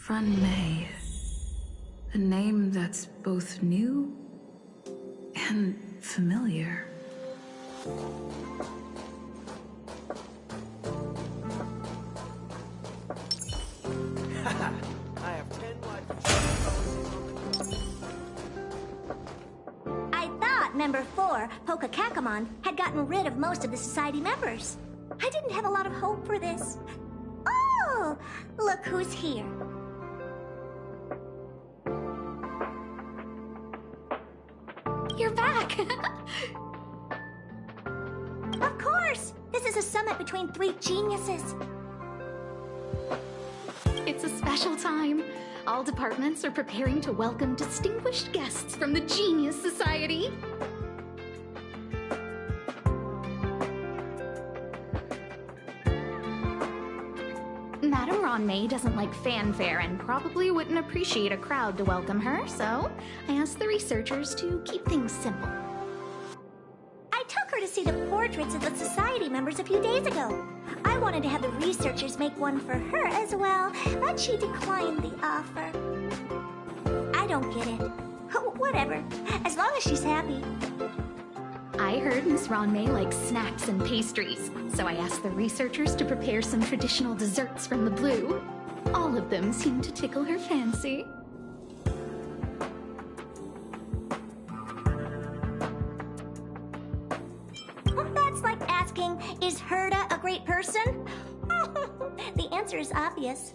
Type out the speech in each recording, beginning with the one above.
Run May. A name that's both new and familiar. I have 10 life. I thought Member 4, Pokakakamon, had gotten rid of most of the society members. I didn't have a lot of hope for this. Oh, look who's here. You're back! Of course! This is a summit between 3 geniuses. It's a special time. All departments are preparing to welcome distinguished guests from the Genius Society. Madame Ron-May doesn't like fanfare and probably wouldn't appreciate a crowd to welcome her, so I asked the researchers to keep things simple. I took her to see the portraits of the society members a few days ago. I wanted to have the researchers make one for her as well, but she declined the offer. I don't get it. Whatever, as long as she's happy. I heard Miss Ron-May likes snacks and pastries, so I asked the researchers to prepare some traditional desserts from the blue. All of them seemed to tickle her fancy. That's like asking, is Herda a great person? The answer is obvious.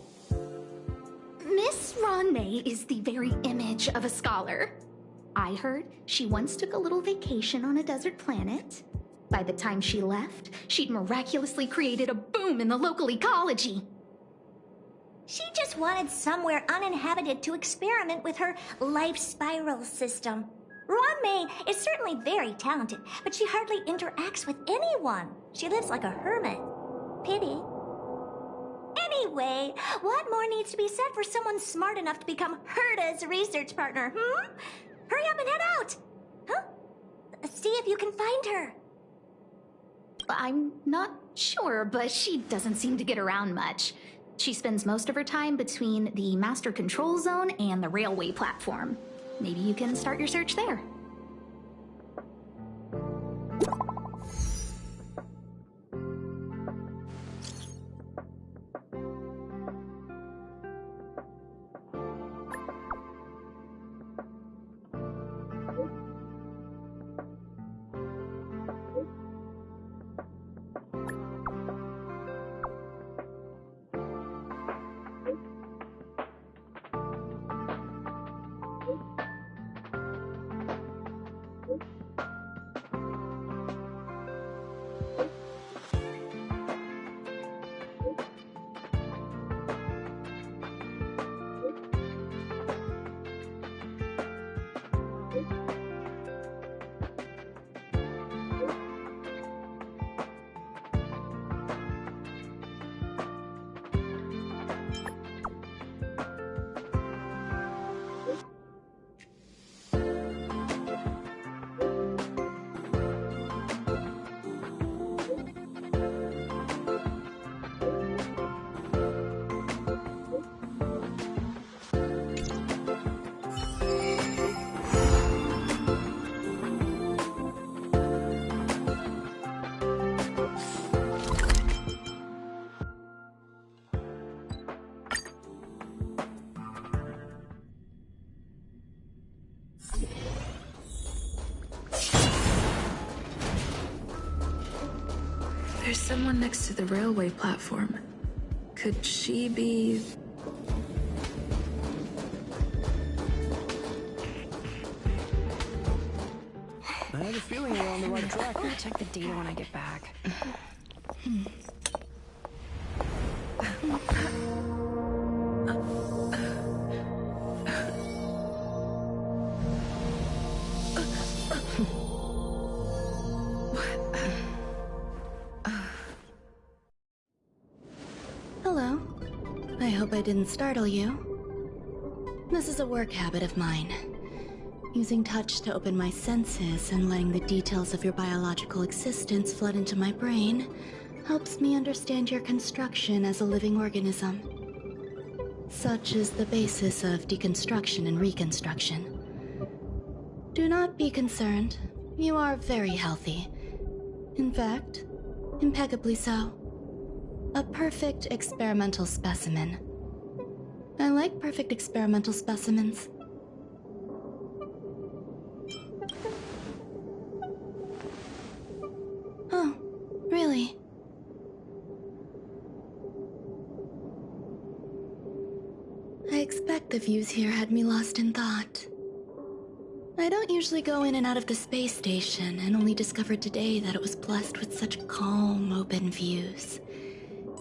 Miss Ron-May is the very image of a scholar. I heard she once took a little vacation on a desert planet. By the time she left, she'd miraculously created a boom in the local ecology. She just wanted somewhere uninhabited to experiment with her life spiral system. Ron-May is certainly very talented, but she hardly interacts with anyone. She lives like a hermit. Pity. Anyway, what more needs to be said for someone smart enough to become Herda's research partner, Hurry up and head out! Huh? See if you can find her. I'm not sure, but she doesn't seem to get around much. She spends most of her time between the master control zone and the railway platform. Maybe you can start your search there. There's someone next to the railway platform. Could she be... I have a feeling we're on the right track. I'll check the data when I get back. I didn't startle you. This is a work habit of mine. Using touch to open my senses and letting the details of your biological existence flood into my brain helps me understand your construction as a living organism. Such is the basis of deconstruction and reconstruction. Do not be concerned. You are very healthy. In fact, impeccably so. A perfect experimental specimen. I like perfect experimental specimens. Oh, really? I expect the views here had me lost in thought. I don't usually go in and out of the space station, and only discovered today that it was blessed with such calm, open views.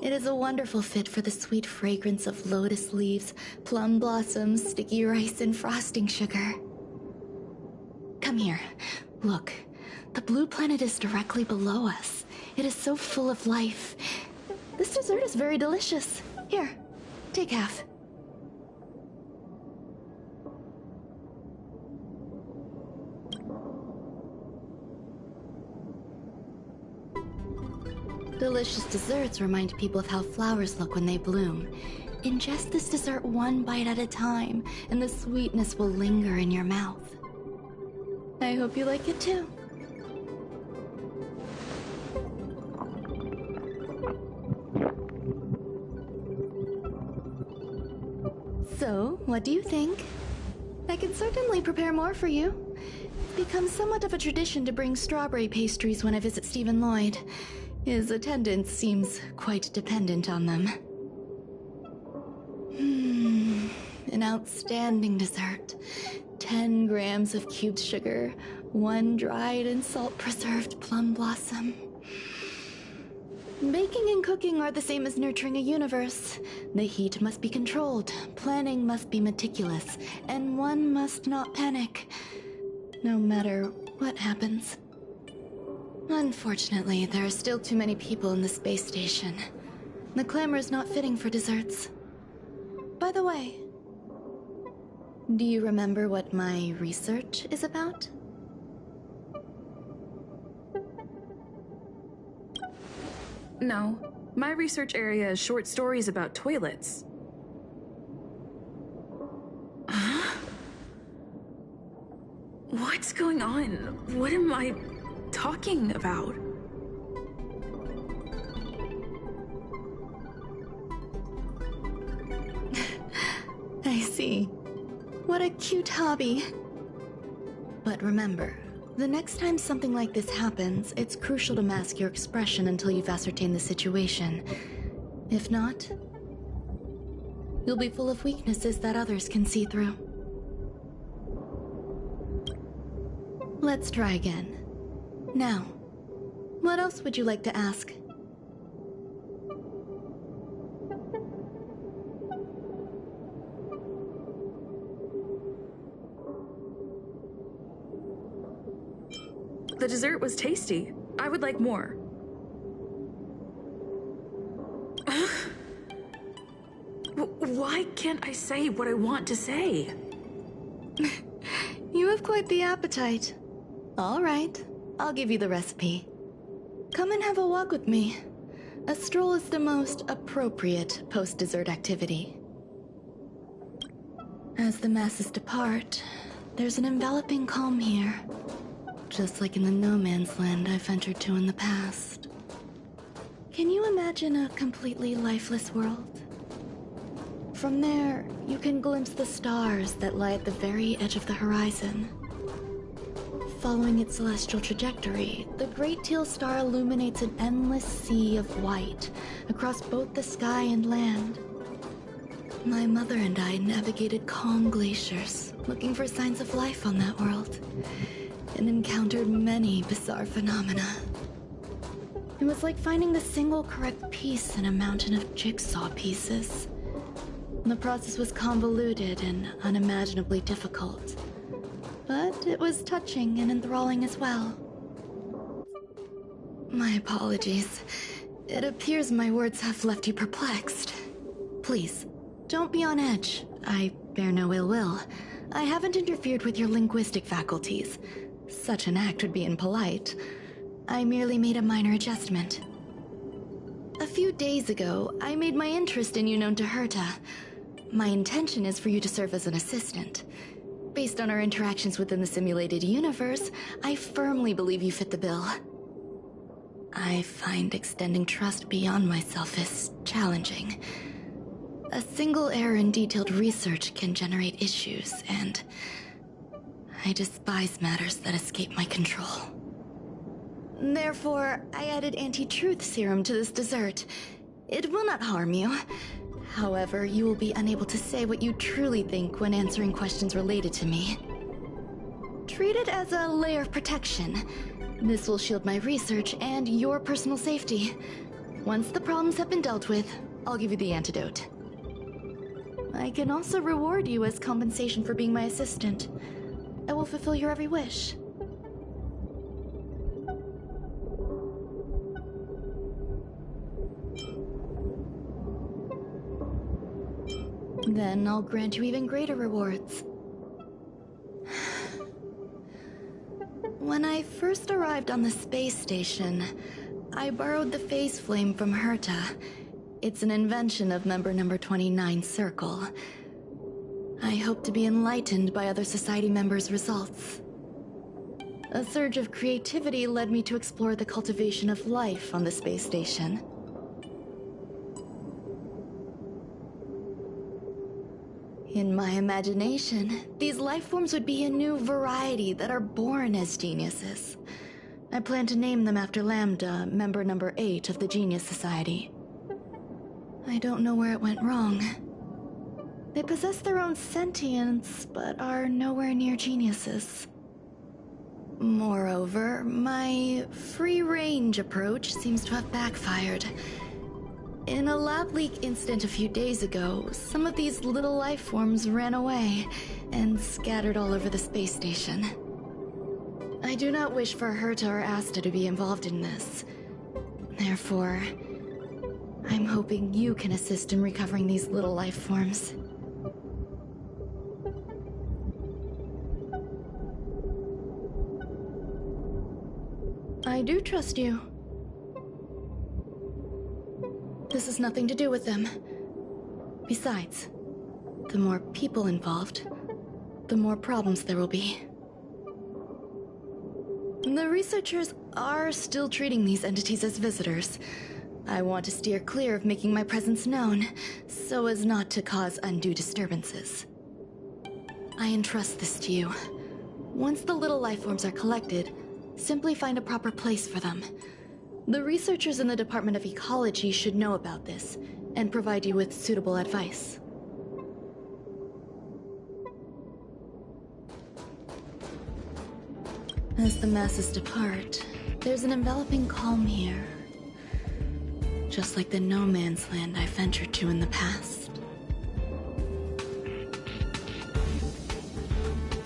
It is a wonderful fit for the sweet fragrance of lotus leaves, plum blossoms, sticky rice, and frosting sugar. Come here. Look. The blue planet is directly below us. It is so full of life. This dessert is very delicious. Here, take half. Delicious desserts remind people of how flowers look when they bloom. Ingest this dessert one bite at a time, and the sweetness will linger in your mouth. I hope you like it too. So, what do you think? I can certainly prepare more for you. It's become somewhat of a tradition to bring strawberry pastries when I visit Stephen Lloyd. His attendance seems quite dependent on them. An outstanding dessert. 10 grams of cubed sugar, 1 dried and salt-preserved plum blossom. Baking and cooking are the same as nurturing a universe. The heat must be controlled, planning must be meticulous, and one must not panic, no matter what happens. Unfortunately, there are still too many people in the space station. The clamor is not fitting for desserts. By the way, do you remember what my research is about? No. My research area is short stories about toilets. Huh? What's going on? What am I talking about? I see. What a cute hobby. But remember, the next time something like this happens, it's crucial to mask your expression until you've ascertained the situation. If not, you'll be full of weaknesses that others can see through. Let's try again. Now, what else would you like to ask? The dessert was tasty. I would like more. Why can't I say what I want to say? You have quite the appetite. All right, I'll give you the recipe. Come and have a walk with me. A stroll is the most appropriate post-dessert activity. As the masses depart, there's an enveloping calm here. Just like in the no-man's land I've ventured to in the past. Can you imagine a completely lifeless world? From there, you can glimpse the stars that lie at the very edge of the horizon. Following its celestial trajectory, the Great Teal Star illuminates an endless sea of white across both the sky and land. My mother and I navigated calm glaciers, looking for signs of life on that world, and encountered many bizarre phenomena. It was like finding the single correct piece in a mountain of jigsaw pieces. The process was convoluted and unimaginably difficult, but it was touching and enthralling as well. My apologies. It appears my words have left you perplexed. Please, Don't be on edge. I bear no ill will. I haven't interfered with your linguistic faculties. Such an act would be impolite. I merely made a minor adjustment. A few days ago, I made my interest in you known to Herta. My intention is for you to serve as an assistant. Based on our interactions within the simulated universe, I firmly believe you fit the bill. I find extending trust beyond myself is challenging. A single error in detailed research can generate issues, and I despise matters that escape my control. Therefore, I added anti-truth serum to this dessert. It will not harm you. However, you will be unable to say what you truly think when answering questions related to me. Treat it as a layer of protection. This will shield my research and your personal safety. Once the problems have been dealt with, I'll give you the antidote. I can also reward you as compensation for being my assistant. I will fulfill your every wish. Then I'll grant you even greater rewards. When I first arrived on the space station, I borrowed the phase flame from Herta. It's an invention of member number 29 Circle. I hope to be enlightened by other society members' results. A surge of creativity led me to explore the cultivation of life on the space station. In my imagination, these life forms would be a new variety that are born as geniuses. I plan to name them after Lambda, member number 8 of the Genius Society. I don't know where it went wrong. They possess their own sentience, but are nowhere near geniuses. Moreover, my free-range approach seems to have backfired. In a lab leak incident a few days ago, some of these little life forms ran away and scattered all over the space station. I do not wish for Herta or Asta to be involved in this. Therefore, I'm hoping you can assist in recovering these little life forms. I do trust you. This has nothing to do with them. Besides, the more people involved, the more problems there will be. The researchers are still treating these entities as visitors. I want to steer clear of making my presence known, so as not to cause undue disturbances. I entrust this to you. Once the little life forms are collected, simply find a proper place for them. The researchers in the Department of Ecology should know about this, and provide you with suitable advice. As the masses depart, there's an enveloping calm here. Just like the no-man's land I ventured to in the past.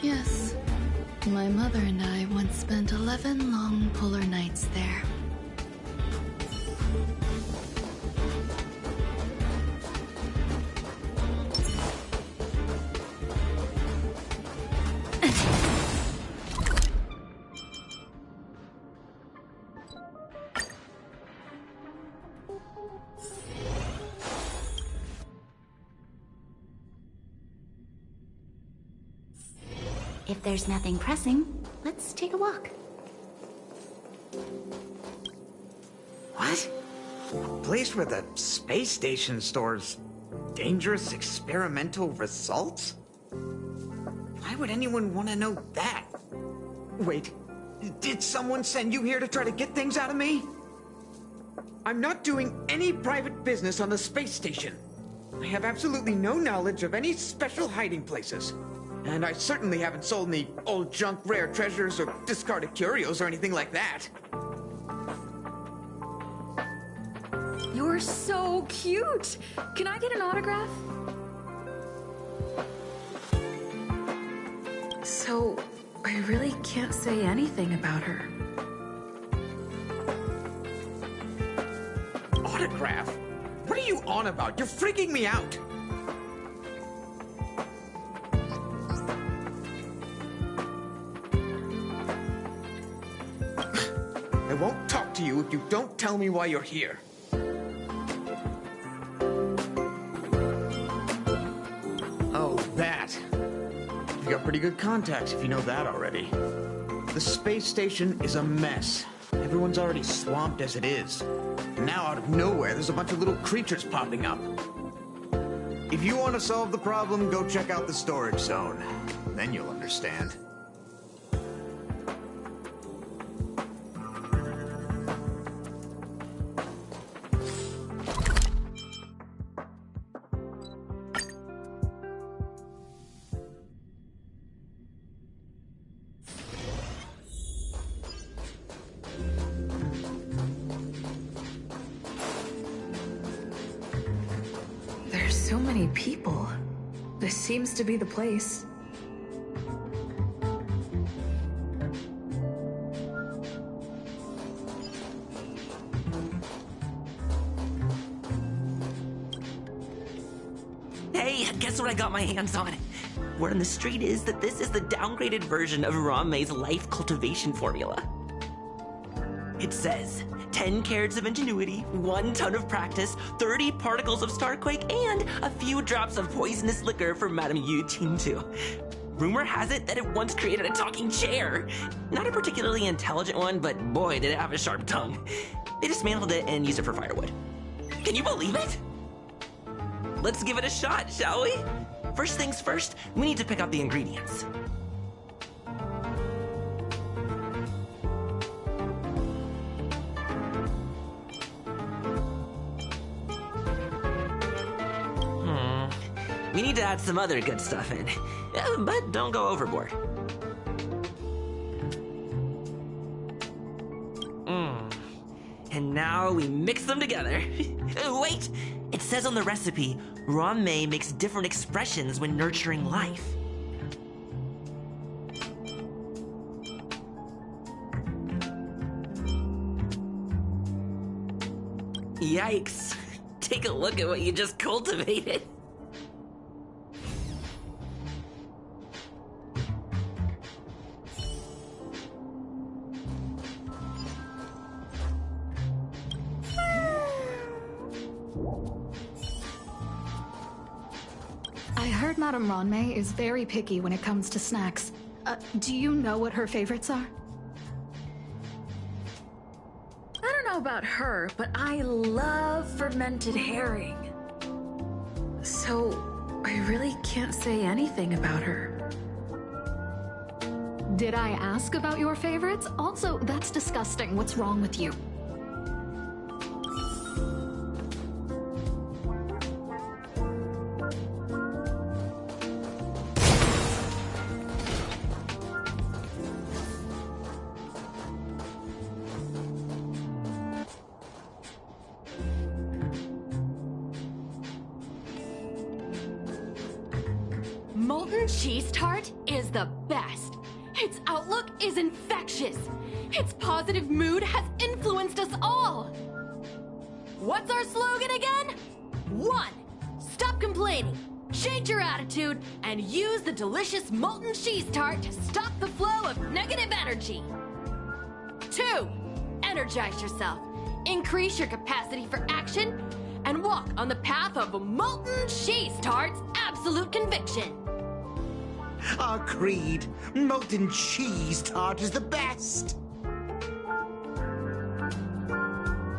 Yes, my mother and I once spent 11 long polar nights there. If there's nothing pressing, let's take a walk. What? A place where the space station stores dangerous experimental results? Why would anyone want to know that? Wait, did someone send you here to try to get things out of me? I'm not doing any private business on the space station. I have absolutely no knowledge of any special hiding places. And I certainly haven't sold any old junk rare treasures or discarded curios or anything like that. You're so cute! Can I get an autograph? So, I really can't say anything about her. Autograph? What are you on about? You're freaking me out! I won't talk to you if you don't tell me why you're here. Oh, that. You got pretty good contacts if you know that already. The space station is a mess. Everyone's already swamped as it is. And now out of nowhere, there's a bunch of little creatures popping up. If you want to solve the problem, go check out the storage zone. Then you'll understand. There's so many people. This seems to be the place. Hey, guess what I got my hands on? Word on the street is that this is the downgraded version of Ranmei's life cultivation formula. It says 10 carats of ingenuity, 1 ton of practice, 30 particles of starquake, and a few drops of poisonous liquor for Madame Yu Tintu. Rumor has it that it once created a talking chair. Not a particularly intelligent one, but boy, did it have a sharp tongue. They dismantled it and used it for firewood. Can you believe it? Let's give it a shot, shall we? First things first, we need to pick out the ingredients. We need to add some other good stuff in, but don't go overboard. And now we mix them together. Wait! It says on the recipe, Ranmei makes different expressions when nurturing life. Yikes. Take a look at what you just cultivated. I heard Madame Ranmei is very picky when it comes to snacks. Do you know what her favorites are? I don't know about her, but I love fermented herring. So, I really can't say anything about her. Did I ask about your favorites? Also, that's disgusting. What's wrong with you? Molten cheese tart is the best. Its outlook is infectious. Its positive mood has influenced us all. What's our slogan again? 1. Stop complaining. Change your attitude and use the delicious molten cheese tart to stop the flow of negative energy. 2. Energize yourself. Increase your capacity for action and walk on the path of molten cheese tart's absolute conviction. Our creed, molten cheese tart is the best.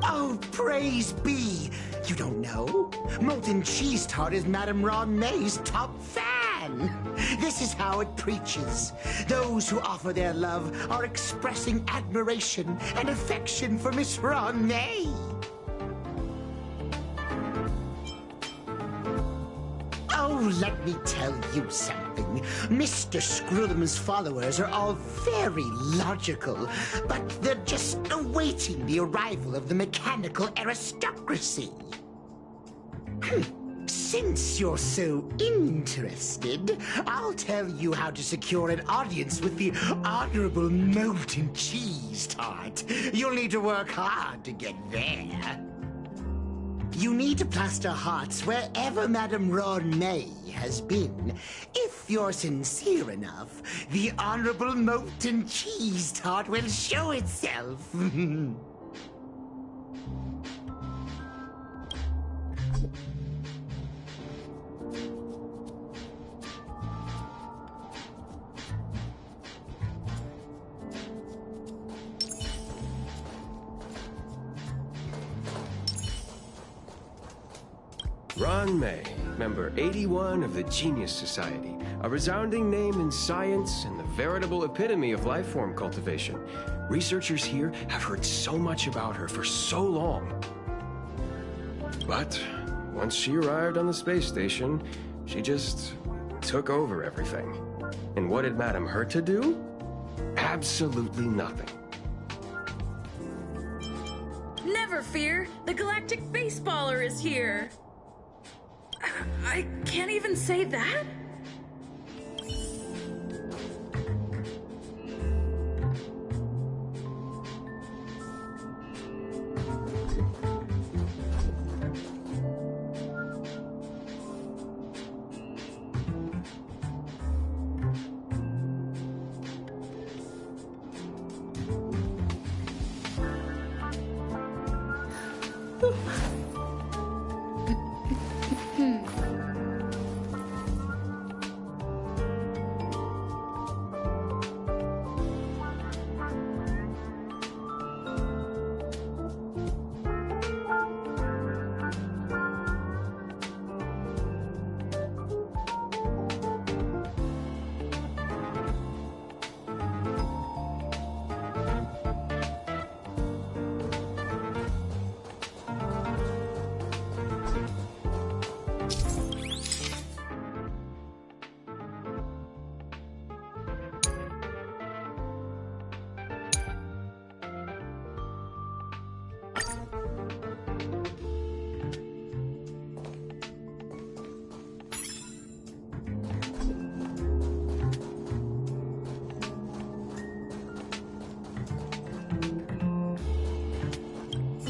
Oh, praise be. You don't know? Molten cheese tart is Madame Ranmei's top fan. This is how it preaches. Those who offer their love are expressing admiration and affection for Miss Ranmei. Oh, let me tell you something. Mr. Screwdum's followers are all very logical, but they're just awaiting the arrival of the mechanical aristocracy. Since you're so interested, I'll tell you how to secure an audience with the Honorable Molten Cheese Tart. You'll need to work hard to get there. You need to plaster hearts wherever Madame Ron May has been. If you're sincere enough, the Honorable Molten Cheese Tart will show itself. Ron May, member 81 of the Genius Society, a resounding name in science and the veritable epitome of lifeform cultivation. Researchers here have heard so much about her for so long. But once she arrived on the space station, she just took over everything. And what did Madame hurt to do? Absolutely nothing. Never fear, the galactic baseballer is here. I can't even say that?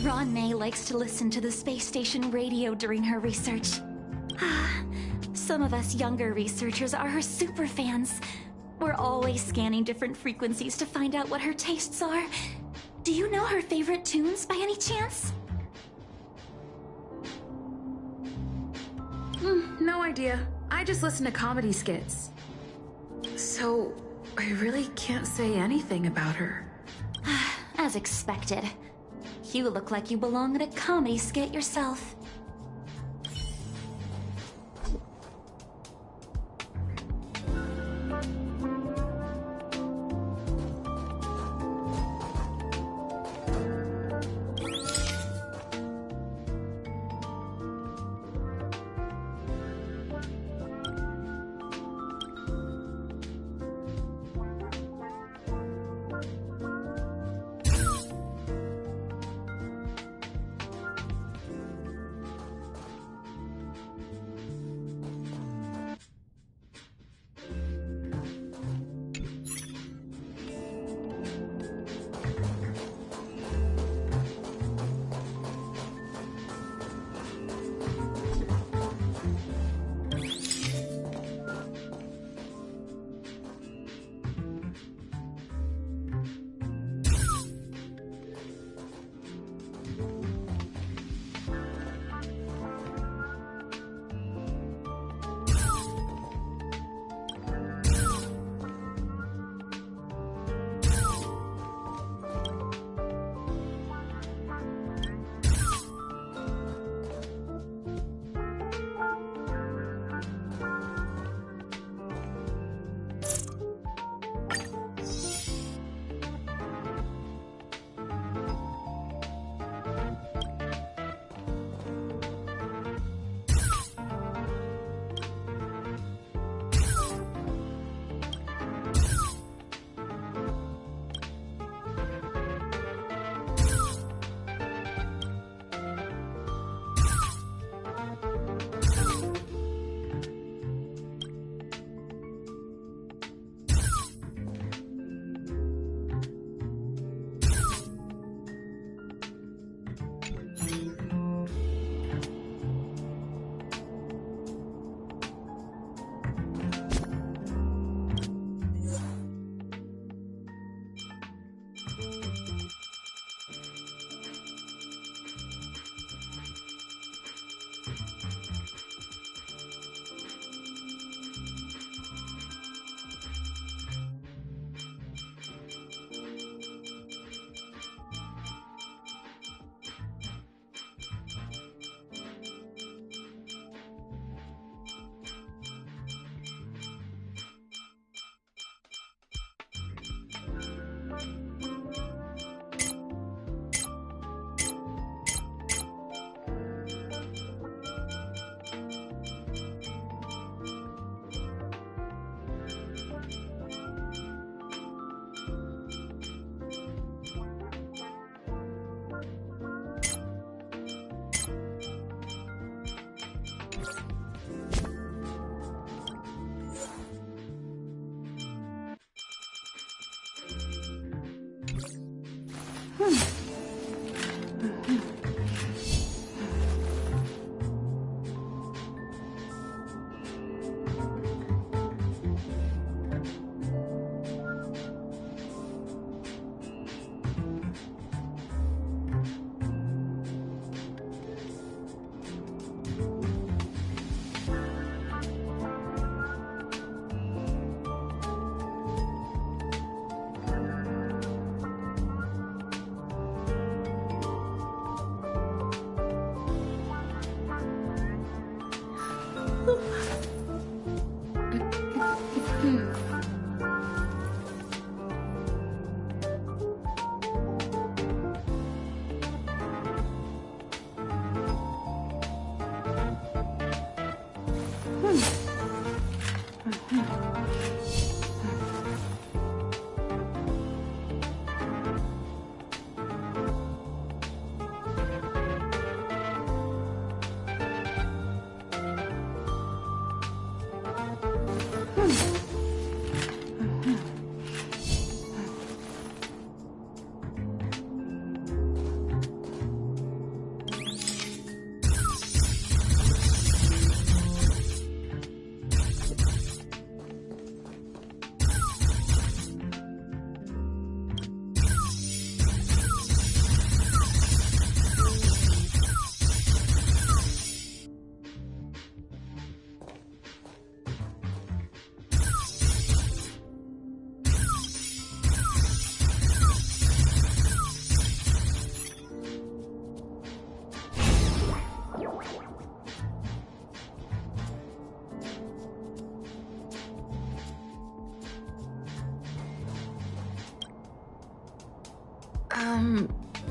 Ron May likes to listen to the space station radio during her research. Some of us younger researchers are her super fans. We're always scanning different frequencies to find out what her tastes are. Do you know her favorite tunes by any chance? No idea. I just listen to comedy skits. So, I really can't say anything about her. As expected. You look like you belong in a comedy skit yourself.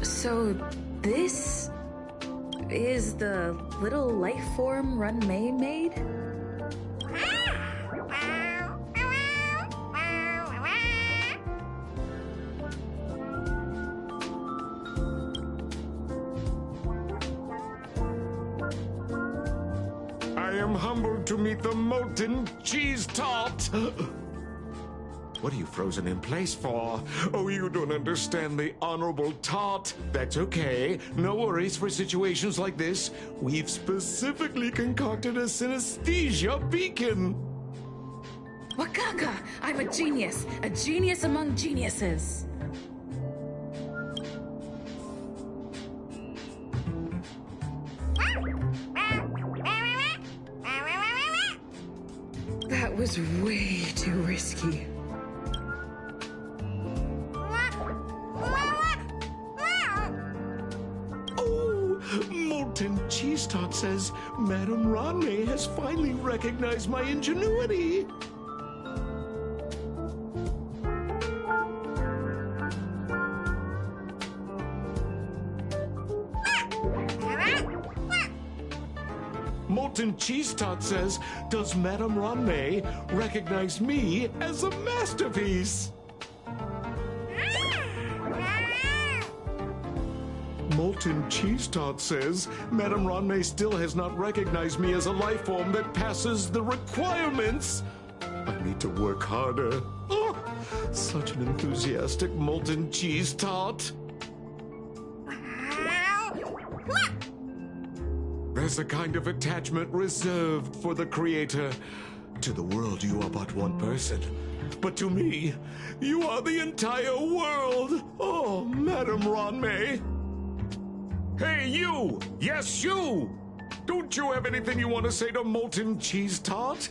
So this is the little life form Run May made? I am humbled to meet the molten cheese tart. What are you frozen in place for? Oh, you don't understand the honorable tart. That's okay. No worries for situations like this. We've specifically concocted a synesthesia beacon. Wakaka! I'm a genius among geniuses. That was way too risky. Molten Cheese Tot says Madame Ronme has finally recognized my ingenuity. Molten Cheese Tot says, does Madame Ronme recognize me as a masterpiece? Molten Cheese Tot says, Madame Ronme still has not recognized me as a life form that passes the requirements. I need to work harder. Oh, such an enthusiastic Molten Cheese Tot. There's a kind of attachment reserved for the Creator. To the world, you are but one person. But to me, you are the entire world. Oh, Madame Ronme. Hey, you! Yes, you! Don't you have anything you want to say to Molten Cheese Tart?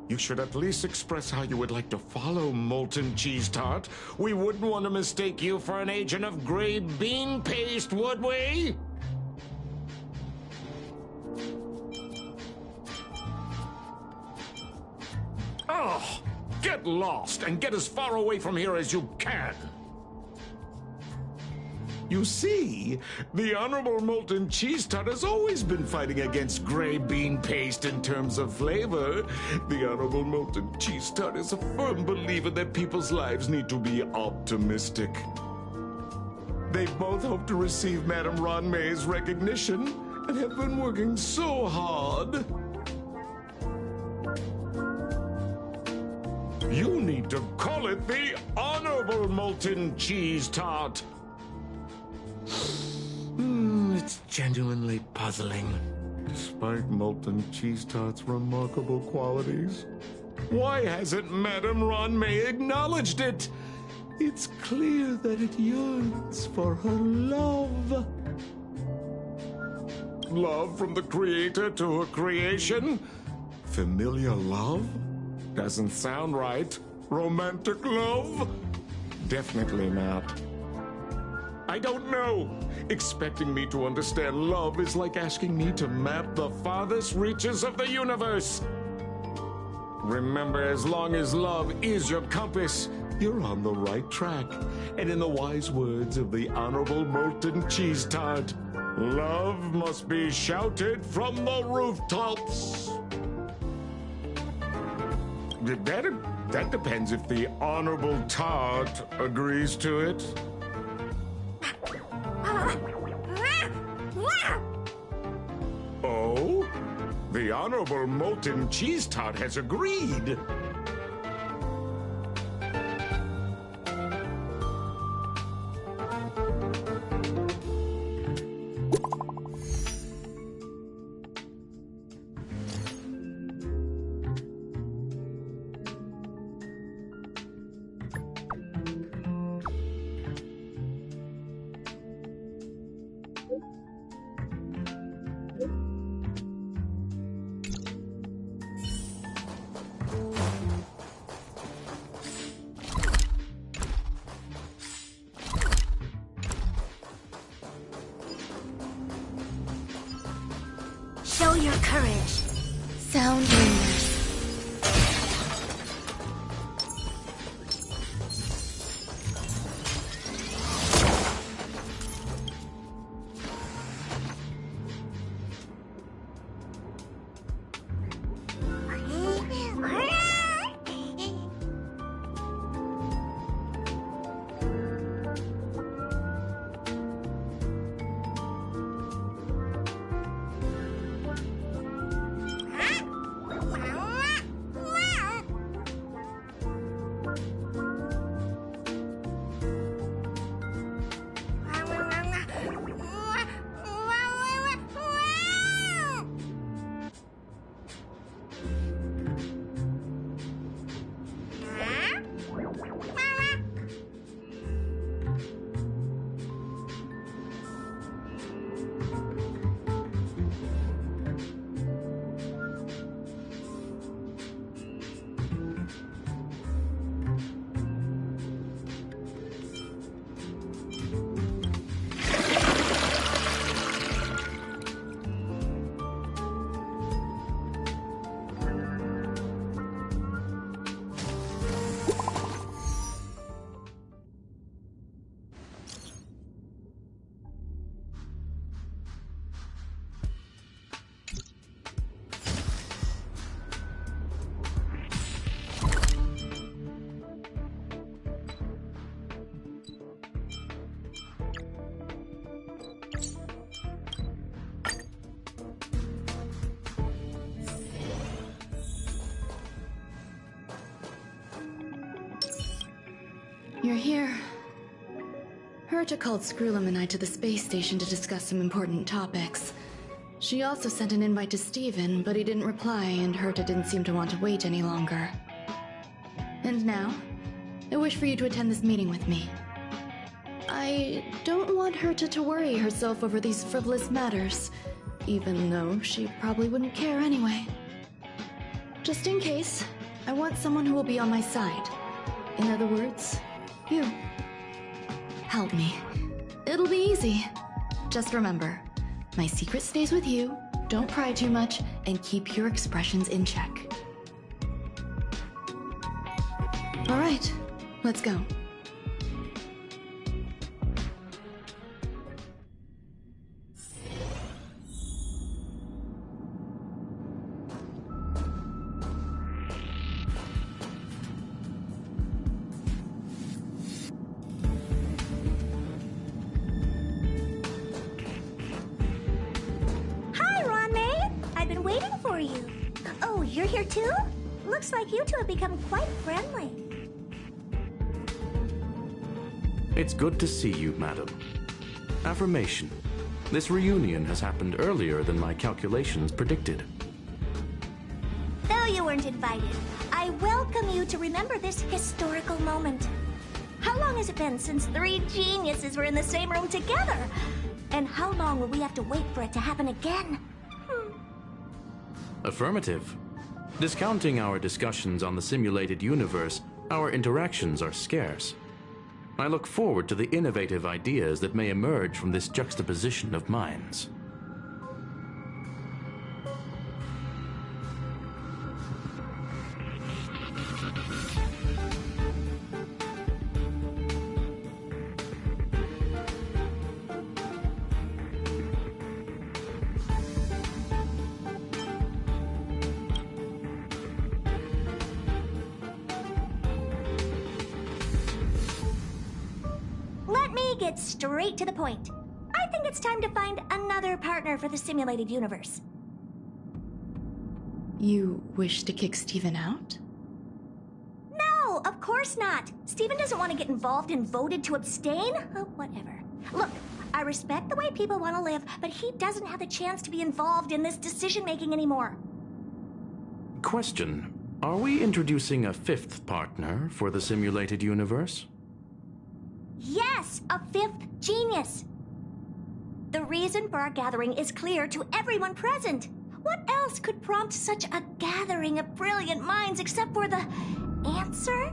You should at least express how you would like to follow Molten Cheese Tart. We wouldn't want to mistake you for an agent of gray bean paste, would we? Oh, get lost and get as far away from here as you can. You see, the Honorable Molten Cheese Tart has always been fighting against gray bean paste in terms of flavor. The Honorable Molten Cheese Tart is a firm believer that people's lives need to be optimistic. They both hope to receive Madame Ronme's recognition and have been working so hard. You need to call it the Honorable Molten Cheese Tart. It's genuinely puzzling. Despite Molten Cheese Tart's remarkable qualities, why hasn't Madame Ronmay acknowledged it? It's clear that it yearns for her love. Love from the creator to her creation? Familiar love? Doesn't sound right. Romantic love? Definitely not. I don't know. Expecting me to understand love is like asking me to map the farthest reaches of the universe. Remember, as long as love is your compass, you're on the right track. And in the wise words of the Honorable Molten Cheese Tart, love must be shouted from the rooftops. That depends if the Honorable Tart agrees to it. Oh? The Honorable Molten Cheese Tart has agreed. Show your courage. Sound lingers. You're here. Herta called Screwlum and I to the space station to discuss some important topics. She also sent an invite to Steven, but he didn't reply, and Herta didn't seem to want to wait any longer. And now, I wish for you to attend this meeting with me. I don't want Herta to worry herself over these frivolous matters, even though she probably wouldn't care anyway. Just in case, I want someone who will be on my side. In other words, you. Help me. It'll be easy. Just remember, my secret stays with you, don't cry too much, and keep your expressions in check. Alright, let's go. You're here too? Looks like you two have become quite friendly. It's good to see you, madam. Affirmation. This reunion has happened earlier than my calculations predicted. Though you weren't invited, I welcome you to remember this historical moment. How long has it been since 3 geniuses were in the same room together? And how long will we have to wait for it to happen again? Affirmative. Discounting our discussions on the simulated universe, our interactions are scarce. I look forward to the innovative ideas that may emerge from this juxtaposition of minds. Let me get straight to the point. I think it's time to find another partner for the simulated universe. You wish to kick Steven out? No, of course not. Steven doesn't want to get involved and voted to abstain. Oh, whatever. Look, I respect the way people want to live, but he doesn't have the chance to be involved in this decision-making anymore. Question. Are we introducing a 5th partner for the simulated universe? Yes, a 5th genius. The reason for our gathering is clear to everyone present. What else could prompt such a gathering of brilliant minds except for the answer?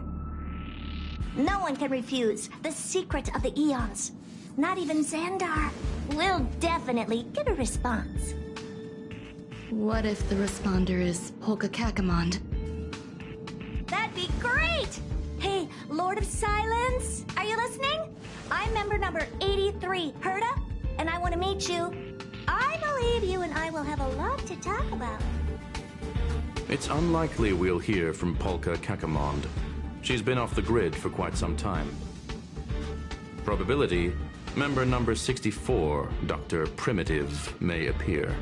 No one can refuse the secret of the eons. Not even Xandar. We'll definitely get a response. What if the responder is Polka Kakamond? That'd be great! Hey, Lord of Silence, are you listening? I'm member number 83, Herda, and I want to meet you. I believe you and I will have a lot to talk about. It's unlikely we'll hear from Polka Kakamond. She's been off the grid for quite some time. Probability, member number 64, Dr. Primitive, may appear.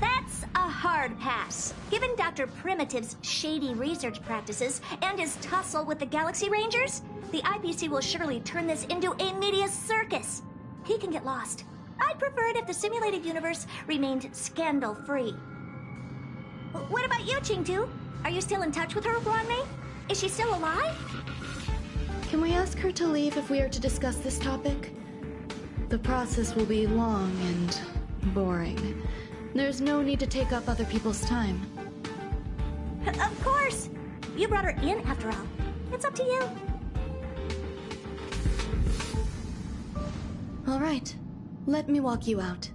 That's a hard pass. Given Dr. Primitive's shady research practices and his tussle with the Galaxy Rangers, the IPC will surely turn this into a media circus. He can get lost. I'd prefer it if the simulated universe remained scandal-free. What about you, Chingtu? Are you still in touch with her, Wanmei? Is she still alive? Can we ask her to leave if we are to discuss this topic? The process will be long and boring. There's no need to take up other people's time. Of course! You brought her in, after all. It's up to you. All right. Let me walk you out.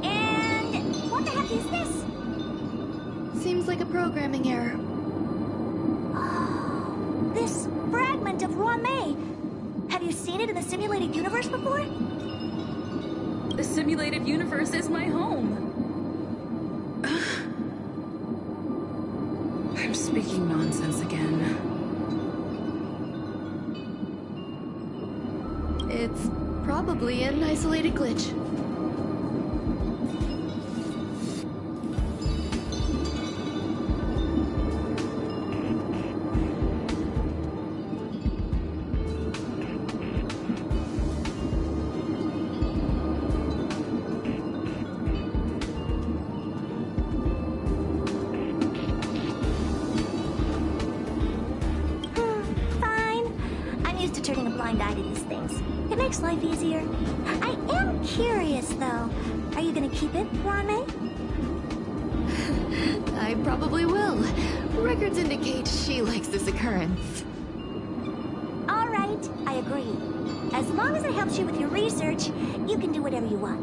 And what the heck is this? Seems like a programming error. Oh, this fragment of Wanmei. Have you seen it in the simulated universe before? The simulated universe is my home. I'm speaking nonsense again. It's probably an isolated glitch. Turning a blind eye to these things. It makes life easier. I am curious, though. Are you gonna keep it, Wanmei? I probably will. Records indicate she likes this occurrence. All right, I agree. As long as it helps you with your research, you can do whatever you want.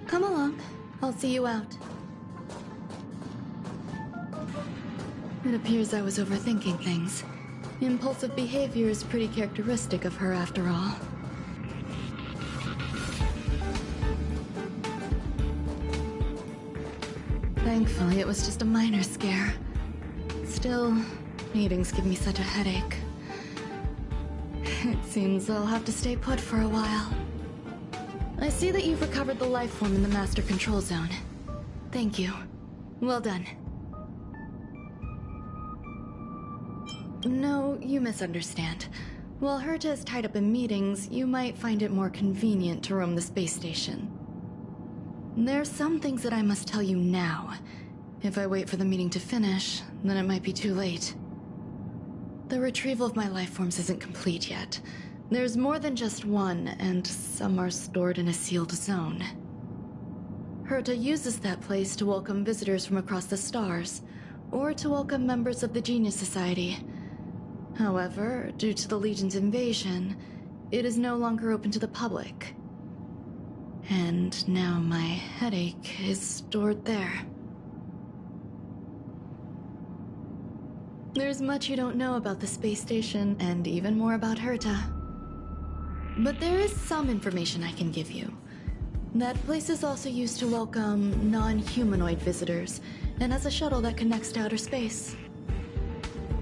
Come along. I'll see you out. It appears I was overthinking things. Impulsive behavior is pretty characteristic of her, after all. Thankfully, it was just a minor scare. Still, meetings give me such a headache. It seems I'll have to stay put for a while. I see that you've recovered the life form in the Master Control Zone. Thank you. Well done. No, you misunderstand. While Herta is tied up in meetings, you might find it more convenient to roam the space station. There's some things that I must tell you now. If I wait for the meeting to finish, then it might be too late. The retrieval of my life forms isn't complete yet. There's more than just one, and some are stored in a sealed zone. Herta uses that place to welcome visitors from across the stars, or to welcome members of the Genius Society. However, due to the Legion's invasion, it is no longer open to the public. And now my headache is stored there. There's much you don't know about the space station, and even more about Herta. But there is some information I can give you. That place is also used to welcome non-humanoid visitors, and has a shuttle that connects to outer space.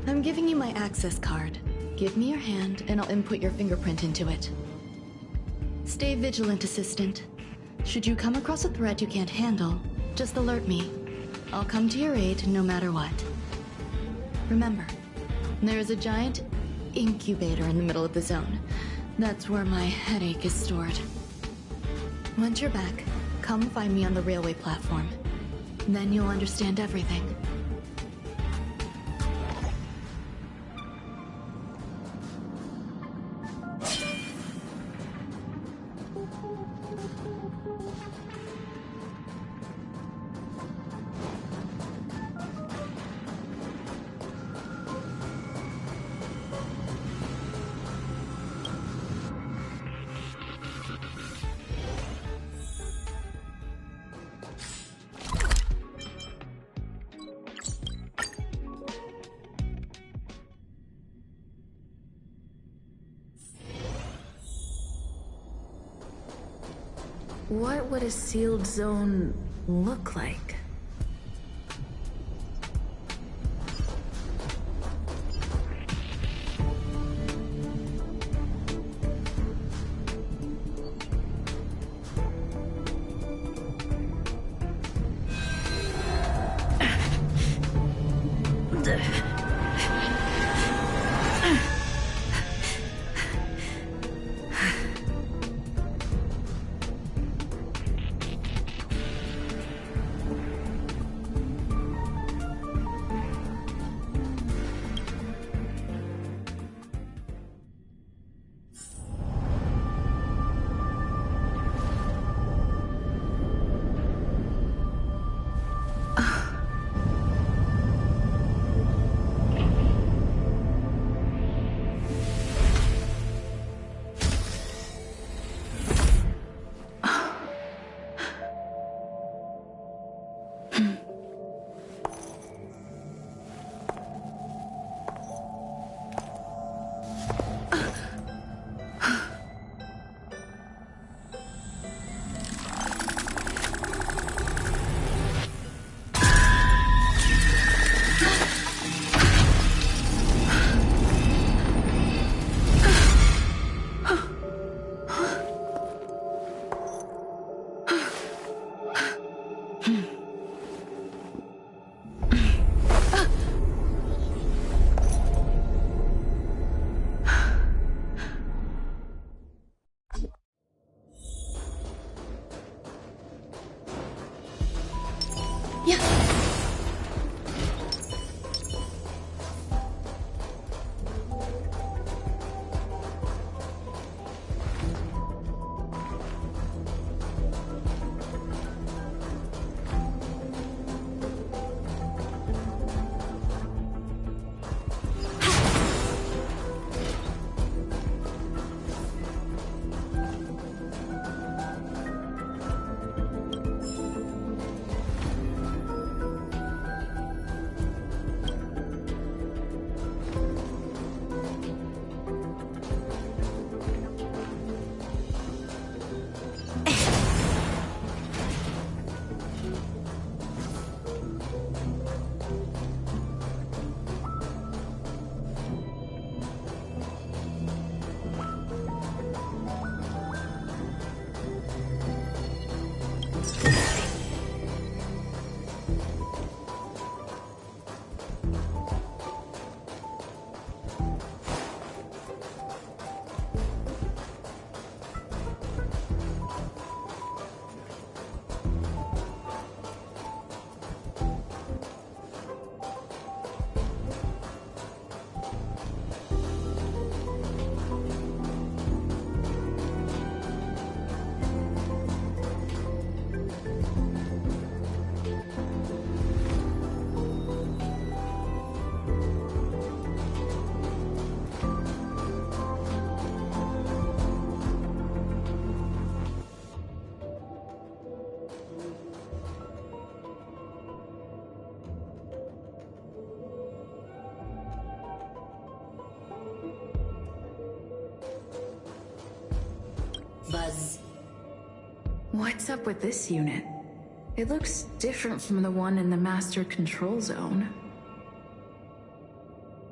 I'm giving you my access card. Give me your hand, and I'll input your fingerprint into it. Stay vigilant, Assistant. Should you come across a threat you can't handle, just alert me. I'll come to your aid no matter what. Remember, there is a giant incubator in the middle of the zone. That's where my headache is stored. Once you're back, come find me on the railway platform. Then you'll understand everything. What would a sealed zone look like? What's up with this unit? It looks different from the one in the master control zone.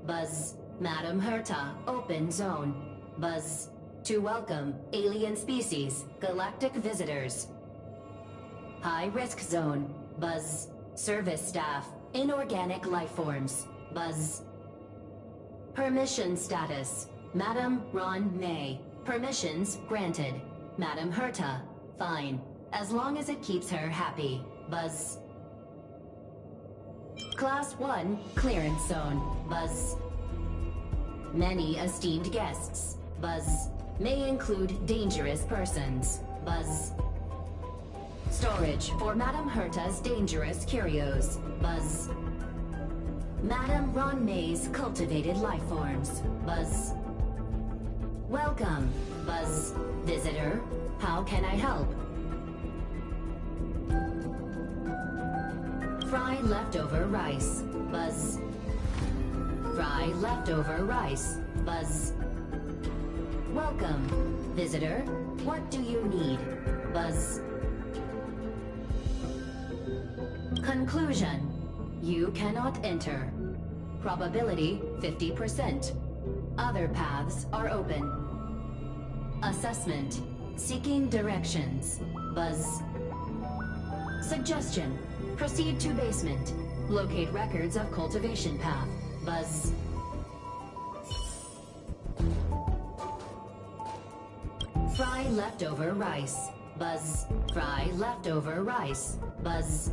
Buzz, Madam Herta, open zone. Buzz, to welcome alien species, galactic visitors. High risk zone. Buzz, service staff, inorganic life forms. Buzz. Permission status. Madam Ron May. Permissions granted. Madam Herta, fine. As long as it keeps her happy. Buzz. Class 1, clearance zone. Buzz. Many esteemed guests. Buzz. May include dangerous persons. Buzz. Storage for Madam Herta's dangerous curios. Buzz. Madam Ron May's cultivated life forms. Buzz. Welcome, Buzz. Visitor, how can I help? Fry leftover rice. Buzz. Fry leftover rice. Buzz. Welcome, visitor. What do you need? Buzz. Conclusion. You cannot enter. Probability 50%. Other paths are open. Assessment. Seeking directions. Buzz. Suggestion. Proceed to basement. Locate records of cultivation path. Buzz. Fry leftover rice. Buzz. Fry leftover rice. Buzz.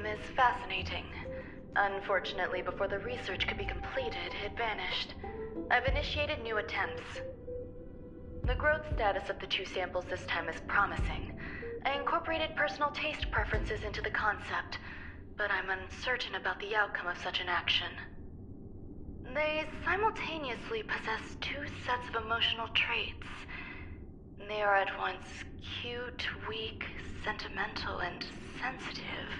Is fascinating. Unfortunately, before the research could be completed, it vanished. I've initiated new attempts. The growth status of the two samples this time is promising. I incorporated personal taste preferences into the concept, but I'm uncertain about the outcome of such an action. They simultaneously possess two sets of emotional traits. They are at once cute, weak, sentimental, and sensitive,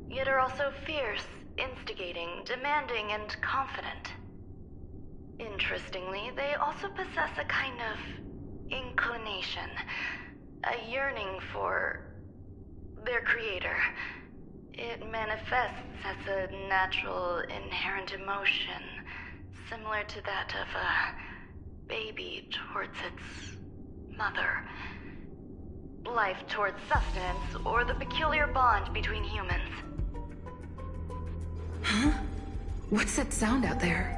yet are also fierce, instigating, demanding, and confident. Interestingly, they also possess a kind of inclination, a yearning for their creator. It manifests as a natural, inherent emotion, similar to that of a baby towards its mother. Life towards sustenance, or the peculiar bond between humans. Huh? What's that sound out there?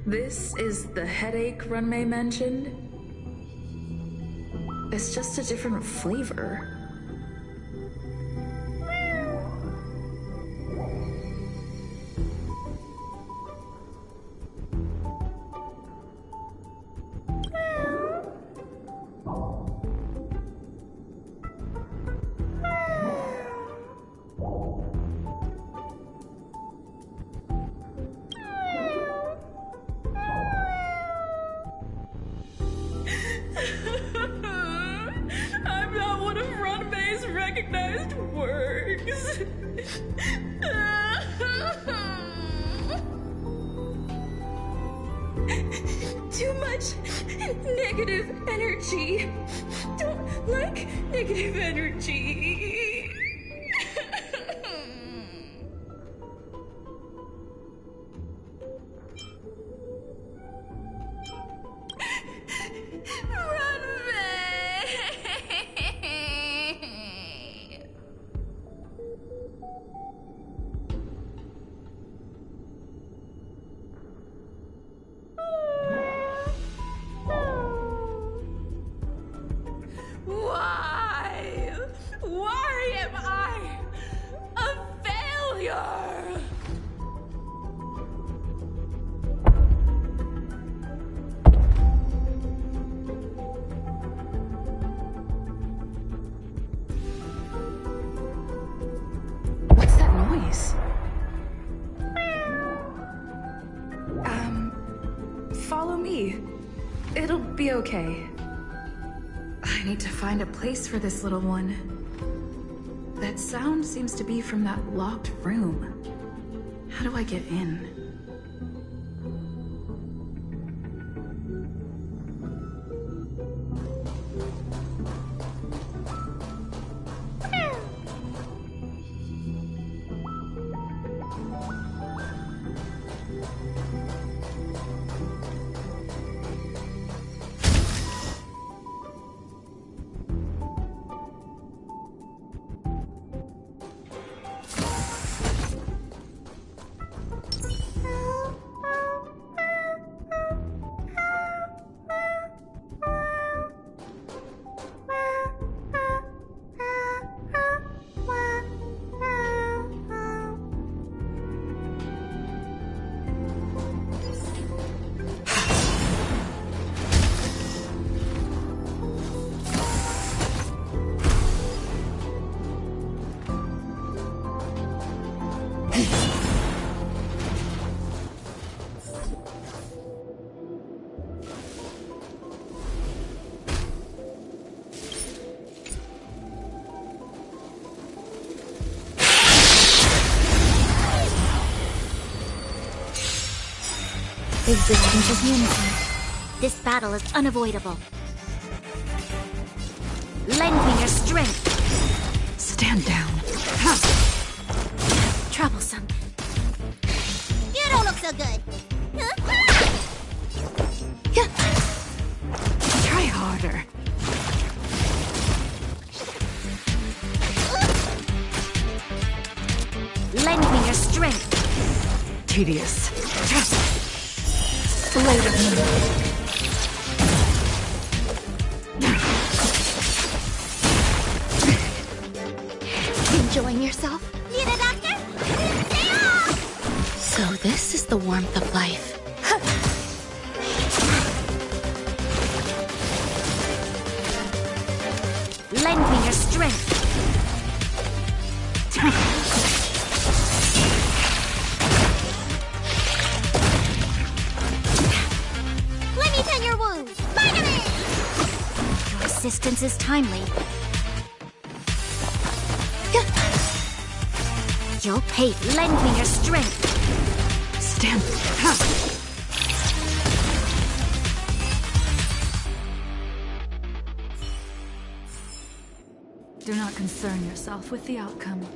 This is the headache Runmei mentioned? It's just a different flavor. I'm not one of Runmei's recognized works. Too much negative energy. Don't like negative energy. Why am I a failure? What's that noise? Follow me. It'll be okay. I need to find a place for this little one. That sound seems to be from that locked room. How do I get in? Existence is unity. This battle is unavoidable. Lend me your strength. Stand down. troublesome. You don't look so good. Try harder. Lend me your strength. Tedious. Blade of moon. Enjoying yourself? Need a doctor? Stay off! So this is the warmth of life. Lend me your strength. Let me tend your wounds. Finally! Your assistance is timely. You'll pay. Lend me your strength. Stamp. Do not concern yourself with the outcome.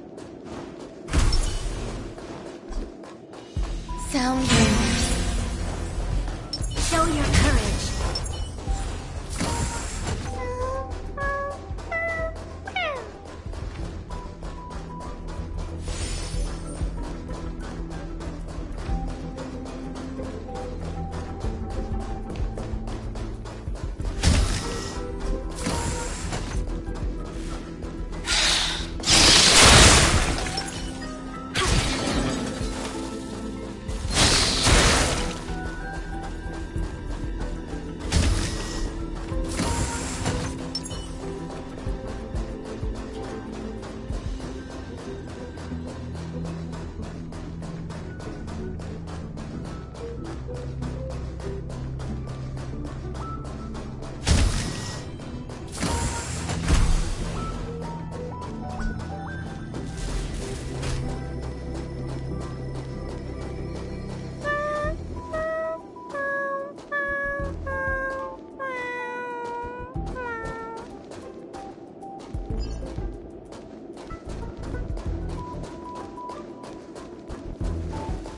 Sound rumors. Show your courage.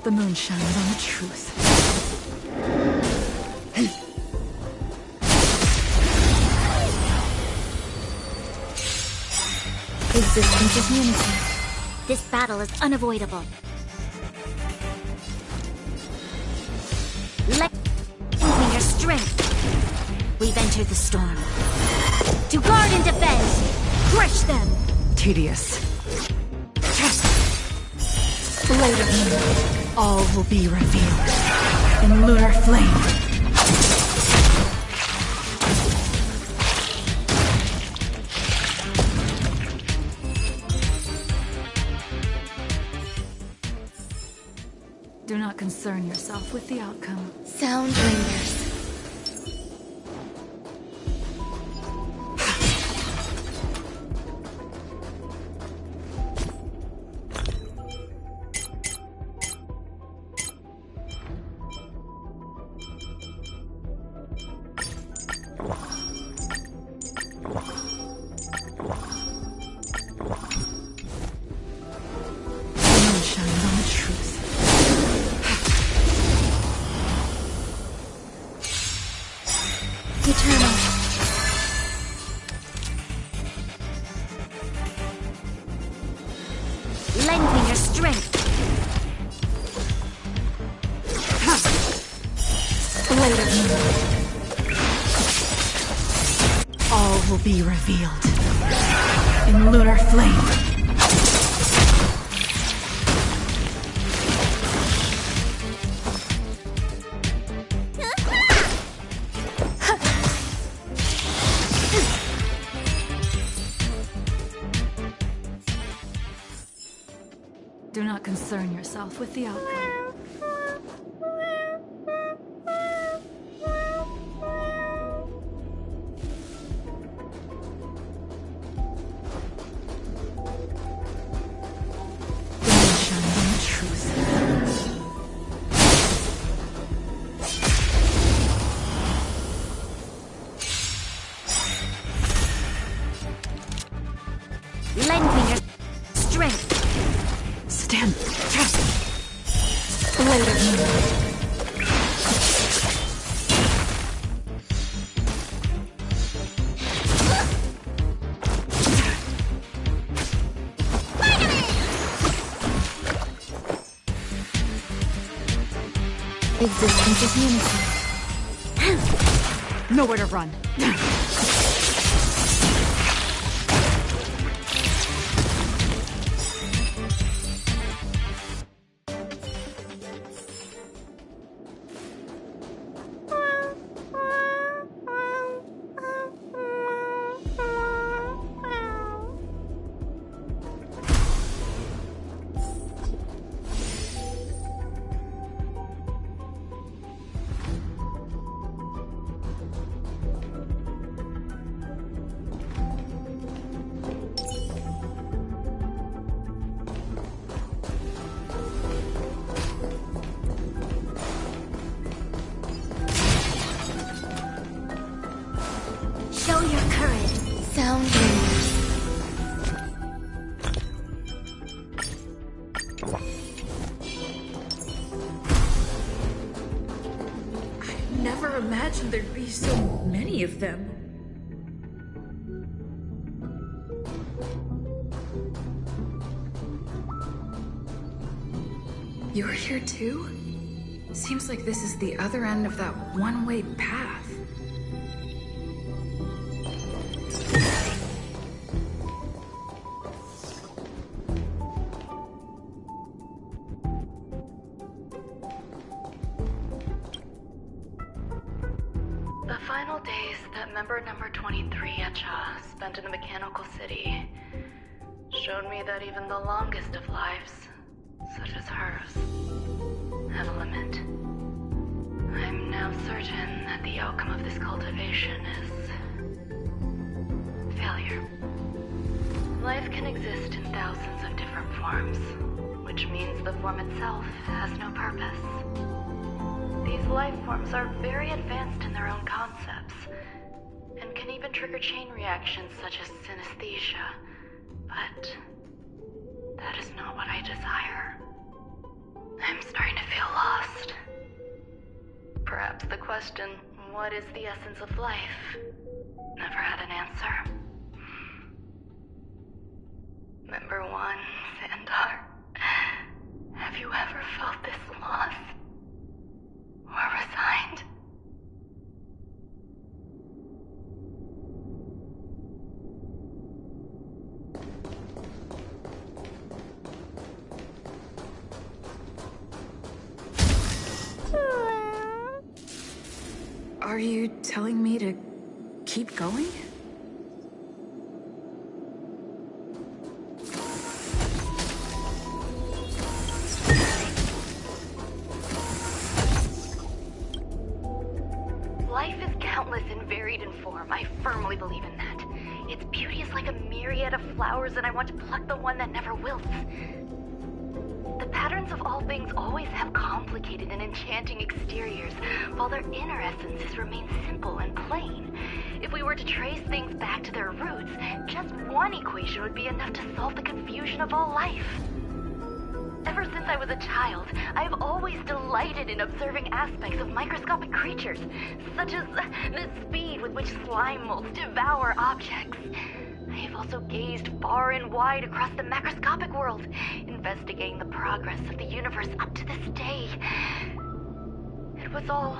The moon shines on the truth. Resistance is unity. This battle is unavoidable. Let me your strength. We've entered the storm. To guard and defend. Crush them. Tedious. Blade of moon. All will be revealed in lunar flame. Do not concern yourself with the outcome. Sound lingers. Eternal. Lend me your strength. Blade of moon. All will be revealed in lunar flame. Do not concern yourself with the outcome. The moon shines on the truth. Lend me your strength. Stand. Later. Existence is unity. Nowhere to run. Show your courage. Sound I never imagined there'd be so many of them. You're here too? Seems like this is the other end of that one-way path. The final days that member number 23 Echa spent in the mechanical city showed me that even the longest of lives, such as hers, have a limit. I'm now certain that the outcome of this cultivation is failure. Life can exist in thousands of different forms, which means the form itself has no purpose. These life forms are very advanced in their own concepts, and can even trigger chain reactions such as synesthesia, but that is not what I desire. I'm starting to feel lost. Perhaps the question, what is the essence of life, never had an answer. Member 1, Sandar, have you ever felt this lost? Or resigned? Are you telling me to keep going? Life is countless and varied in form. I firmly believe in that. Its beauty is like a myriad of flowers, and I want to pluck the one that never wilts. The patterns of all things always have complicated and enchanting exteriors, while their inner essences remain simple and plain. If we were to trace things back to their roots, just one equation would be enough to solve the confusion of all life. Ever since I was a child, I have always delighted in observing aspects of microscopic creatures, such as the speed with which slime molds devour objects. I have also gazed far and wide across the macroscopic world, investigating the progress of the universe up to this day. It was all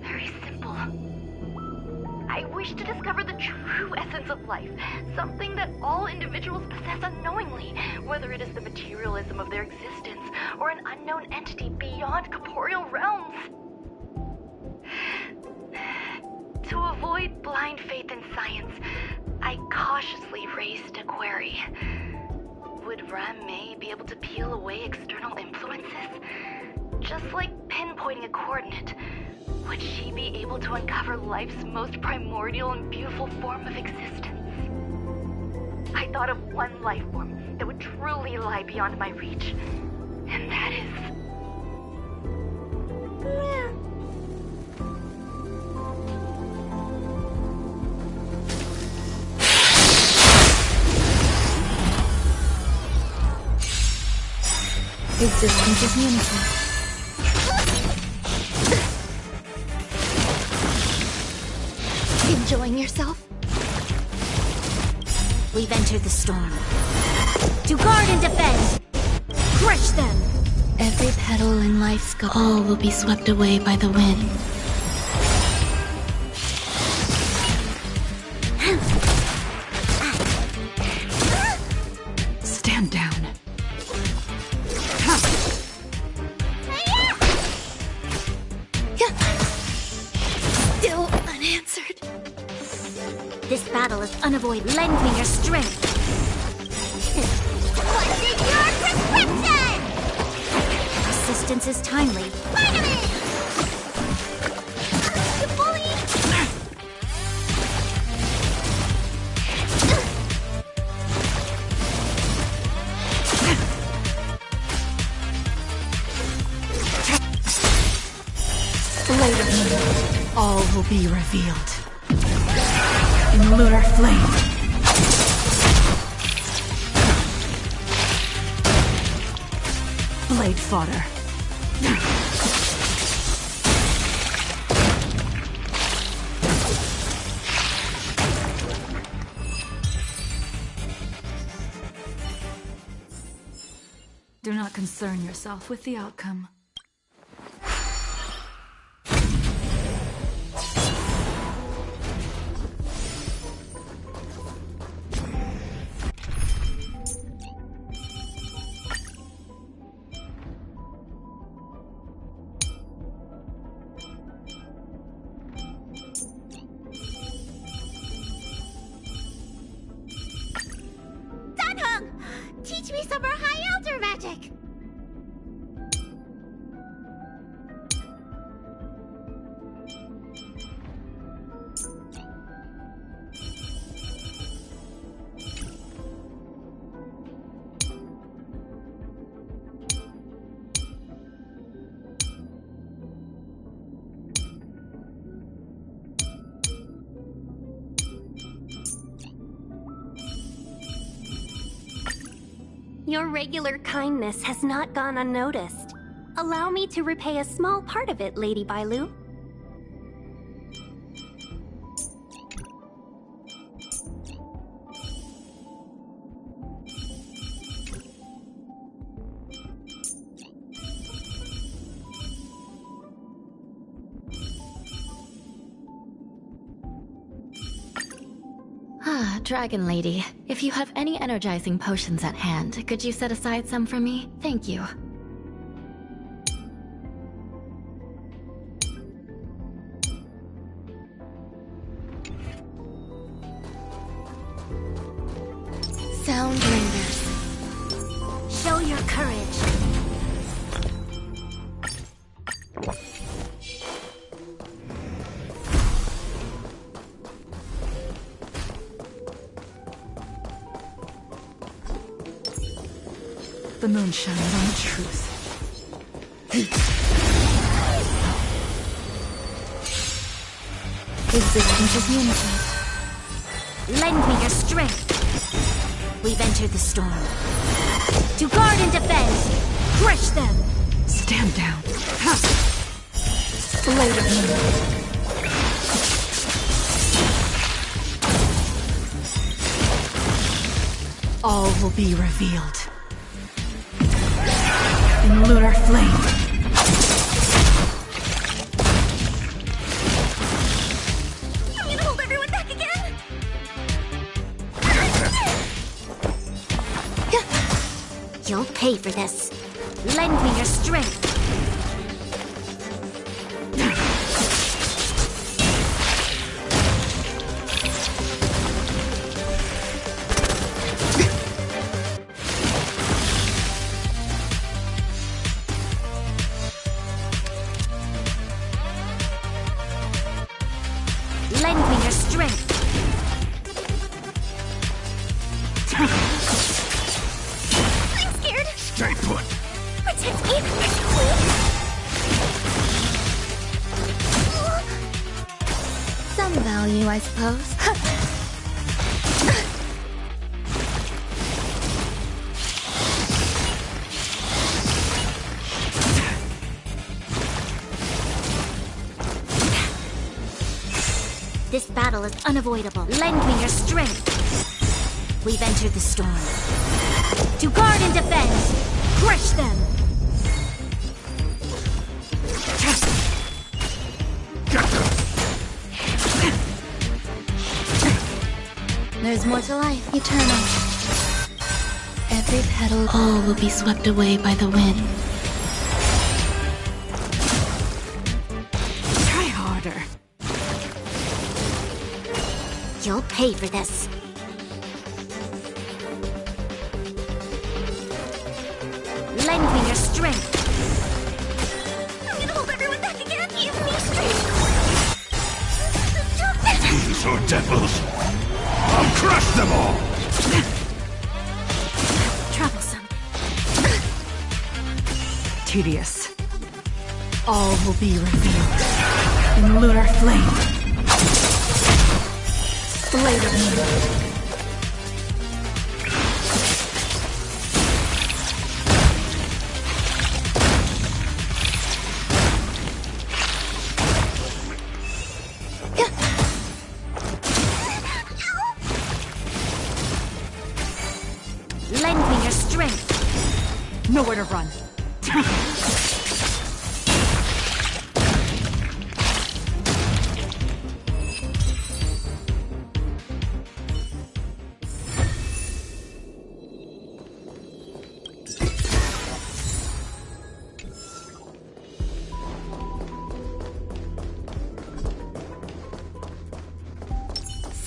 very simple. I wish to discover the true essence of life, something that all individuals possess unknowingly, whether it is the materialism of their existence or an unknown entity beyond corporeal realms. To avoid blind faith in science, I cautiously raised a query. Would Ram-Mei be able to peel away external influences? Just like pinpointing a coordinate, would she be able to uncover life's most primordial and beautiful form of existence? I thought of one life form that would truly lie beyond my reach, and that is... Existence is unity. Enjoying yourself? We've entered the storm. To guard and defend! Crush them! Every petal in life's all will be swept away by the wind. Stand down. Still unanswered. This battle is unavoidable. Lend me your strength. What's in your prescription? Persistence is timely. Finally! You bully! Later, all will be revealed. In lunar flame. Blade fodder. Do not concern yourself with the outcome. Teach me some more High Elder magic! Your regular kindness has not gone unnoticed. Allow me to repay a small part of it, Lady Bailu. Ah, Dragon Lady. If you have any energizing potions at hand, could you set aside some for me? Thank you. Sound lingers. Show your courage. The moon shines on the truth. Existence is unity. Lend me your strength. We've entered the storm. To guard and defend. Crush them. Stand down. Later. All will be revealed. In lunar flame. I'm gonna hold everyone back again. You'll pay for this. Lend me your strength. Lend me your strength. I'm scared. Stay put. Protect me, please. Some value, I suppose. This battle is unavoidable. Lend me your strength. We've entered the storm. To guard and defend! Crush them! There's more to life, eternal. Every petal, all will be swept away by the wind. Try harder. You'll pay for this. Lend me your strength. I'm gonna hold everyone back again. Give me strength. These are devils. I'll crush them all. Troublesome. Tedious. All will be revealed in lunar flame. Blade of moon. Lend me your strength. Nowhere to run.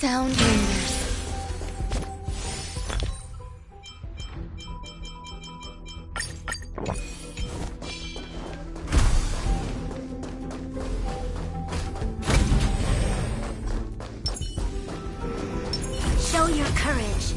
Sound lingers. Show your courage.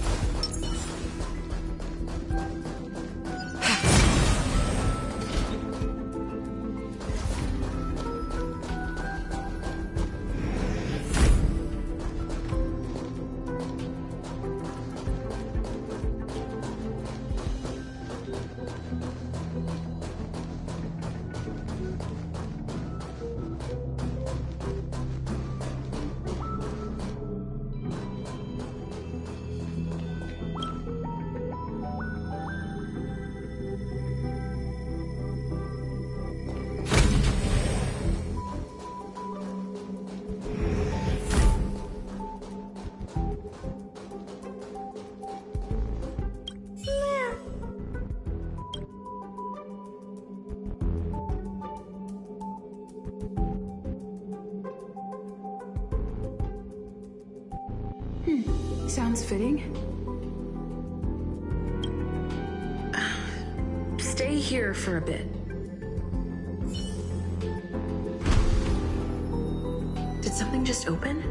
Sounds fitting. Stay here for a bit. Did something just open?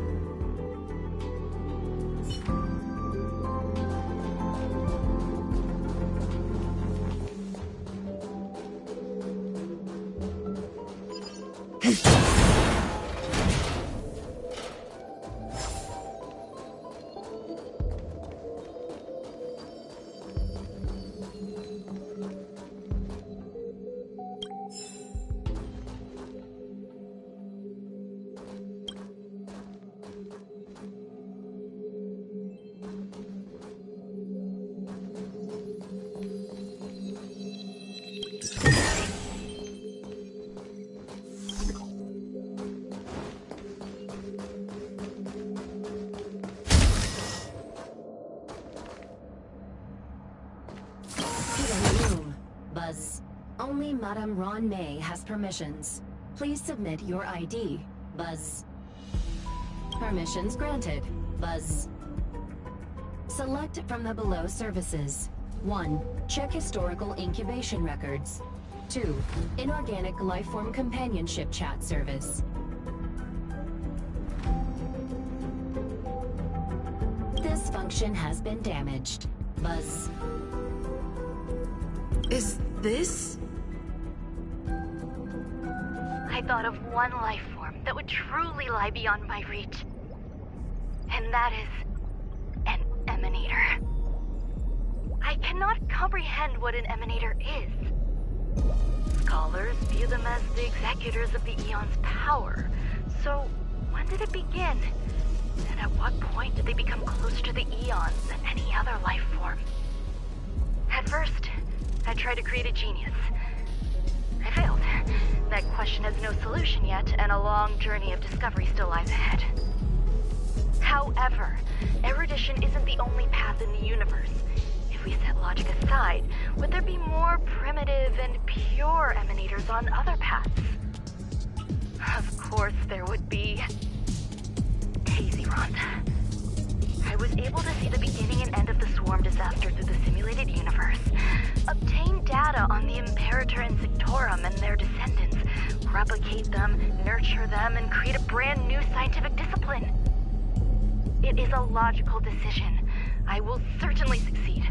Only Madame Ron May has permissions. Please submit your ID. Buzz. Permissions granted. Buzz. Select from the below services. 1. Check historical incubation records. 2. Inorganic lifeform companionship chat service. This function has been damaged. Buzz. Is this? I thought of one life form that would truly lie beyond my reach. And that is an emanator. I cannot comprehend what an emanator is. Scholars view them as the executors of the Eon's power. So, When did it begin? And at what point did they become closer to the eons than any other life form? At first, I tried to create a genius. I failed. That question has no solution yet, and a long journey of discovery still lies ahead. However, erudition isn't the only path in the universe. If we set logic aside, would there be more primitive and pure emanators on other paths? Of course there would be. Hazyron. I was able to see the beginning and end of the swarm disaster through the simulated universe, obtain data on the Imperator and Sectorum and their descendants, replicate them, nurture them, and create a brand new scientific discipline. It is a logical decision. I will certainly succeed.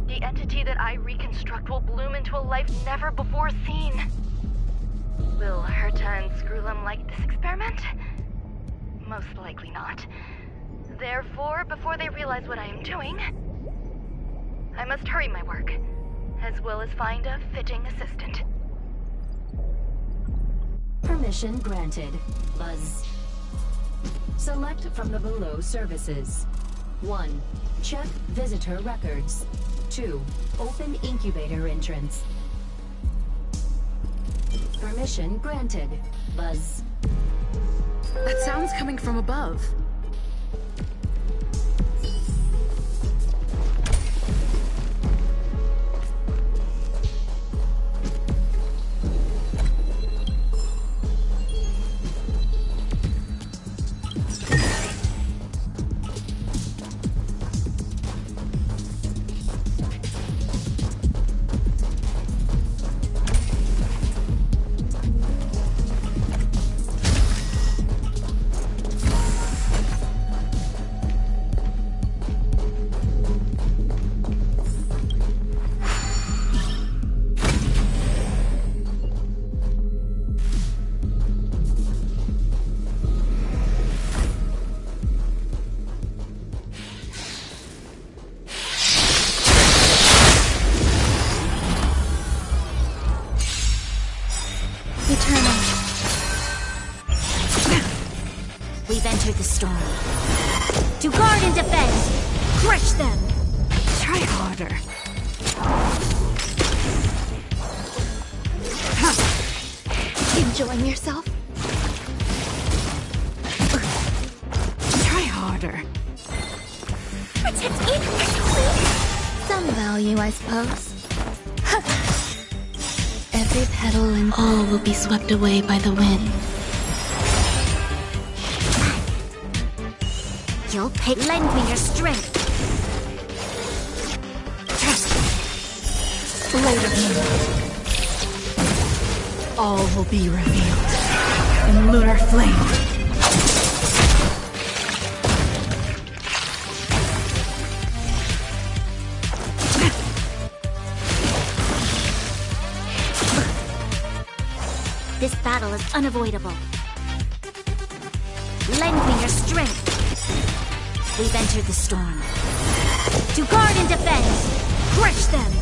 The entity that I reconstruct will bloom into a life never before seen. Will Herta and Screwlum like this experiment? Most likely not. Therefore, before they realize what I am doing, I must hurry my work, as well as find a fitting assistant. Permission granted. Buzz. Select from the below services. 1. Check visitor records. 2. Open incubator entrance. Permission granted. Buzz. That sound's coming from above. We've entered the storm. To guard and defend! Crush them! Try harder. Enjoying yourself? Try harder. Protect it! Some value, I suppose. Every petal and all will be swept away by the wind. You'll pay. Lend me your strength. Later. All will be revealed in lunar flame. This battle is unavoidable. Lend me your strength. We've entered the storm. To guard and defend! Crush them!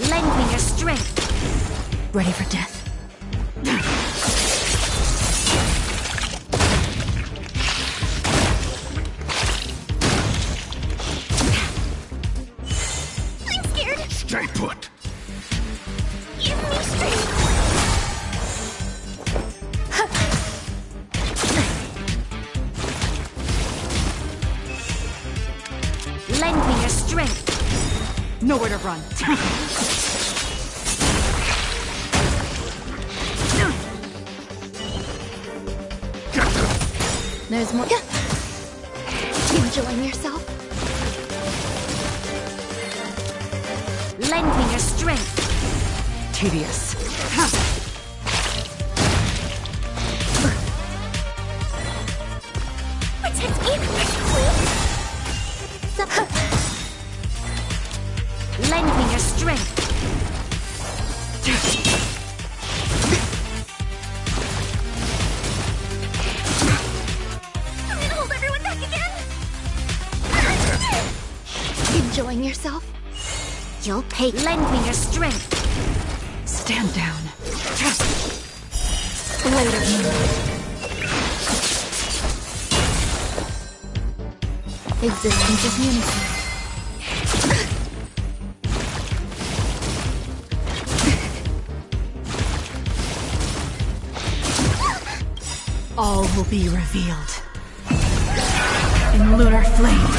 Lend me your strength. Ready for death. Stay put. Give me strength. Lend me your strength. Nowhere to run. There's more. Enjoying yourself? Lend me your strength. Tedious. Protect it. Lend me your strength. yourself? You'll pay. Lend me your strength. Stand down. Blade of Moonlight. Existence is unity. All will be revealed in lunar flame.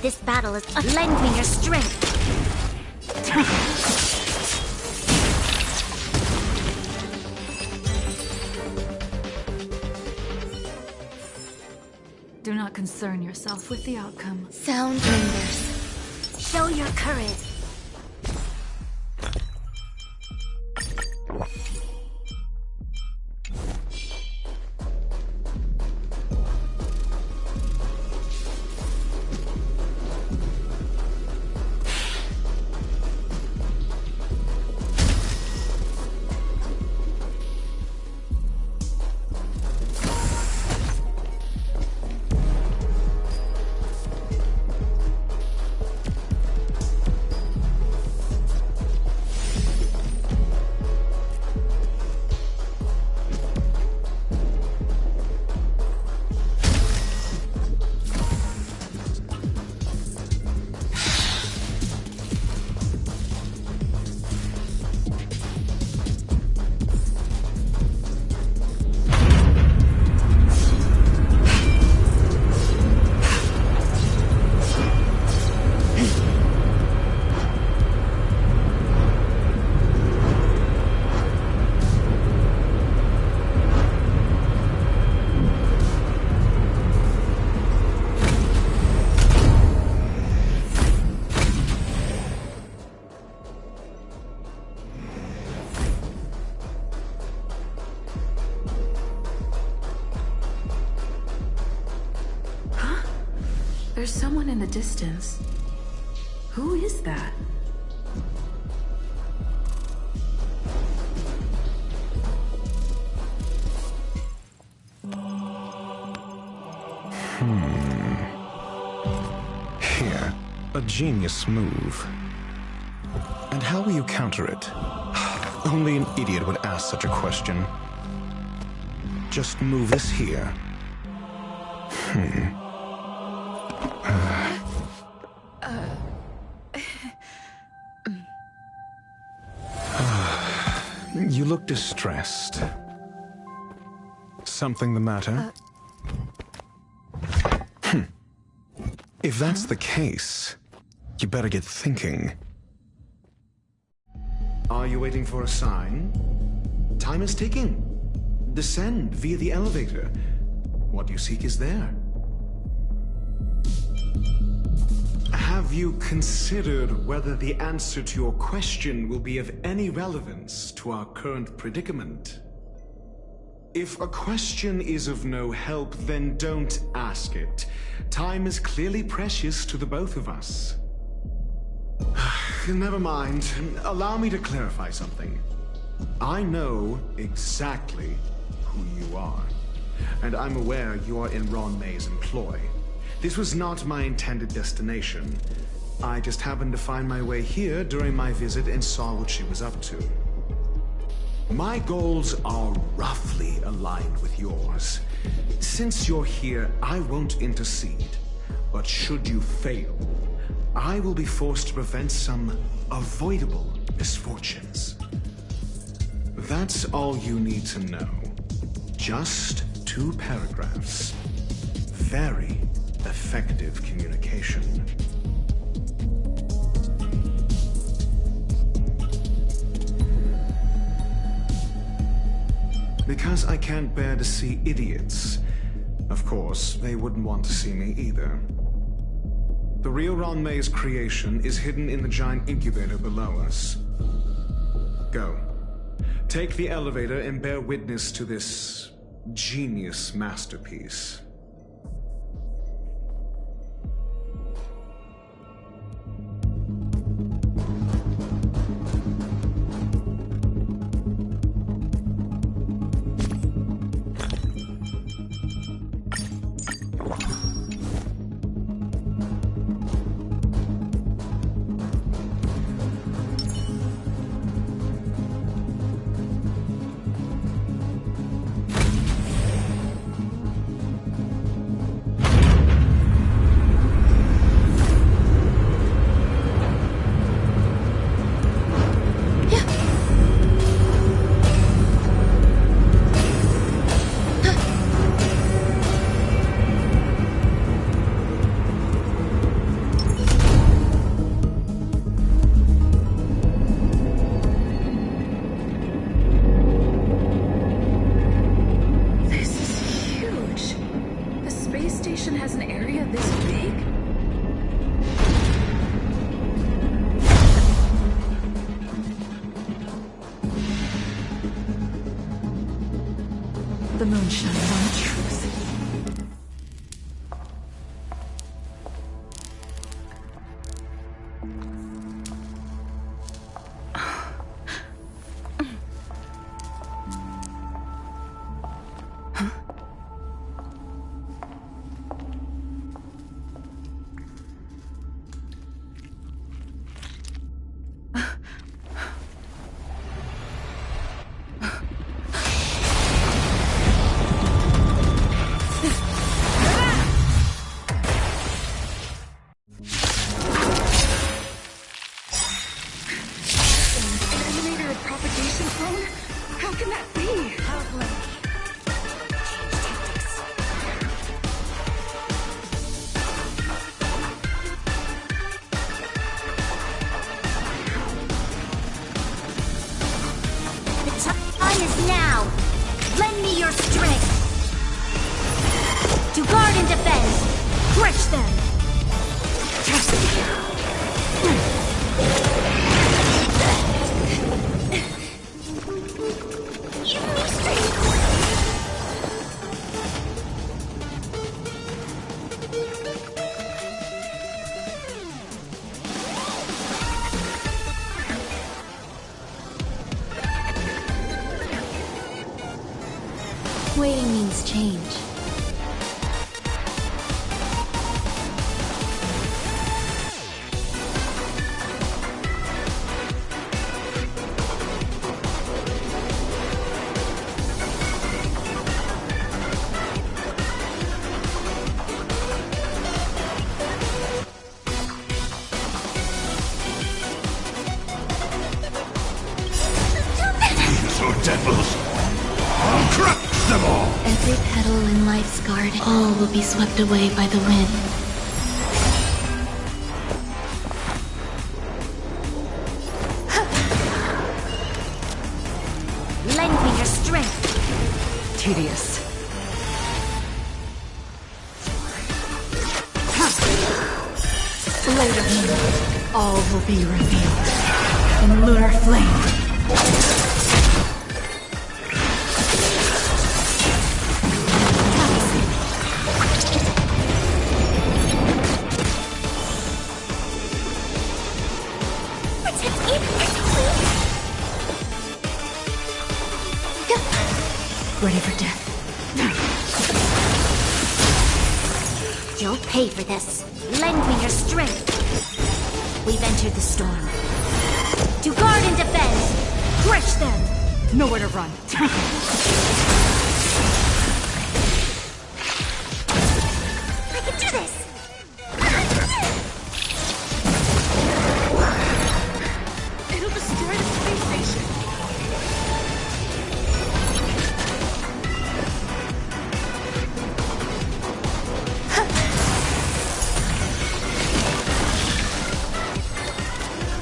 This battle is. Lend me your strength. Do not concern yourself with the outcome. Sound lingers. Show your courage. There's someone in the distance. Who is that? Here, a genius move. And how will you counter it? Only an idiot would ask such a question. Just move this here. You look distressed. Something the matter? If that's the case, you better get thinking. Are you waiting for a sign? Time is ticking. Descend via the elevator. What you seek is there. Have you considered whether the answer to your question will be of any relevance to our current predicament? If a question is of no help, then don't ask it. Time is clearly precious to the both of us. Never mind. Allow me to clarify something. I know exactly who you are, and I'm aware you are in Ron May's employ. This was not my intended destination. I just happened to find my way here during my visit and saw what she was up to. My goals are roughly aligned with yours. Since you're here, I won't intercede. But should you fail, I will be forced to prevent some avoidable misfortunes. That's all you need to know. Just 2 paragraphs. Very effective communication. Because I can't bear to see idiots. Of course, they wouldn't want to see me either. The real Ron May's creation is hidden in the giant incubator below us. Go. Take the elevator and bear witness to this genius masterpiece. the moon shines on the truth. Waiting means change. All will be swept away by the wind. Lend me your strength. Tedious. Later, all will be revealed in lunar flame. Ready for death. You'll pay for this. Lend me your strength. We've entered the storm. To guard and defend. Crush them. Nowhere to run. I can do this. It'll destroy the space station.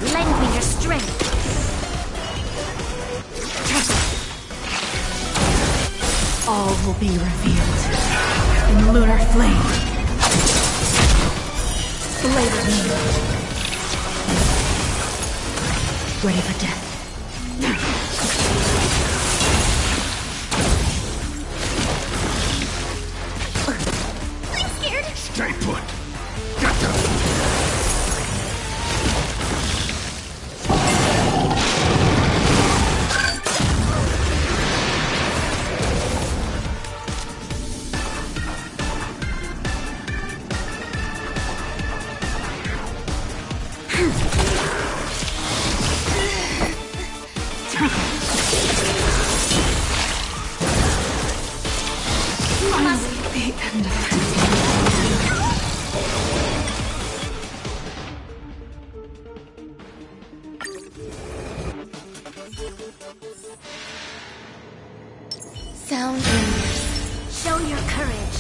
Lend me your strength. All will be revealed in lunar flame. Blade of me. Ready for death. I'm scared. Stay put. Get them. The end of it. Sound lingers. Show your courage.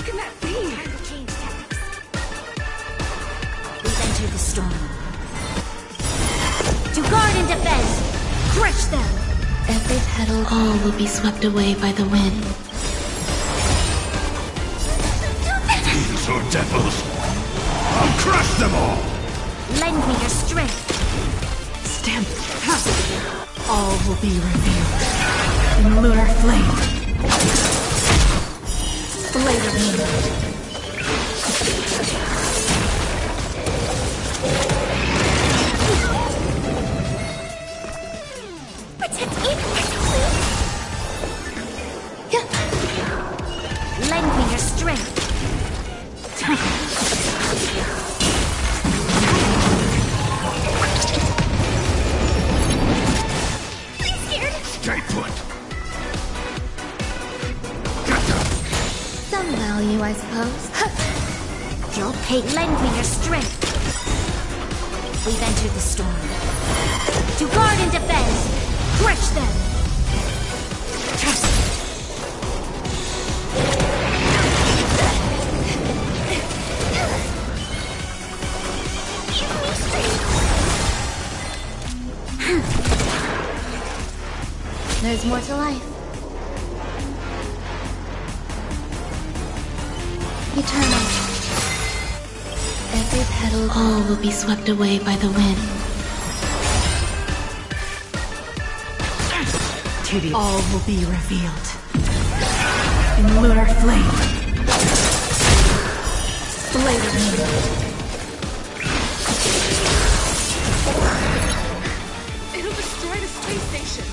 can that be? Time to change tactics. We've entered the storm. To guard and defend! Crush them! Every petal, all will be swept away by the wind. These are devils. I'll crush them all! Lend me your strength. Stamp. All will be revealed in lunar flame. Blade of moonlight. Protect me, please. Lend me your strength. Please, scared. Stay put. Some value, I suppose. You'll pay. Lend me your strength. We've entered the storm. To guard and defend. Crush them. Give me strength. There's more to life. Eternal. Every petal, all will be swept away by the wind. All will be revealed in lunar flame. Blade of moonlight. It'll destroy the space station.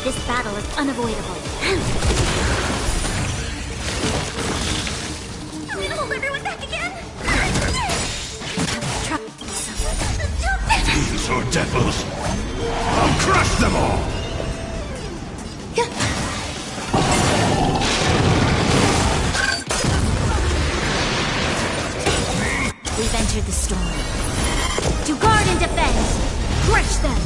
This battle is unavoidable. I'm gonna hold everyone back again. These are devils. I'll crush them all! We've entered the storm. To guard and defend. Crush them.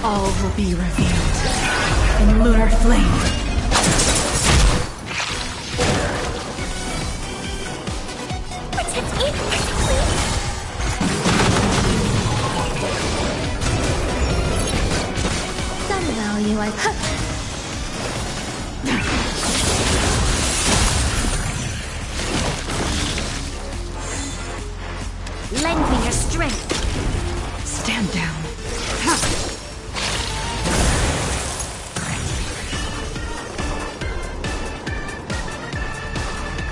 All will be revealed in lunar flame. Protect me, please. Some value, I suppose. Lend me your strength. Stand down.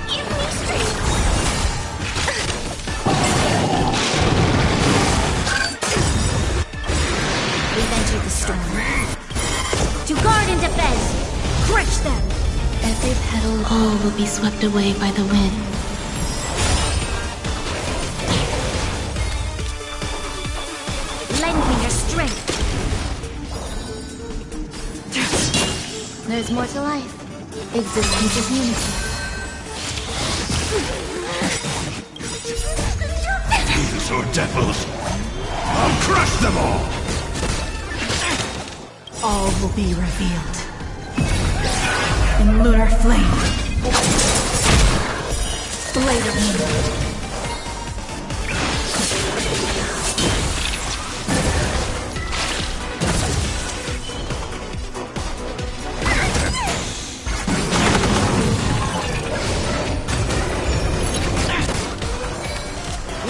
Give me strength. We've entered the storm. To guard and defend. Crush them. Every petal, all will be swept away by the wind. Lend me your strength. There's more to life. Existence is unity. These are devils. I'll crush them all! All will be revealed in lunar flame. Blade of moonlight.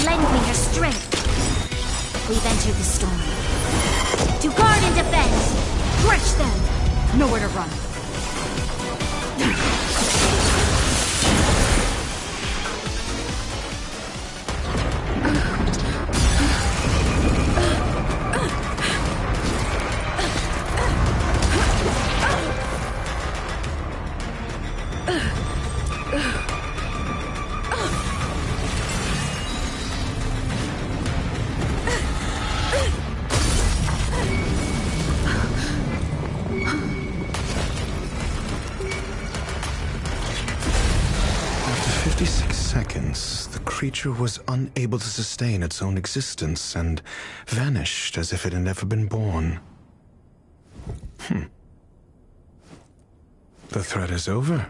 Lend me your strength. We've entered the storm. To guard and defend. Crush them. Nowhere to run. 56 seconds, the creature was unable to sustain its own existence and vanished as if it had never been born. The threat is over.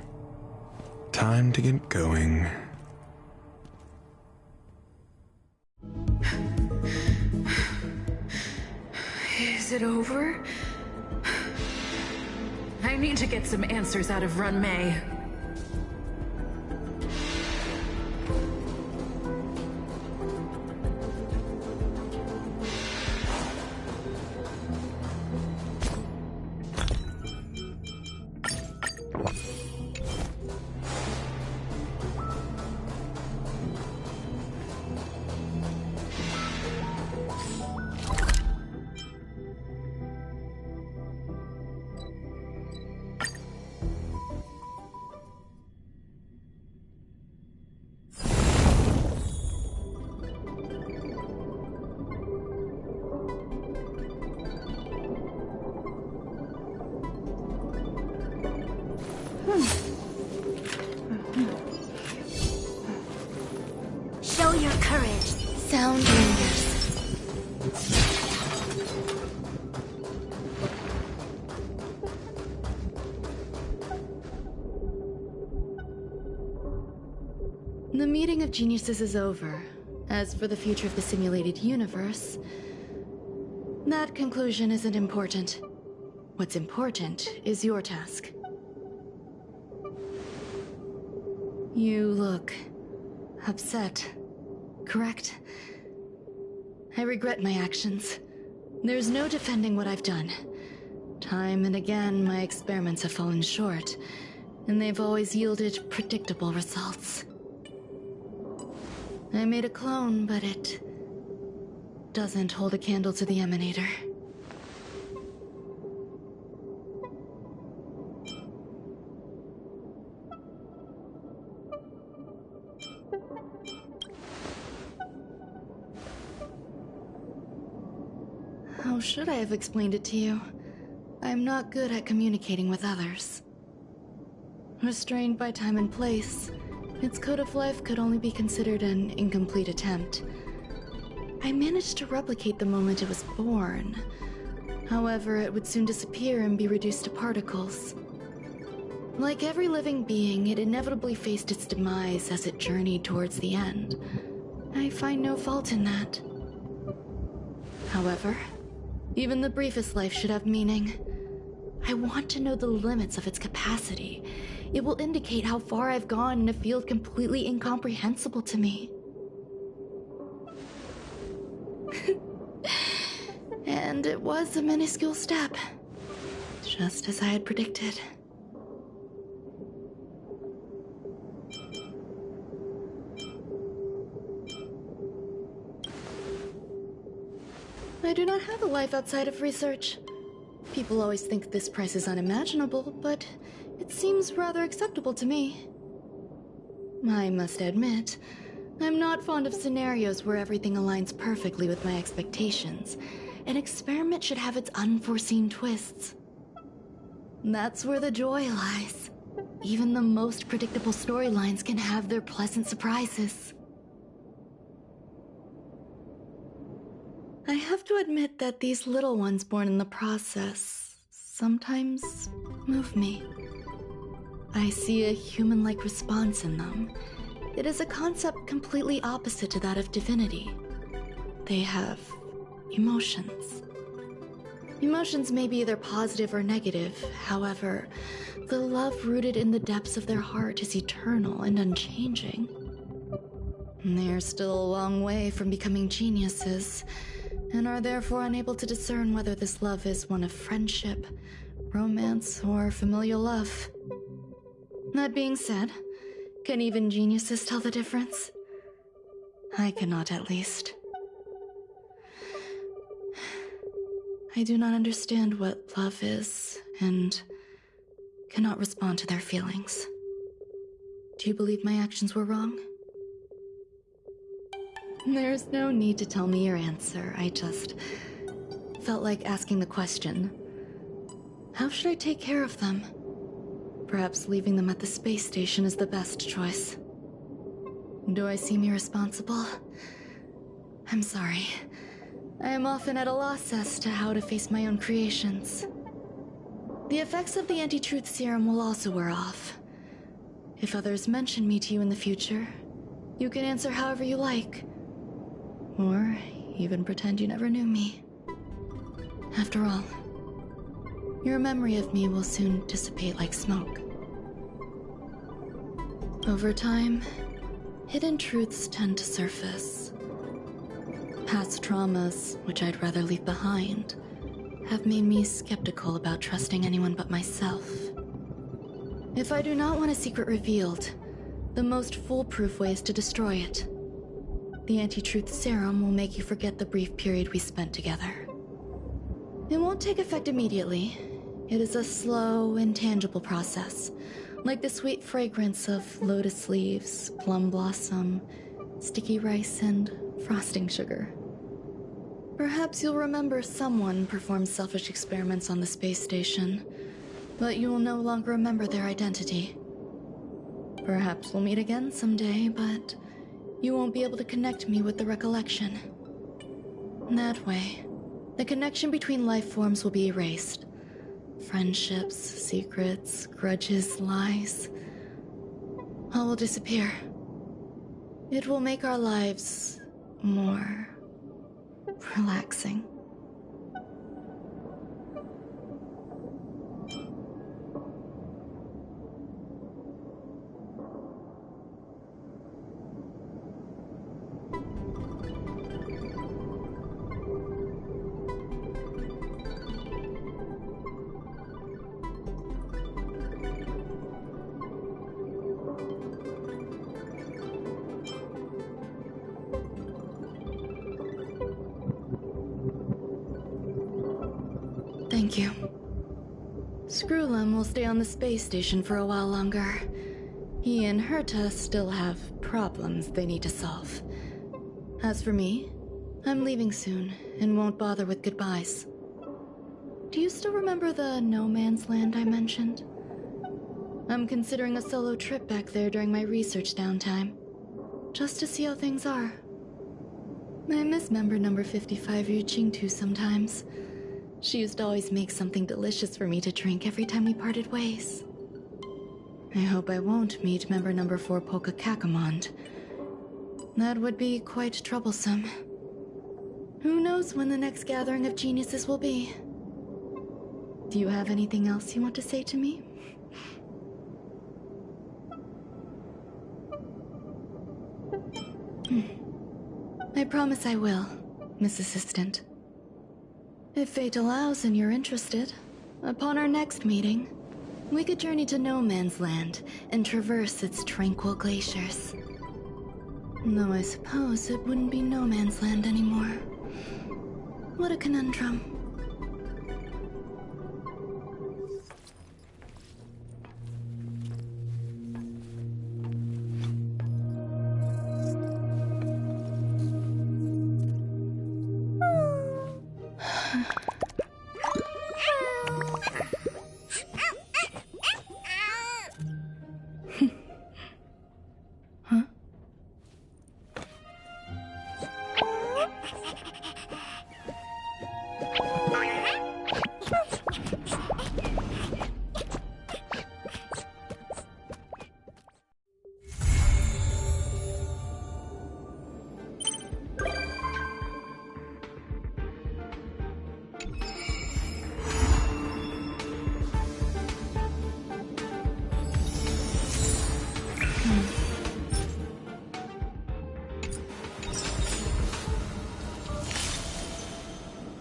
Time to get going. Is it over? I need to get some answers out of Run May. Show your courage. Sound lingers. The meeting of geniuses is over. As for the future of the simulated universe, that conclusion isn't important. What's important is your task. You look upset, correct? I regret my actions. There's no defending what I've done. Time and again, my experiments have fallen short, and they've always yielded predictable results. I made a clone, but it doesn't hold a candle to the Emanator. How should I have explained it to you? I'm not good at communicating with others. Restrained by time and place, its code of life could only be considered an incomplete attempt. I managed to replicate the moment it was born. However, it would soon disappear and be reduced to particles. Like every living being, it inevitably faced its demise as it journeyed towards the end. I find no fault in that. However, even the briefest life should have meaning. I want to know the limits of its capacity. It will indicate how far I've gone in a field completely incomprehensible to me. And it was a minuscule step, just as I had predicted. I do not have a life outside of research. People always think this price is unimaginable, but it seems rather acceptable to me. I must admit, I'm not fond of scenarios where everything aligns perfectly with my expectations. An experiment should have its unforeseen twists. That's where the joy lies. Even the most predictable storylines can have their pleasant surprises. I have to admit that these little ones born in the process sometimes move me. I see a human-like response in them. It is a concept completely opposite to that of divinity. They have emotions. Emotions may be either positive or negative. However, the love rooted in the depths of their heart is eternal and unchanging. They're still a long way from becoming geniuses, and are therefore unable to discern whether this love is one of friendship, romance, or familial love. That being said, can even geniuses tell the difference? I cannot, at least. I do not understand what love is, and cannot respond to their feelings. Do you believe my actions were wrong? There's no need to tell me your answer. I just felt like asking the question. How should I take care of them? Perhaps leaving them at the space station is the best choice. Do I seem irresponsible? I'm sorry. I am often at a loss as to how to face my own creations. The effects of the anti-truth serum will also wear off. If others mention me to you in the future, you can answer however you like. Or even pretend you never knew me. After all, your memory of me will soon dissipate like smoke. Over time, hidden truths tend to surface. Past traumas, which I'd rather leave behind, have made me skeptical about trusting anyone but myself. If I do not want a secret revealed, the most foolproof way is to destroy it. The anti-truth serum will make you forget the brief period we spent together. It won't take effect immediately. It is a slow, intangible process, like the sweet fragrance of lotus leaves, plum blossom, sticky rice, and frosting sugar. Perhaps you'll remember someone performed selfish experiments on the space station, but you will no longer remember their identity. Perhaps we'll meet again someday, but you won't be able to connect me with the recollection. That way, the connection between life forms will be erased. Friendships, secrets, grudges, lies, all will disappear. It will make our lives more relaxing. Thank you. Screwlum will stay on the space station for a while longer. He and Herta still have problems they need to solve. As for me, I'm leaving soon and won't bother with goodbyes. Do you still remember the no man's land I mentioned? I'm considering a solo trip back there during my research downtime, just to see how things are. I miss member number 55 Yu Qingtu sometimes. She used to always make something delicious for me to drink every time we parted ways. I hope I won't meet member number 4 Polka Kakamond. That would be quite troublesome. Who knows when the next gathering of geniuses will be? Do you have anything else you want to say to me? I promise I will, Miss Assistant. If fate allows and you're interested, upon our next meeting, we could journey to No Man's Land and traverse its tranquil glaciers. Though I suppose it wouldn't be No Man's Land anymore. What a conundrum.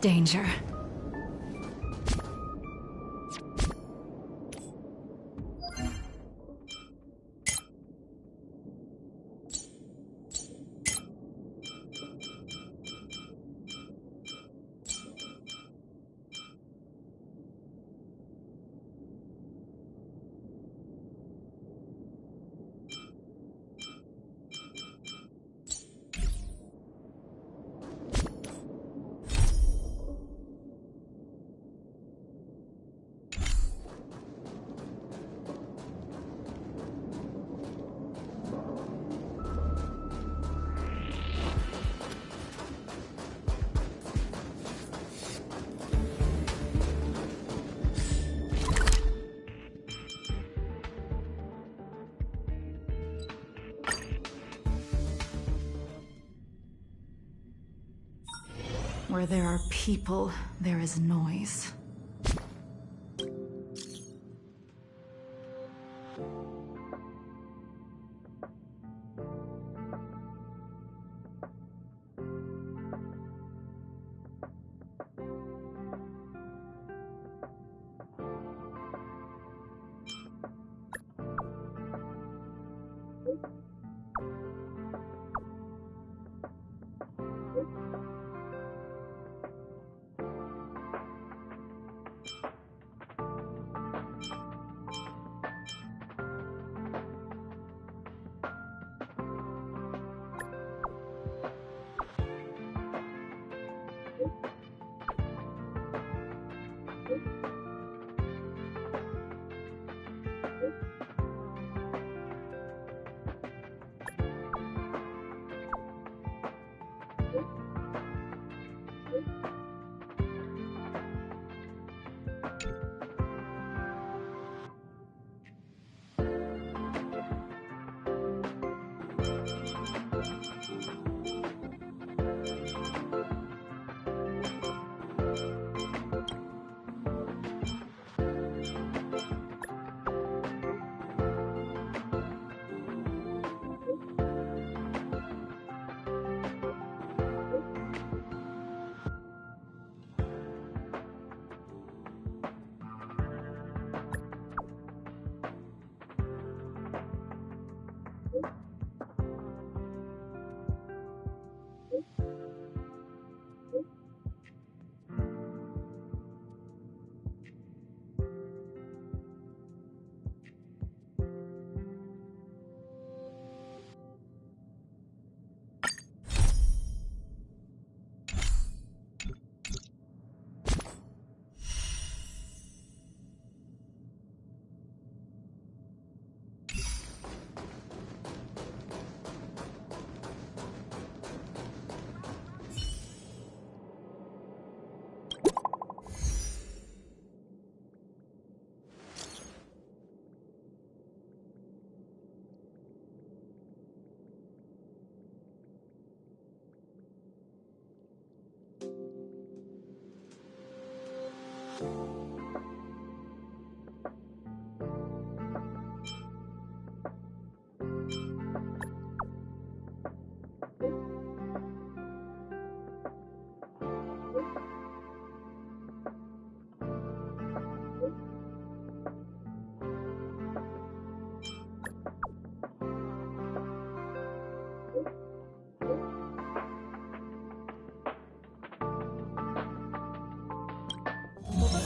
Danger. Where there are people, there is noise.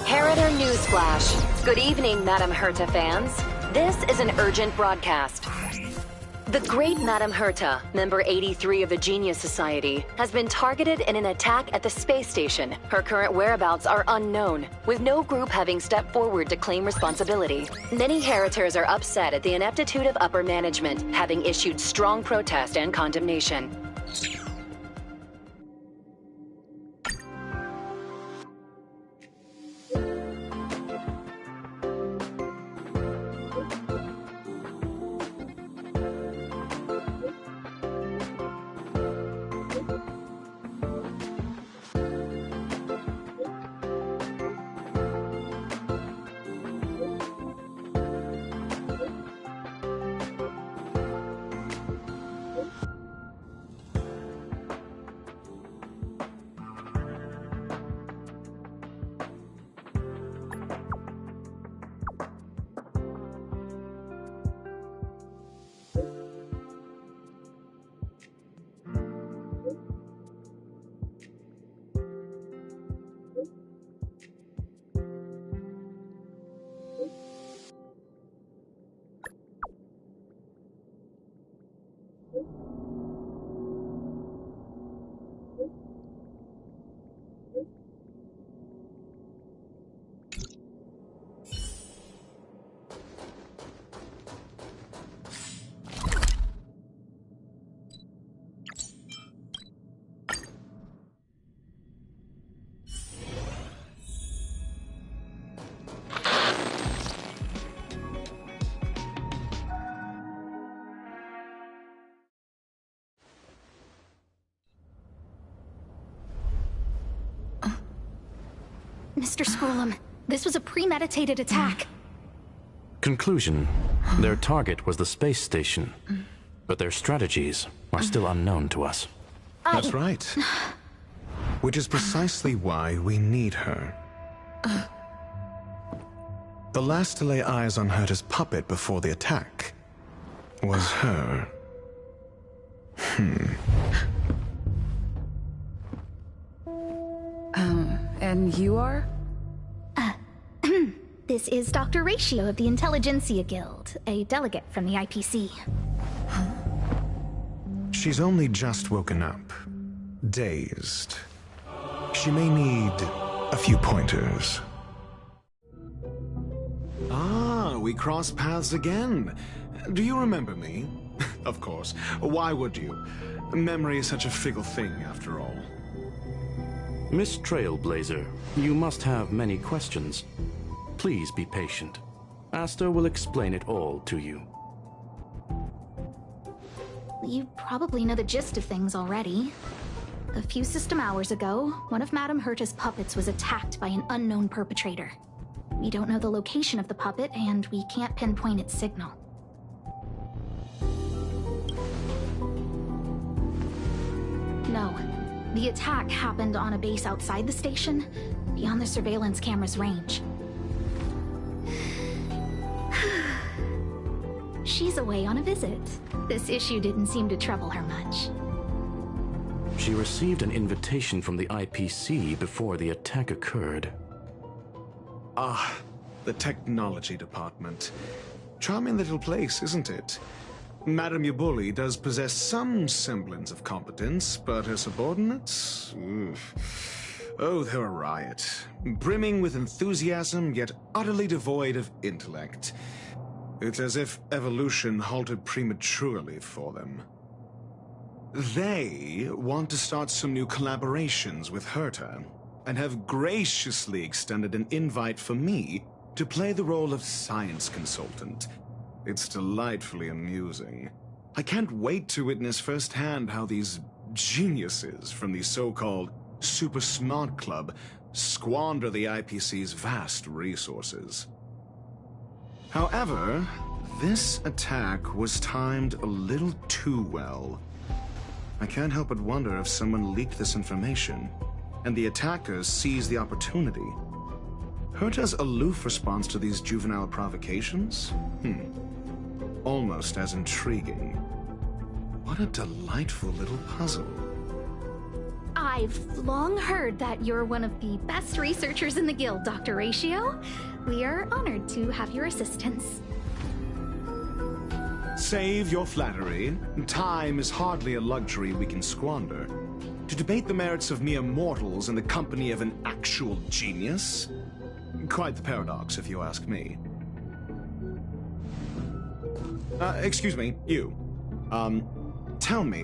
Heritor Newsflash. Good evening, Madame Herta fans. This is an urgent broadcast. The great Madame Herta, member 83 of the Genius Society, has been targeted in an attack at the space station. Her current whereabouts are unknown, with no group having stepped forward to claim responsibility. Many Heritors are upset at the ineptitude of upper management, having issued strong protest and condemnation. Mr. Scrollum, this was a premeditated attack. Conclusion. Their target was the space station, but their strategies are still unknown to us. That's right. Which is precisely why we need her. The last to lay eyes on Herta's puppet before the attack was her. And you are? This is Dr. Ratio of the Intelligentsia Guild, a delegate from the IPC. She's only just woken up. Dazed. She may need a few pointers. Ah, we cross paths again. Do you remember me? Of course. Why would you? Memory is such a fickle thing, after all. Miss Trailblazer, you must have many questions. Please be patient. Aster will explain it all to you. You probably know the gist of things already. A few system hours ago, one of Madame Herta's puppets was attacked by an unknown perpetrator. We don't know the location of the puppet, and we can't pinpoint its signal. No. The attack happened on a base outside the station, beyond the surveillance camera's range. She's away on a visit. This issue didn't seem to trouble her much. She received an invitation from the IPC before the attack occurred. Ah, the technology department. Charming little place, isn't it? Madame Yabuli does possess some semblance of competence, but her subordinates? Oof. Oh, they're a riot. Brimming with enthusiasm, yet utterly devoid of intellect. It's as if evolution halted prematurely for them. They want to start some new collaborations with Herta, and have graciously extended an invite for me to play the role of science consultant. It's delightfully amusing. I can't wait to witness firsthand how these geniuses from the so-called Super Smart Club squander the IPC's vast resources. However, this attack was timed a little too well. I can't help but wonder if someone leaked this information, and the attackers seized the opportunity. Herta's aloof response to these juvenile provocations? Almost as intriguing. What a delightful little puzzle. I've long heard that you're one of the best researchers in the guild, Dr. Ratio. We are honored to have your assistance. Save your flattery. Time is hardly a luxury we can squander. To debate the merits of mere mortals in the company of an actual genius? Quite the paradox, if you ask me. Excuse me, you. Tell me,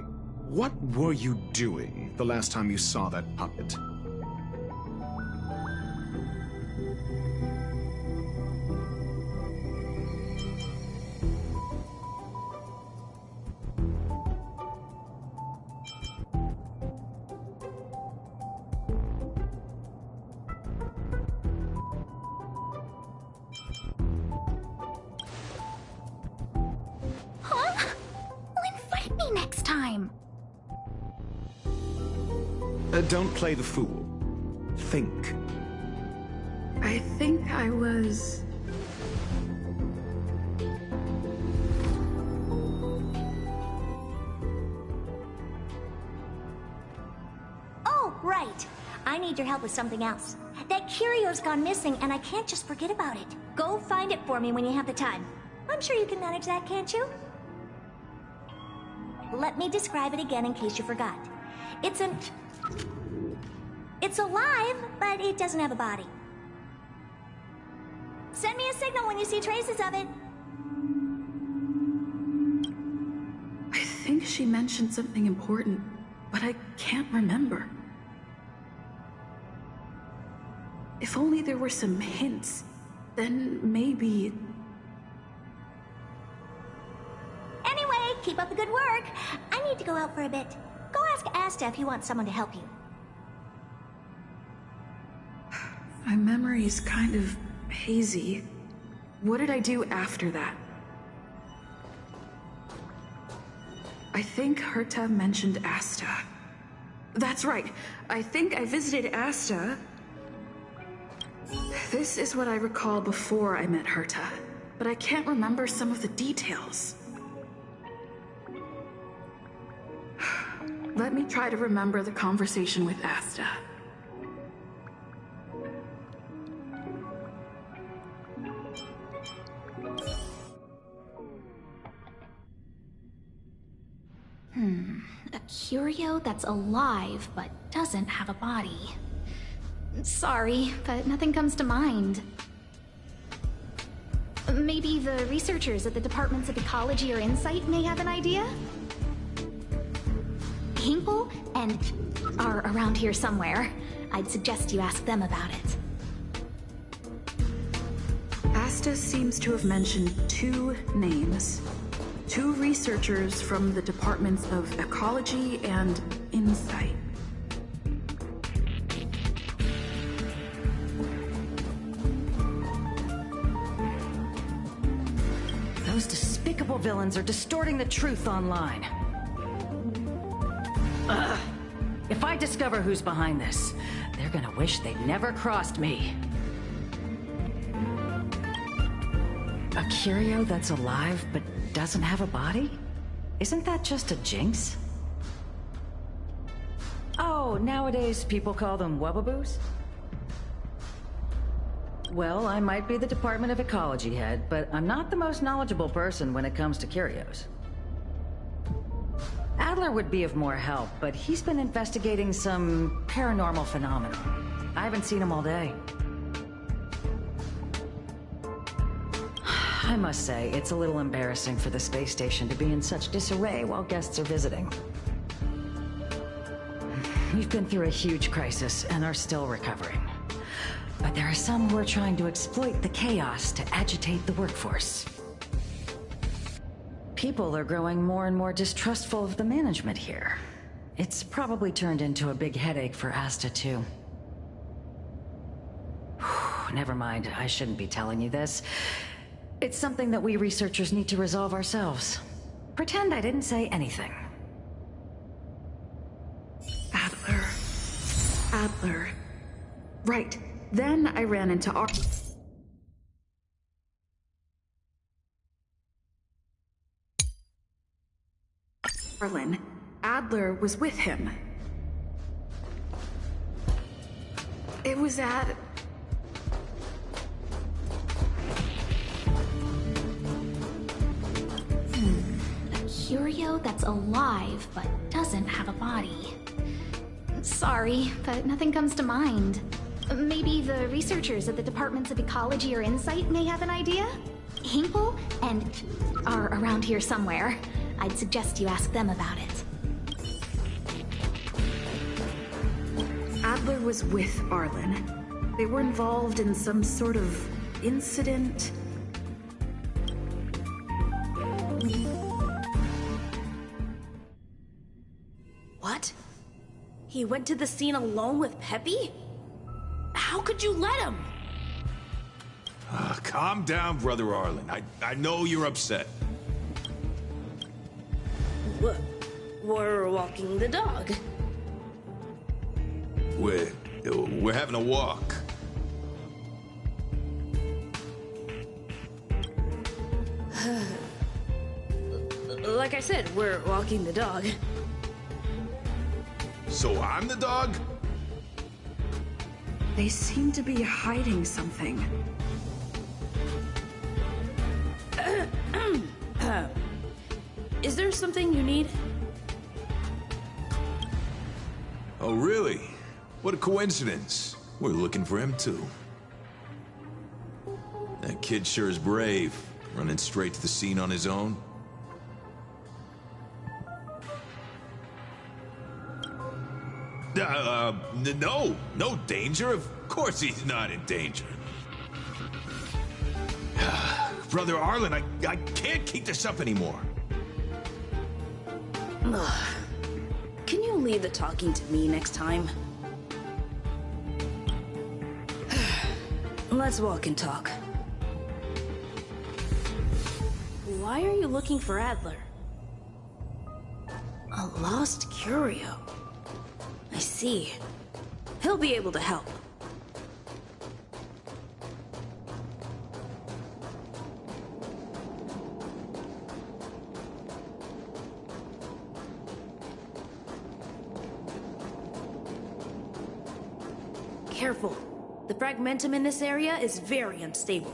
what were you doing the last time you saw that puppet? Next time. Don't play the fool. Think. I think I was... Oh, right. I need your help with something else. That curio's gone missing, and I can't just forget about it. Go find it for me when you have the time. I'm sure you can manage that, can't you? Let me describe it again in case you forgot. It's alive, but it doesn't have a body. Send me a signal when you see traces of it. I think she mentioned something important, but I can't remember. If only there were some hints, then maybe... Anyway, keep up the good work. I need to go out for a bit. Go ask Asta if you want someone to help you. I'm memory's kind of hazy. What did I do after that? I think Herta mentioned Asta. That's right. I think I visited Asta. This is what I recall before I met Herta, but I can't remember some of the details. Let me try to remember the conversation with Asta. A curio that's alive but doesn't have a body. Sorry, but nothing comes to mind. Maybe the researchers at the Departments of Ecology or Insight may have an idea? Hinkle and are around here somewhere. I'd suggest you ask them about it. Asta seems to have mentioned 2 names. 2 researchers from the Departments of Ecology and Insight. Those despicable villains are distorting the truth online. Ugh. If I discover who's behind this, they're gonna wish they'd never crossed me. A curio that's alive but doesn't have a body? Isn't that just a jinx? Oh, nowadays people call them wubbaboos? Well, I might be the Department of Ecology head, but I'm not the most knowledgeable person when it comes to curios. Adler would be of more help, but he's been investigating some paranormal phenomena. I haven't seen him all day. I must say, it's a little embarrassing for the space station to be in such disarray while guests are visiting. We've been through a huge crisis and are still recovering. But there are some who are trying to exploit the chaos to agitate the workforce. People are growing more and more distrustful of the management here. It's probably turned into a big headache for Asta, too. Never mind, I shouldn't be telling you this. It's something that we researchers need to resolve ourselves. Pretend I didn't say anything. Adler. Right. Then I ran into Arlen. Adler was with him. It was at... A curio that's alive but doesn't have a body. Sorry, but nothing comes to mind. Maybe the researchers at the Departments of Ecology or Insight may have an idea? Hinkle and are around here somewhere. I'd suggest you ask them about it. Adler was with Arlen. They were involved in some sort of incident. What? He went to the scene alone with Peppy? How could you let him? Calm down, Brother Arlen. I know you're upset. We're walking the dog. We're having a walk. Like I said, we're walking the dog. So I'm the dog? They seem to be hiding something. Is there something you need? Oh, really? What a coincidence. We're looking for him, too. That kid sure is brave, running straight to the scene on his own. No danger. Of course he's not in danger. Brother Arlen, I can't keep this up anymore. Can you leave the talking to me next time? Let's walk and talk. Why are you looking for Adler? A lost curio. I see. He'll be able to help. Careful. The fragmentum in this area is very unstable.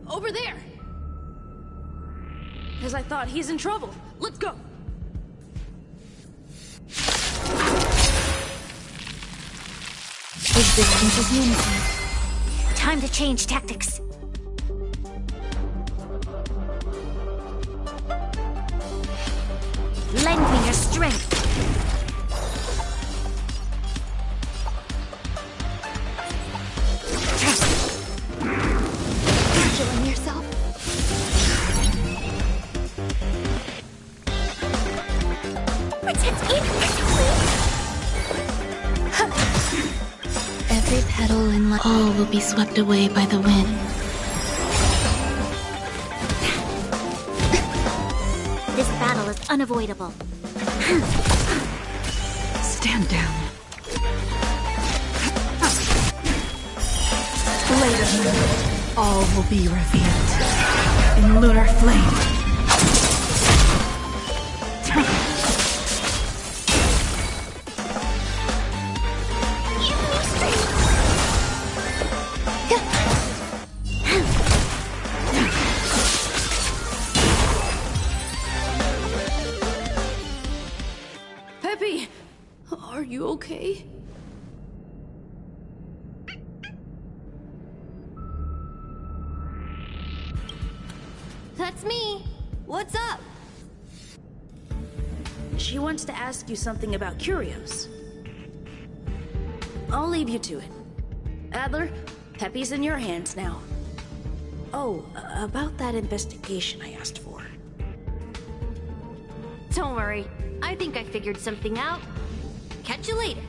Over there! As I thought, he's in trouble. Let's go! Existence is unity. Time to change tactics. Lend me your strength. Killing yourself? Protect me! Every petal in life, all will be swept away by the wind. This battle is unavoidable. Stand down. Later, all will be revealed in lunar flame. Peppy! Are you okay? That's me. What's up? She wants to ask you something about curios. I'll leave you to it. Adler, Peppy's in your hands now. Oh, about that investigation I asked for. Don't worry. I think I figured something out. Catch you later.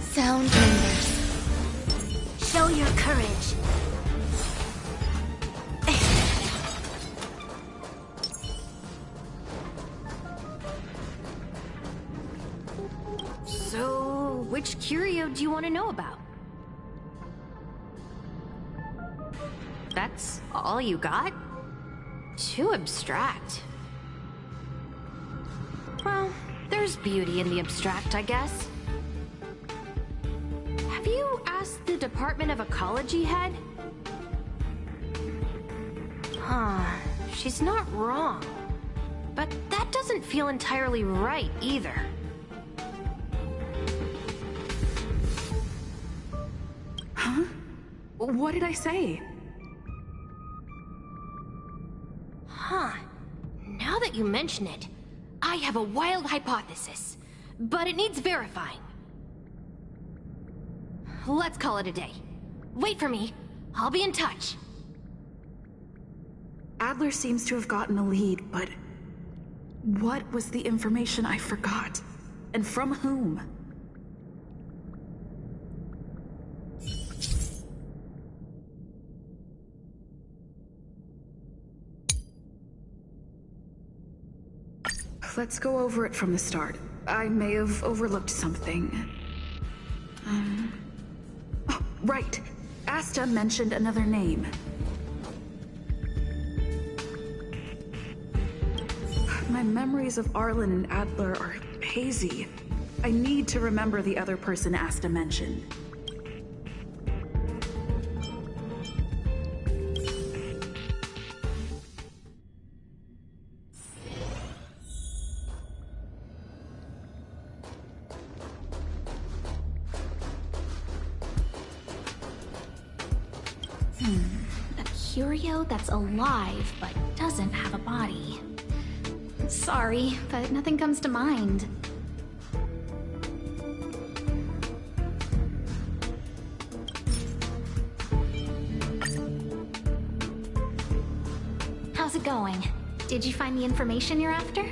Sound members. Show your courage. So, which curio do you want to know about? That's all you got? Too abstract. Well, there's beauty in the abstract, I guess. Have you asked the Department of Ecology head? Huh, she's not wrong. But that doesn't feel entirely right either. Huh? What did I say? Huh. Now that you mention it, I have a wild hypothesis, but it needs verifying. Let's call it a day. Wait for me. I'll be in touch. Adler seems to have gotten a lead, but what was the information I forgot? And from whom? Let's go over it from the start. I may have overlooked something. Oh, right. Asta mentioned another name. My memories of Arlen and Adler are hazy. I need to remember the other person Asta mentioned. A curio that's alive but doesn't have a body. Sorry, but nothing comes to mind. How's it going? Did you find the information you're after?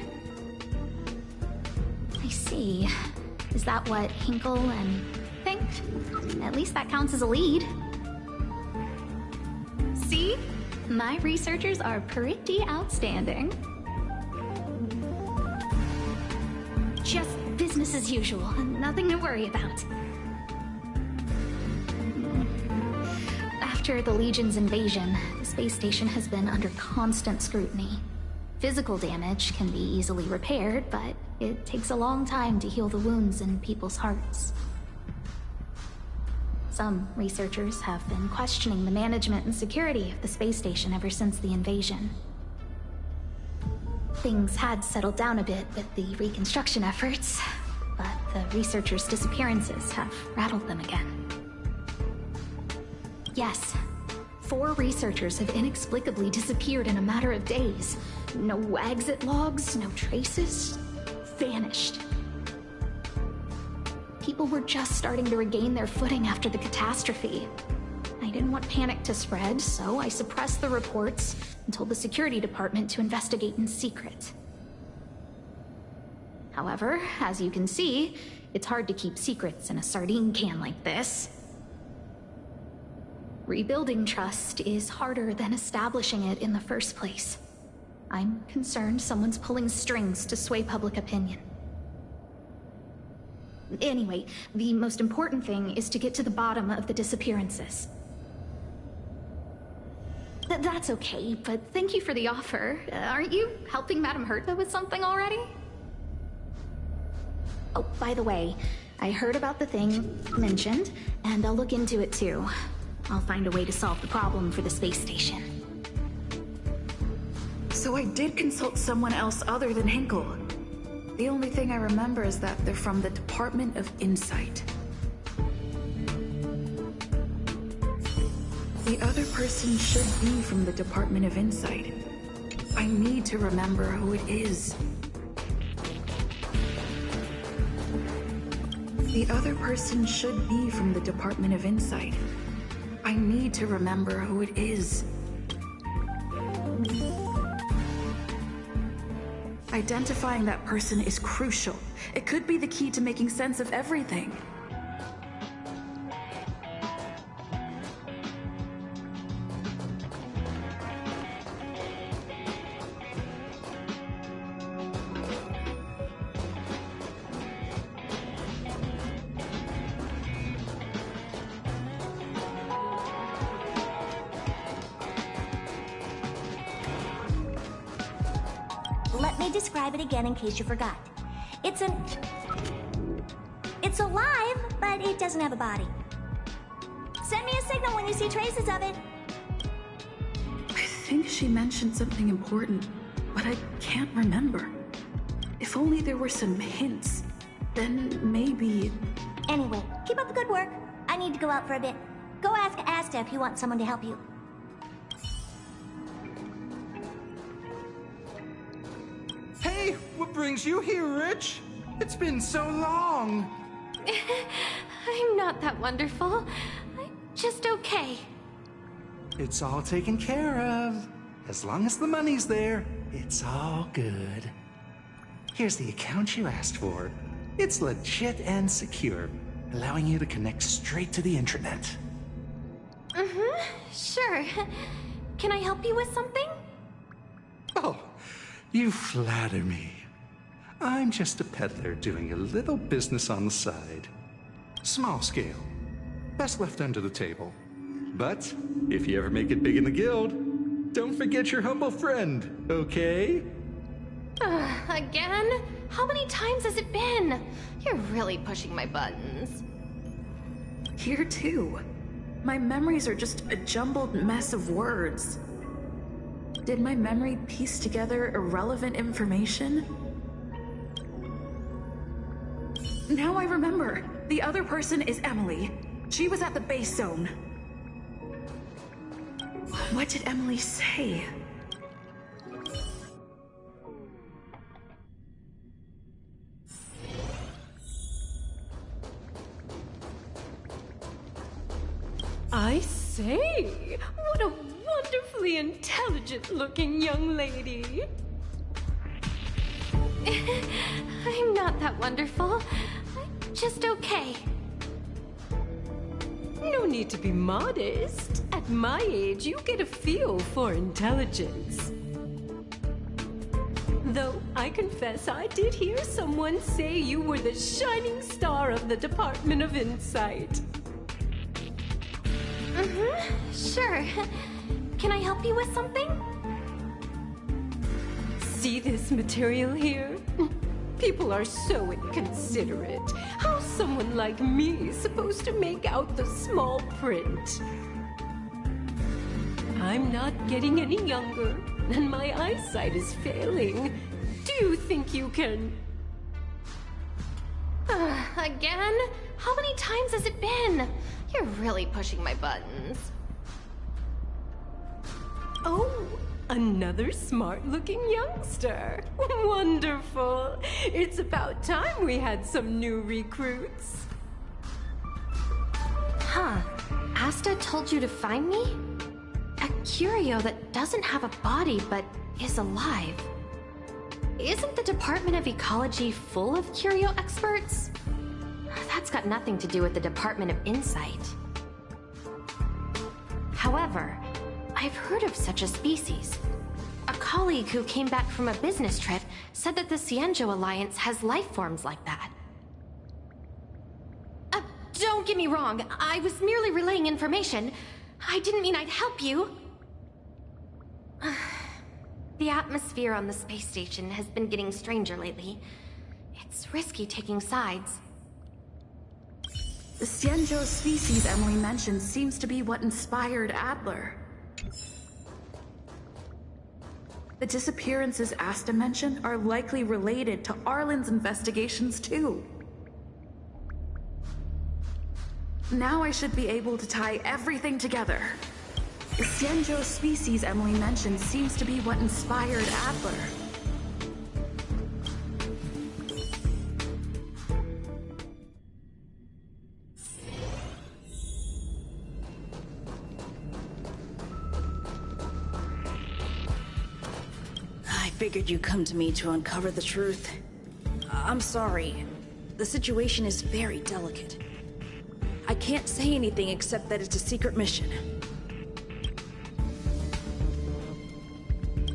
I see. Is that what Hinkle and think? At least that counts as a lead. See? My researchers are pretty outstanding. Just business as usual, nothing to worry about. After the Legion's invasion, the space station has been under constant scrutiny. Physical damage can be easily repaired, but it takes a long time to heal the wounds in people's hearts. Some researchers have been questioning the management and security of the space station ever since the invasion. Things had settled down a bit with the reconstruction efforts, but the researchers' disappearances have rattled them again. Yes, 4 researchers have inexplicably disappeared in a matter of days. No exit logs, no traces. Vanished. People were just starting to regain their footing after the catastrophe. I didn't want panic to spread, so I suppressed the reports and told the security department to investigate in secret. However, as you can see, it's hard to keep secrets in a sardine can like this. Rebuilding trust is harder than establishing it in the first place. I'm concerned someone's pulling strings to sway public opinion. Anyway, the most important thing is to get to the bottom of the disappearances. That's okay, but thank you for the offer. Aren't you helping Madame Herta with something already? Oh, by the way, I heard about the thing mentioned, and I'll look into it too. I'll find a way to solve the problem for the space station. So I did consult someone else other than Hinkle. The only thing I remember is that they're from the Department of Insight. The other person should be from the Department of Insight. I need to remember who it is. The other person should be from the Department of Insight. I need to remember who it is. Identifying that person is crucial. It could be the key to making sense of everything. Let me describe it again in case you forgot. It's alive, but it doesn't have a body. Send me a signal when you see traces of it. I think she mentioned something important, but I can't remember. If only there were some hints, then maybe... Anyway, keep up the good work. I need to go out for a bit. Go ask Asta if you want someone to help you. Hey, what brings you here, Rich? It's been so long. I'm not that wonderful. I'm just okay. It's all taken care of. As long as the money's there, it's all good. Here's the account you asked for. It's legit and secure, allowing you to connect straight to the intranet. Sure. Can I help you with something? Oh, you flatter me. I'm just a peddler doing a little business on the side. Small scale. Best left under the table. But if you ever make it big in the guild, don't forget your humble friend, okay? Again? How many times has it been? You're really pushing my buttons. Here too. My memories are just a jumbled mess of words. Did my memory piece together irrelevant information? Now I remember. The other person is Emily. She was at the base zone. What did Emily say? say, what a wonderfully intelligent-looking young lady. I'm not that wonderful. I'm just okay. No need to be modest. At my age, you get a feel for intelligence. Though I confess I did hear someone say you were the shining star of the Department of Insight. Sure. Can I help you with something? See this material here? People are so inconsiderate. How's someone like me supposed to make out the small print? I'm not getting any younger, and my eyesight is failing. Do you think you can... Again? How many times has it been? You're really pushing my buttons. Oh, another smart-looking youngster. Wonderful. It's about time we had some new recruits. Huh. Asta told you to find me? A curio that doesn't have a body but is alive. Isn't the Department of Ecology full of curio experts? That's got nothing to do with the Department of Insight. However, I've heard of such a species. A colleague who came back from a business trip said that the Cienjo Alliance has life forms like that. Don't get me wrong, I was merely relaying information. I didn't mean I'd help you. The atmosphere on the space station has been getting stranger lately. It's risky taking sides. The Cienjo species Emily mentioned seems to be what inspired Adler. The disappearances Asta mentioned are likely related to Arlen's investigations too. Now I should be able to tie everything together. The Cienjo species Emily mentioned seems to be what inspired Adler. I figured you'd come to me to uncover the truth. I'm sorry. The situation is very delicate. I can't say anything except that it's a secret mission.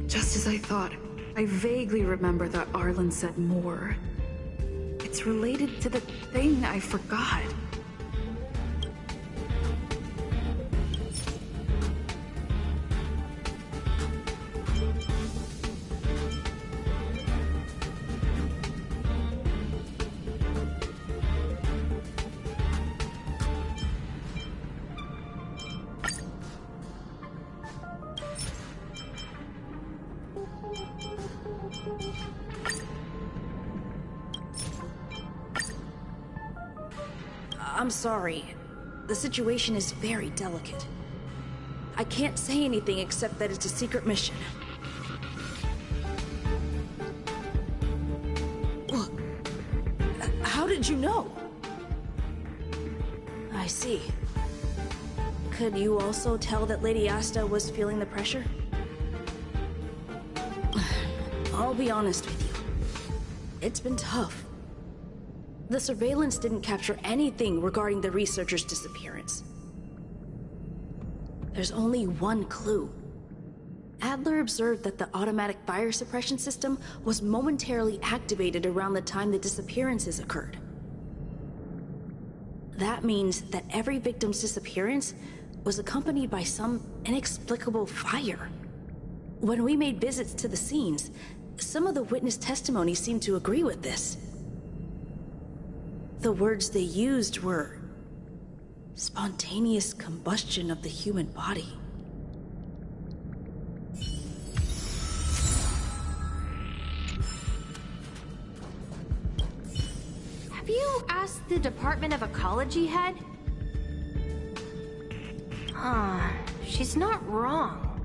Just as I thought, I vaguely remember that Arlen said more. It's related to the thing I forgot. I'm sorry. The situation is very delicate. I can't say anything except that it's a secret mission. Well, how did you know? I see. Could you also tell that Lady Asta was feeling the pressure? I'll be honest with you. It's been tough. The surveillance didn't capture anything regarding the researcher's disappearance. There's only one clue. Adler observed that the automatic fire suppression system was momentarily activated around the time the disappearances occurred. That means that every victim's disappearance was accompanied by some inexplicable fire. When we made visits to the scenes, some of the witness testimony seemed to agree with this. The words they used were spontaneous combustion of the human body. Have you asked the Department of Ecology head? She's not wrong.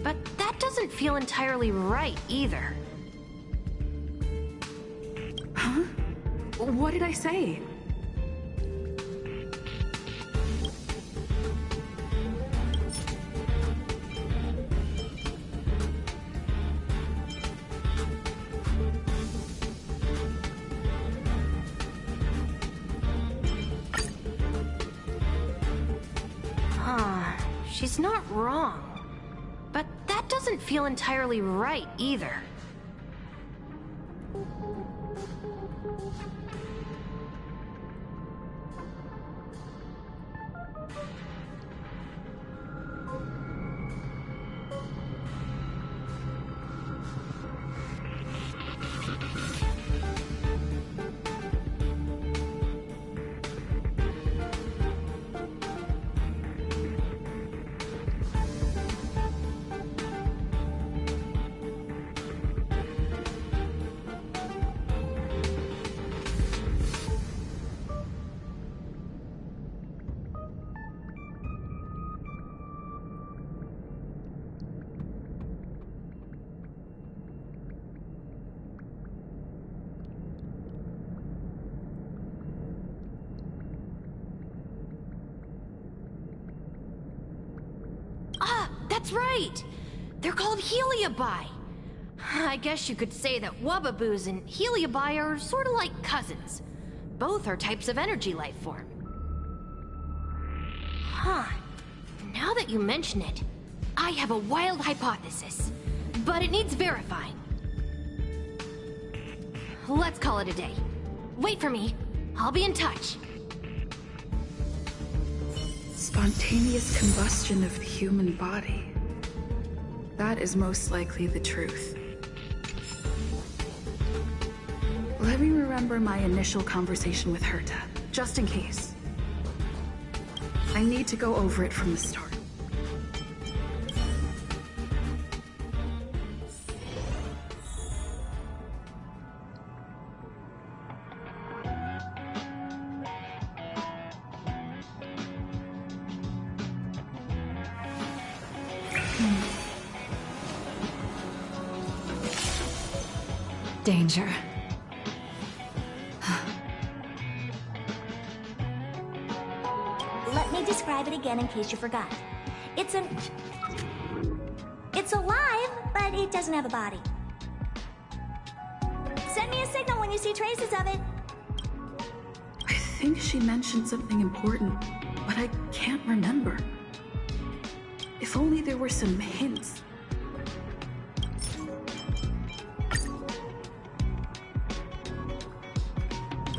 But that doesn't feel entirely right either. Huh? What did I say? she's not wrong. But that doesn't feel entirely right either. That's right! They're called Heliobi. I guess you could say that Wubbaboos and Heliobi are sort of like cousins. Both are types of energy life form. Huh. Now that you mention it, I have a wild hypothesis, but it needs verifying. Let's call it a day. Wait for me. I'll be in touch. Spontaneous combustion of the human body. That is most likely the truth. Let me remember my initial conversation with Herta, just in case. I need to go over it from the start. Danger. Let me describe it again in case you forgot. It's alive, but it doesn't have a body. Send me a signal when you see traces of it. I think she mentioned something important, but I can't remember. If only there were some hints.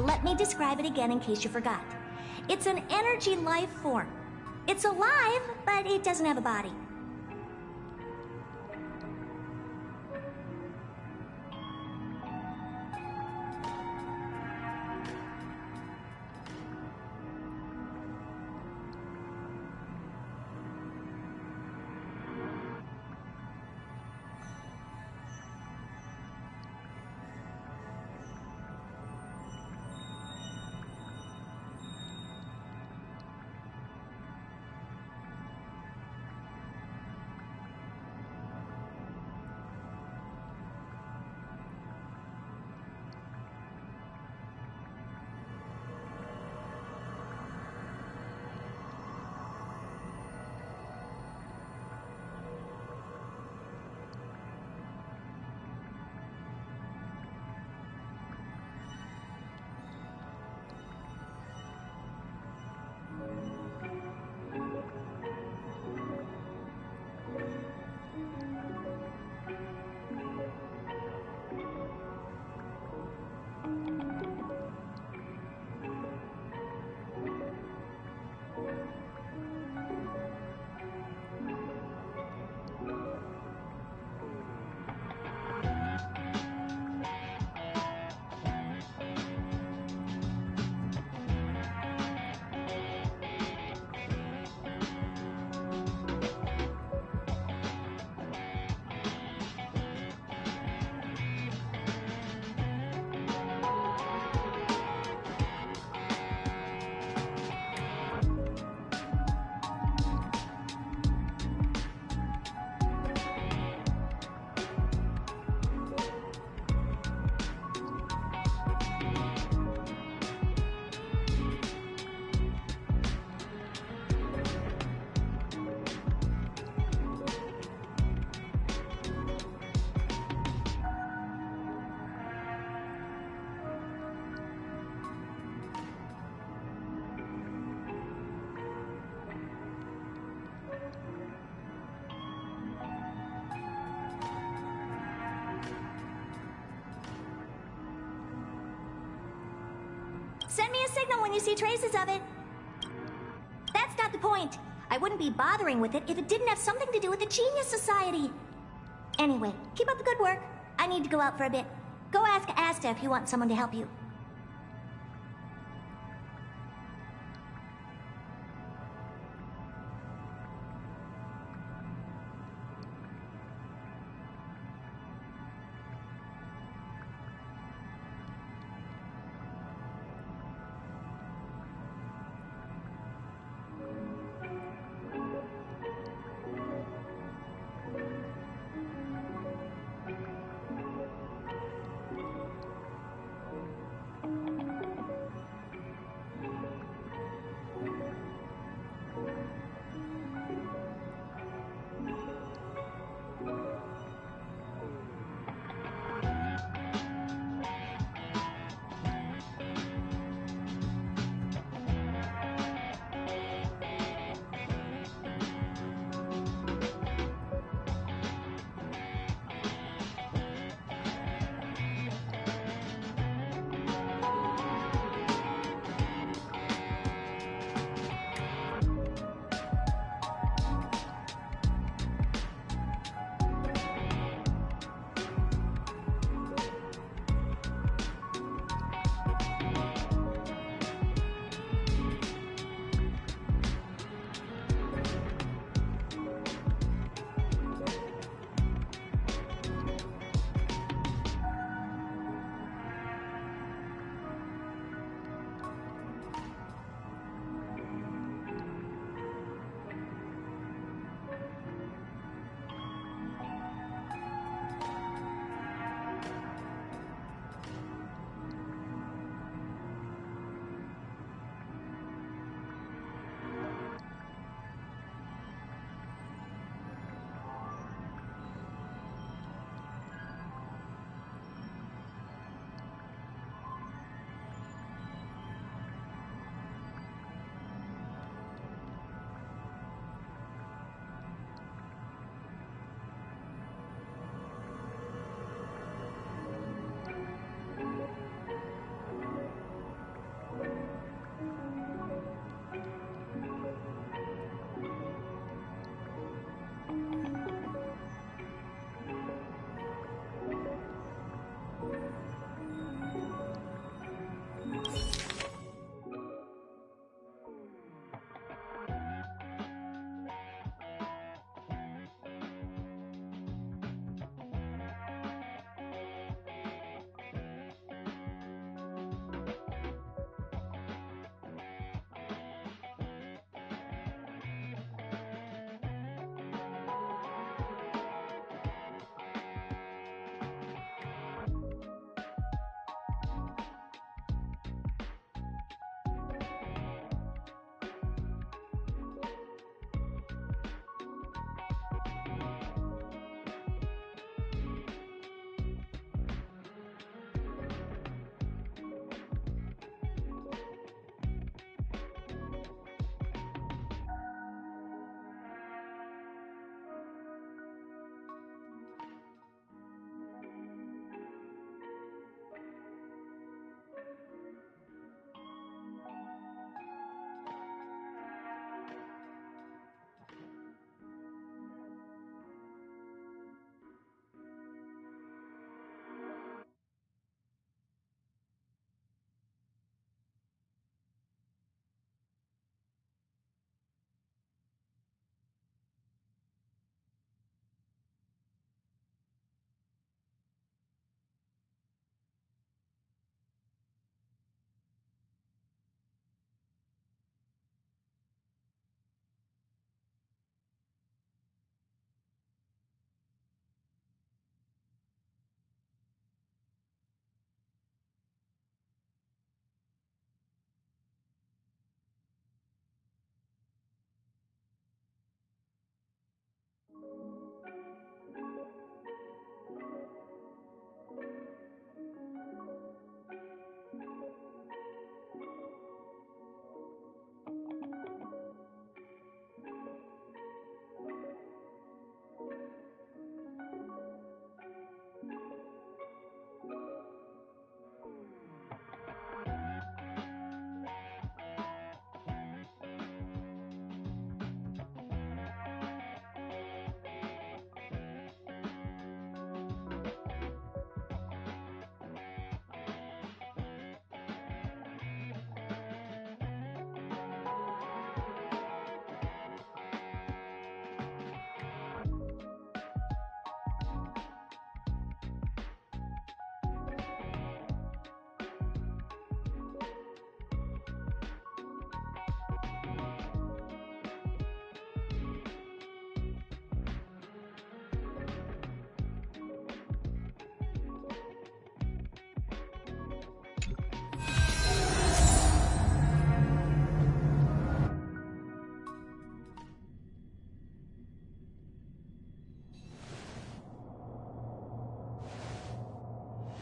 Let me describe it again in case you forgot. It's an energy life form. It's alive, but it doesn't have a body. Send me a signal when you see traces of it. That's not the point. I wouldn't be bothering with it if it didn't have something to do with the Genius Society. Anyway, keep up the good work. I need to go out for a bit. Go ask Asta if you want someone to help you.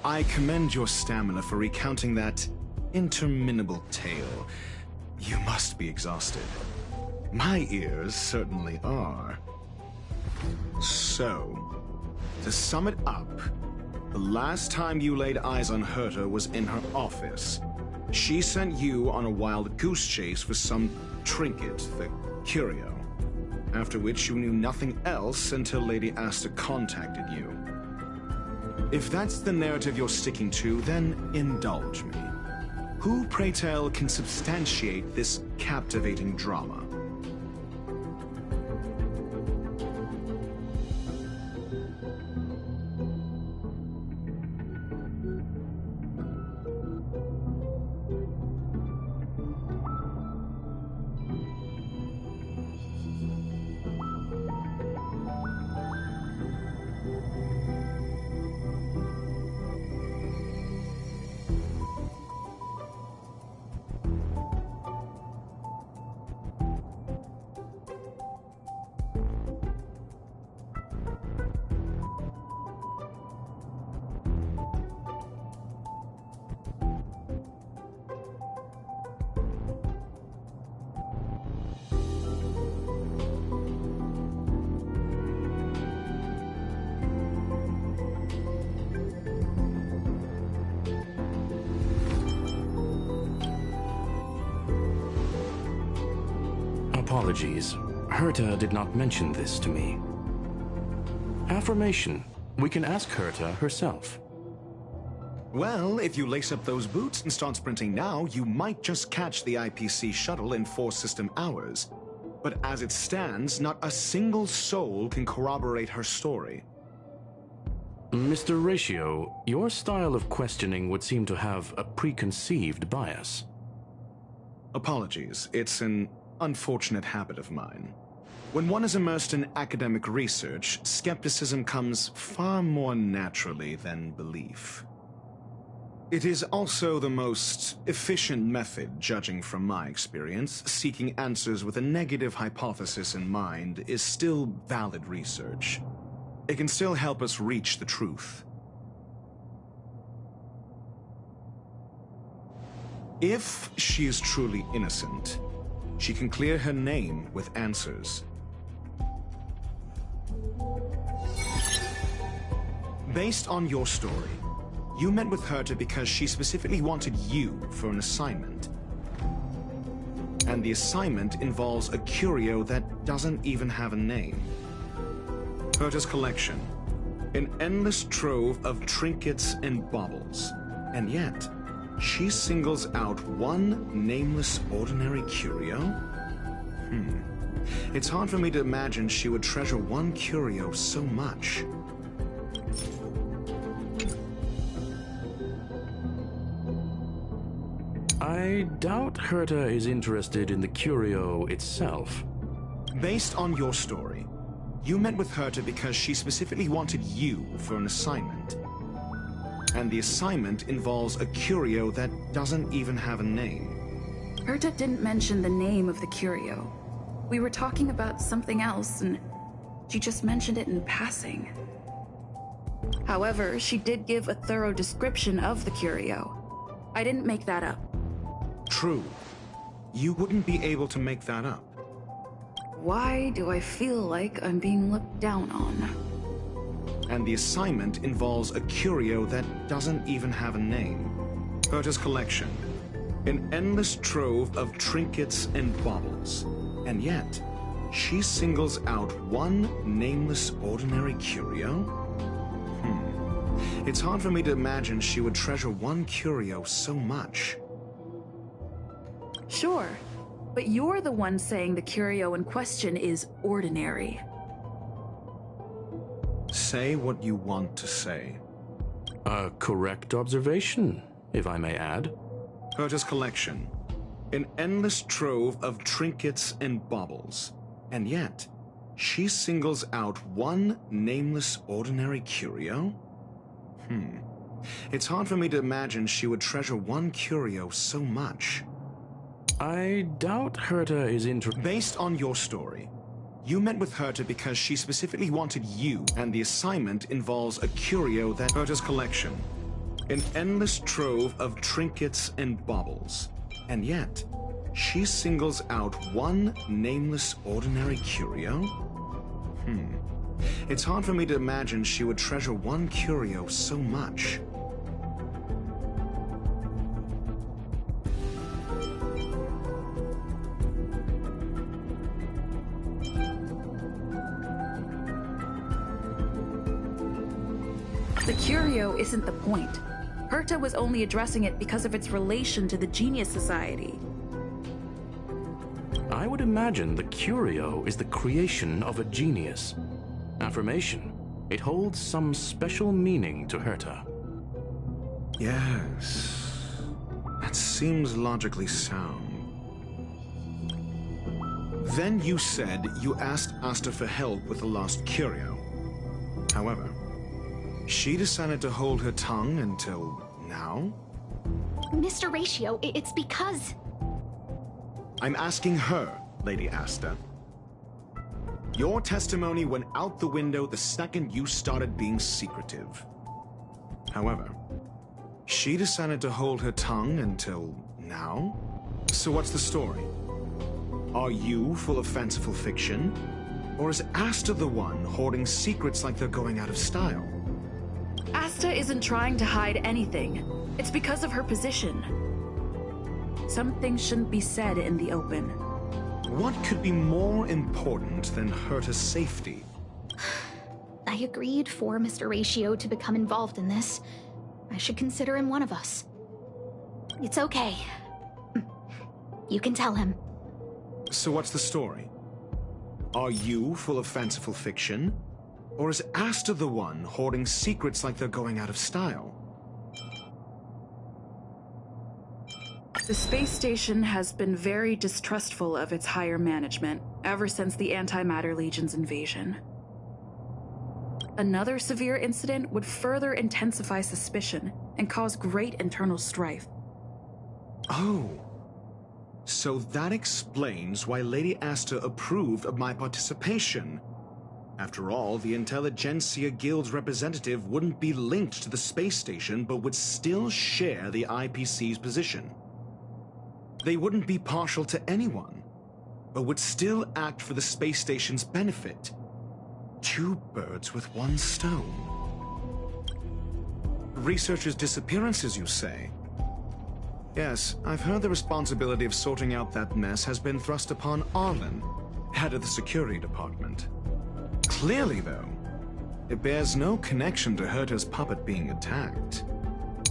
I commend your stamina for recounting that interminable tale. You must be exhausted. My ears certainly are. So, to sum it up, the last time you laid eyes on Herta was in her office. She sent you on a wild goose chase for some trinket, the curio. After which you knew nothing else until Lady Asta contacted you. If that's the narrative you're sticking to, then indulge me. Who, pray tell, can substantiate this captivating drama? Apologies. Herta did not mention this to me. Affirmation. We can ask Herta herself. Well, if you lace up those boots and start sprinting now, you might just catch the IPC shuttle in 4 system hours. But as it stands, not a single soul can corroborate her story. Mr. Ratio, your style of questioning would seem to have a preconceived bias. Apologies. It's an unfortunate habit of mine. When one is immersed in academic research, skepticism comes far more naturally than belief. It is also the most efficient method, judging from my experience. Seeking answers with a negative hypothesis in mind is still valid research. It can still help us reach the truth. If she is truly innocent, she can clear her name with answers. Based on your story, you met with Herta because she specifically wanted you for an assignment. And the assignment involves a curio that doesn't even have a name. Herta's collection, an endless trove of trinkets and baubles. And yet, she singles out one nameless ordinary curio? It's hard for me to imagine she would treasure one curio so much. I doubt Herta is interested in the curio itself. Based on your story, you met with Herta because she specifically wanted you for an assignment. And the assignment involves a curio that doesn't even have a name. Herta didn't mention the name of the curio. We were talking about something else, and she just mentioned it in passing. However, she did give a thorough description of the curio. I didn't make that up. True. You wouldn't be able to make that up. Why do I feel like I'm being looked down on? And the assignment involves a curio that doesn't even have a name. Herta's collection, an endless trove of trinkets and baubles. And yet, she singles out one nameless ordinary curio? It's hard for me to imagine she would treasure one curio so much. Sure, but you're the one saying the curio in question is ordinary. Say what you want to say. A correct observation, if I may add. Herta's collection, an endless trove of trinkets and baubles. And yet, she singles out one nameless ordinary curio? It's hard for me to imagine she would treasure one curio so much. I doubt Herta is Based on your story, you met with Herta because she specifically wanted you, and the assignment involves a curio that Herta's collection, An endless trove of trinkets and baubles. And yet, she singles out one nameless ordinary curio? It's hard for me to imagine she would treasure one curio so much. The curio isn't the point. Herta was only addressing it because of its relation to the Genius Society. I would imagine the curio is the creation of a genius. Affirmation. It holds some special meaning to Herta. Yes. That seems logically sound. Then you said you asked Asta for help with the lost curio. However, she decided to hold her tongue until now? Mr. Ratio, it's because... I'm asking her, Lady Asta. Your testimony went out the window the second you started being secretive. However, she decided to hold her tongue until now? So what's the story? Are you full of fanciful fiction? Or is Asta the one hoarding secrets like they're going out of style? Asta isn't trying to hide anything. It's because of her position. Some things shouldn't be said in the open. What could be more important than Herta's safety? I agreed for Mr. Ratio to become involved in this. I should consider him one of us. It's okay. You can tell him. So what's the story? Are you full of fanciful fiction? Or is Asta the one hoarding secrets like they're going out of style? The space station has been very distrustful of its higher management ever since the Antimatter Legion's invasion. Another severe incident would further intensify suspicion and cause great internal strife. Oh. So that explains why Lady Asta approved of my participation. After all, the Intelligentsia Guild's representative wouldn't be linked to the space station, but would still share the IPC's position. They wouldn't be partial to anyone, but would still act for the space station's benefit. Two birds with one stone. Researchers' disappearances, you say? Yes, I've heard the responsibility of sorting out that mess has been thrust upon Arlen, head of the security department. Clearly, though, it bears no connection to Herta's puppet being attacked.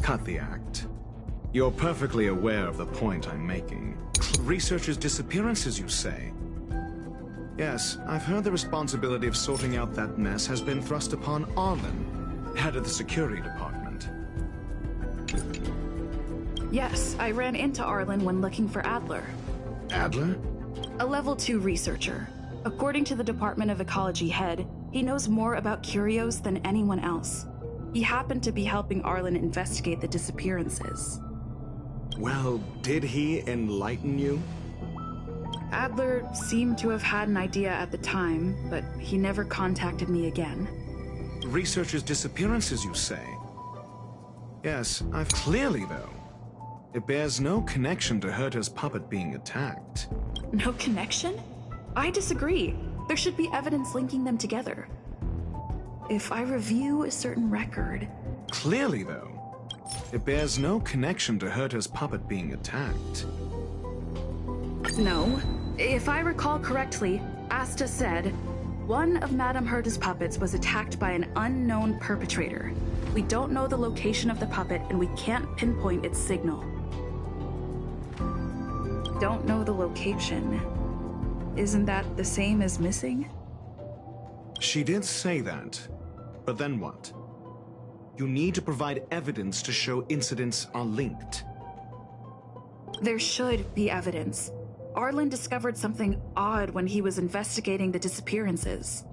Cut the act. You're perfectly aware of the point I'm making. Researchers' disappearances, you say? Yes, I've heard the responsibility of sorting out that mess has been thrust upon Arlen, head of the security department. Yes, I ran into Arlen when looking for Adler. Adler? A level 2 researcher. According to the Department of Ecology head, he knows more about curios than anyone else. He happened to be helping Arlen investigate the disappearances. Well, did he enlighten you? Adler seemed to have had an idea at the time, but he never contacted me again. Researchers' disappearances, you say? Yes, I've clearly, though. It bears no connection to Herta's puppet being attacked. No connection? I disagree. There should be evidence linking them together. If I review a certain record... Clearly, though, it bears no connection to Herta's puppet being attacked. No. If I recall correctly, Asta said, one of Madame Herta's puppets was attacked by an unknown perpetrator. We don't know the location of the puppet, and we can't pinpoint its signal. Don't know the location. Isn't that the same as missing? She did say that, but then what? You need to provide evidence to show incidents are linked. There should be evidence. Arlen discovered something odd when he was investigating the disappearances.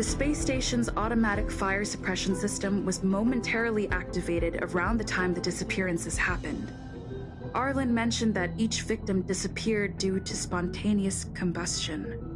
The space station's automatic fire suppression system was momentarily activated around the time the disappearances happened. Arlen mentioned that each victim disappeared due to spontaneous combustion.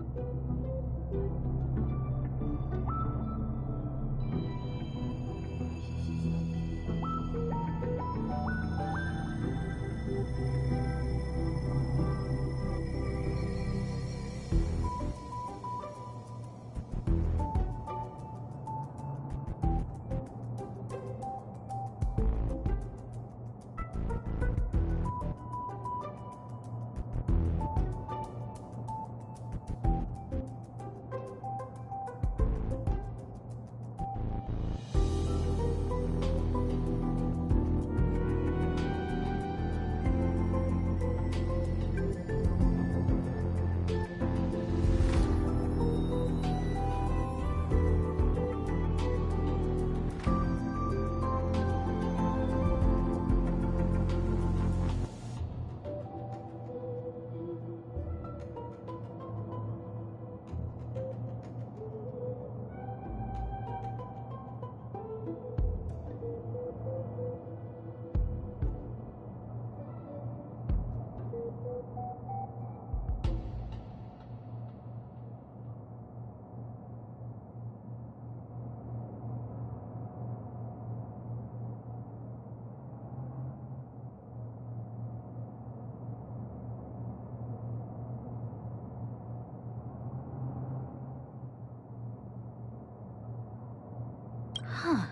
Huh.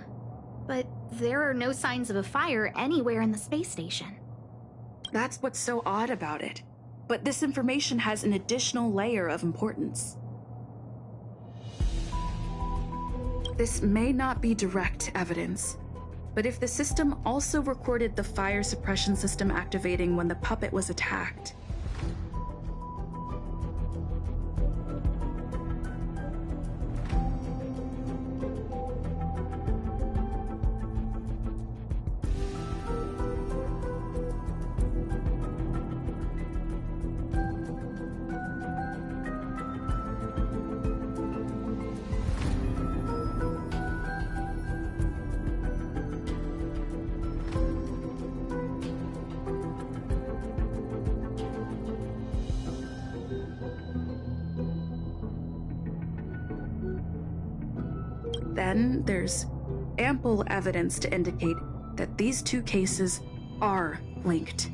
But there are no signs of a fire anywhere in the space station. That's what's so odd about it. But this information has an additional layer of importance. This may not be direct evidence, but if the system also recorded the fire suppression system activating when the puppet was attacked, then there's ample evidence to indicate that these two cases are linked.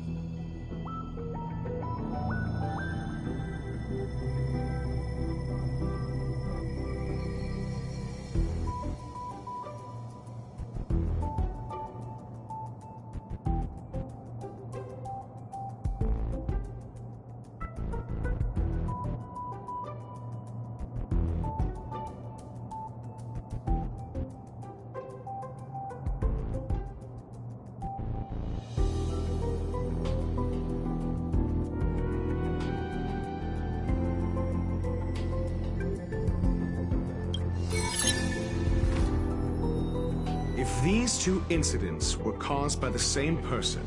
If these two incidents were caused by the same person,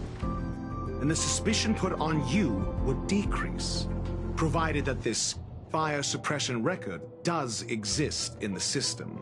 then the suspicion put on you would decrease, provided that this fire suppression record does exist in the system.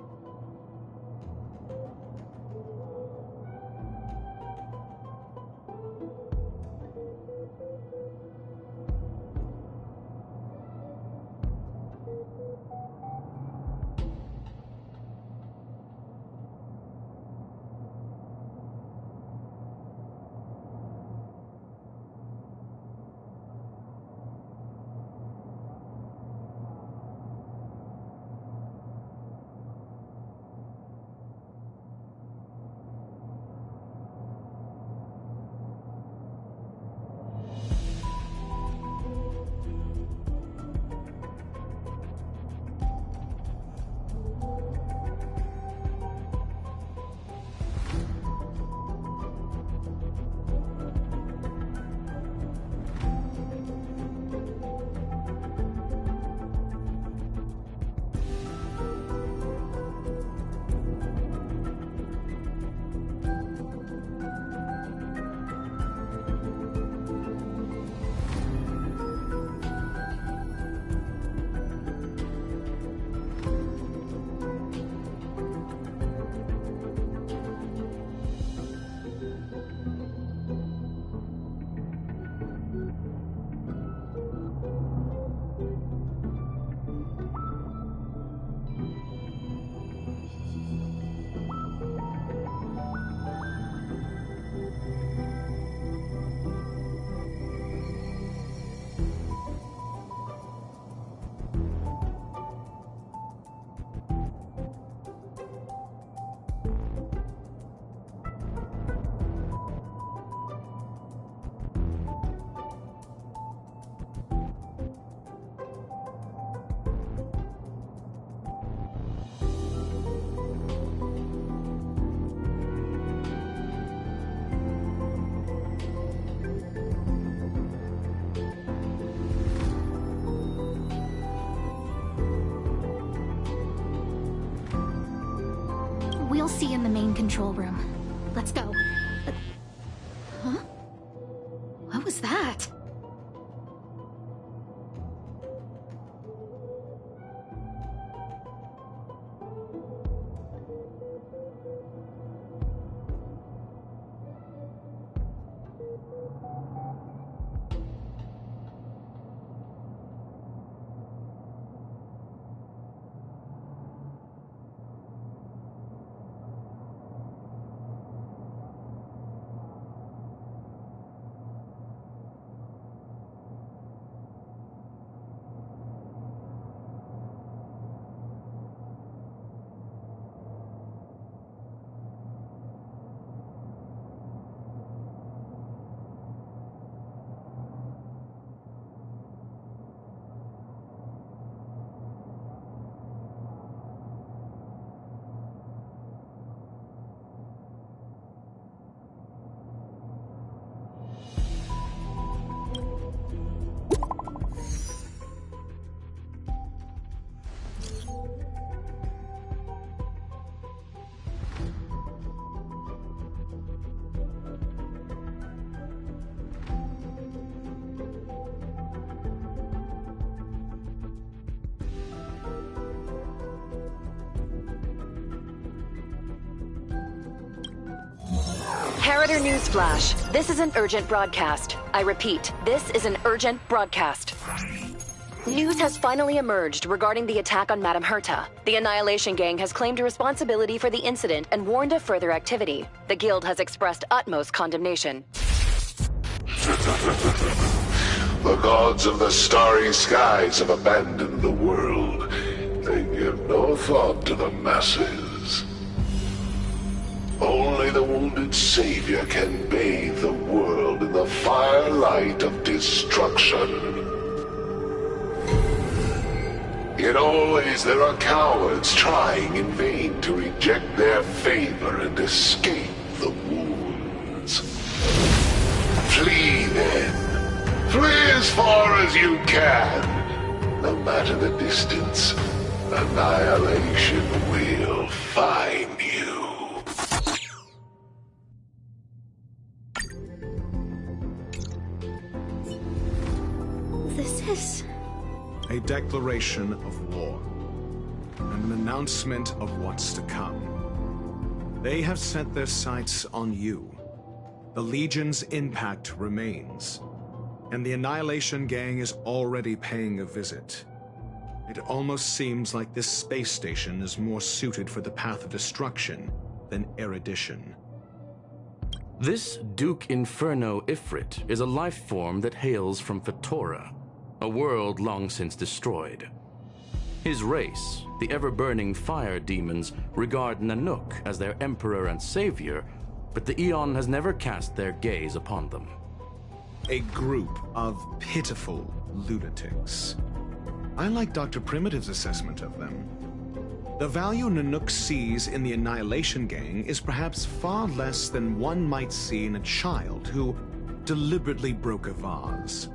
see you in the main control room. Let's go. Huh? What was that? Harrider Newsflash. This is an urgent broadcast. I repeat, this is an urgent broadcast. News has finally emerged regarding the attack on Madame Herta. The Annihilation Gang has claimed responsibility for the incident and warned of further activity. The Guild has expressed utmost condemnation. The gods of the starry skies have abandoned the world. They give no thought to the masses. Only the wounded savior can bathe the world in the firelight of destruction. Yet always there are cowards trying in vain to reject their favor and escape the wounds. Flee then. Flee as far as you can. No matter the distance, annihilation will find you. This is... a declaration of war, and an announcement of what's to come. They have set their sights on you. The Legion's impact remains, and the Annihilation Gang is already paying a visit. It almost seems like this space station is more suited for the path of destruction than erudition. This Duke Inferno Ifrit is a life form that hails from Fatora, a world long since destroyed. His race, the ever-burning fire demons, regard Nanook as their emperor and savior, but the Eon has never cast their gaze upon them. A group of pitiful lunatics. I like Dr. Primitive's assessment of them. The value Nanook sees in the Annihilation Gang is perhaps far less than one might see in a child who deliberately broke a vase.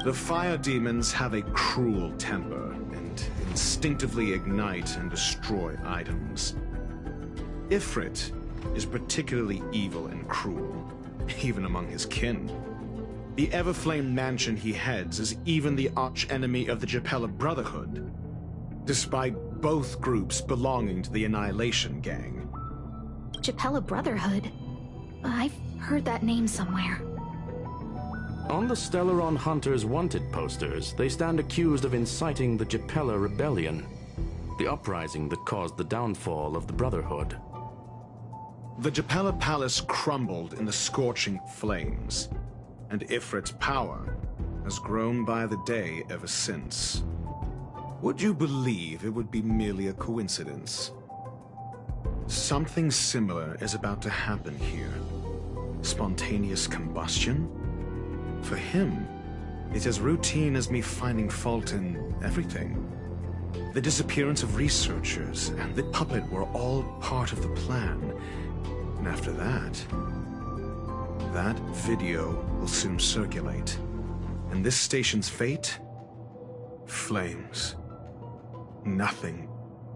The fire demons have a cruel temper and instinctively ignite and destroy items. Ifrit is particularly evil and cruel, even among his kin. The Everflame mansion he heads is even the arch-enemy of the Japella Brotherhood, despite both groups belonging to the Annihilation Gang. Japella Brotherhood? I've heard that name somewhere. On the Stellaron Hunters wanted posters, they stand accused of inciting the Japella Rebellion, the uprising that caused the downfall of the Brotherhood. The Japella Palace crumbled in the scorching flames, and Ifrit's power has grown by the day ever since. Would you believe it would be merely a coincidence? Something similar is about to happen here. Spontaneous combustion? For him, it's as routine as me finding fault in everything. The disappearance of researchers and the puppet were all part of the plan. And after that video will soon circulate. And this station's fate? Flames. Nothing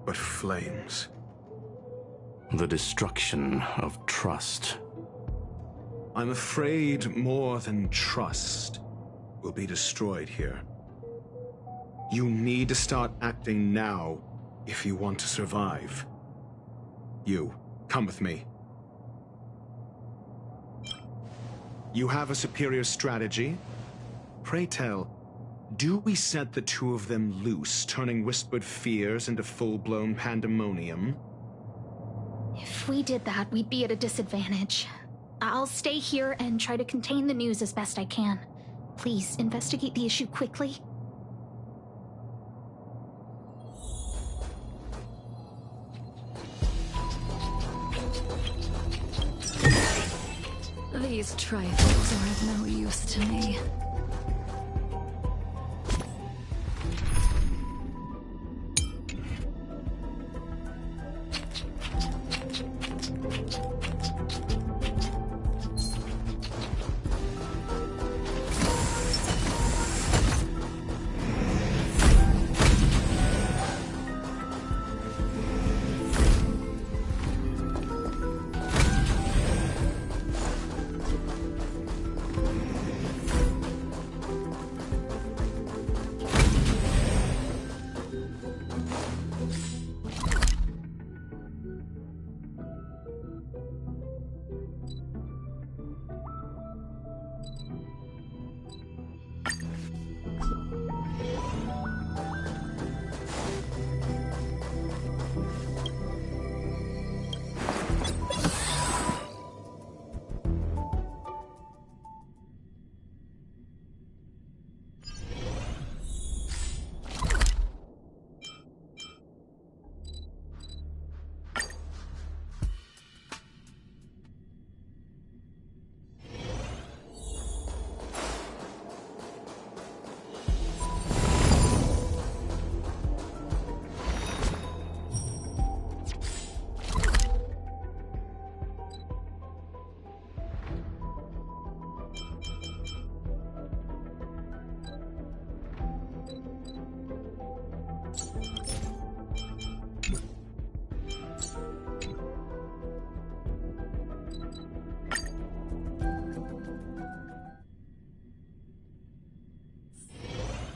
but flames. The destruction of trust. I'm afraid more than trust will be destroyed here. You need to start acting now if you want to survive. You, come with me. You have a superior strategy? Pray tell, do we set the two of them loose, turning whispered fears into full-blown pandemonium? If we did that, we'd be at a disadvantage. I'll stay here and try to contain the news as best I can. Please, investigate the issue quickly. These trifles are of no use to me.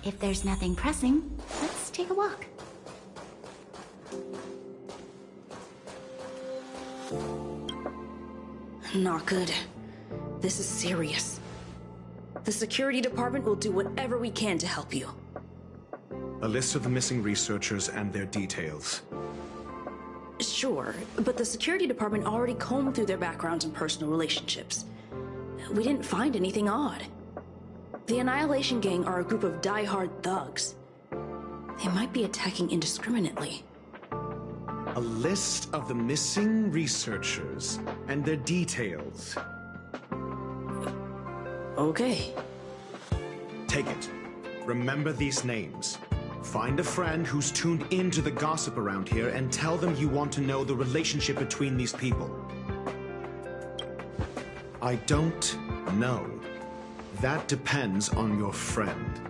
If there's nothing pressing, let's take a walk. Not good. This is serious. The security department will do whatever we can to help you. A list of the missing researchers and their details. Sure, but the security department already combed through their backgrounds and personal relationships. We didn't find anything odd. The Annihilation Gang are a group of die-hard thugs. They might be attacking indiscriminately. A list of the missing researchers and their details. Okay. Take it. Remember these names. Find a friend who's tuned into the gossip around here and tell them you want to know the relationship between these people. I don't know. That depends on your friend.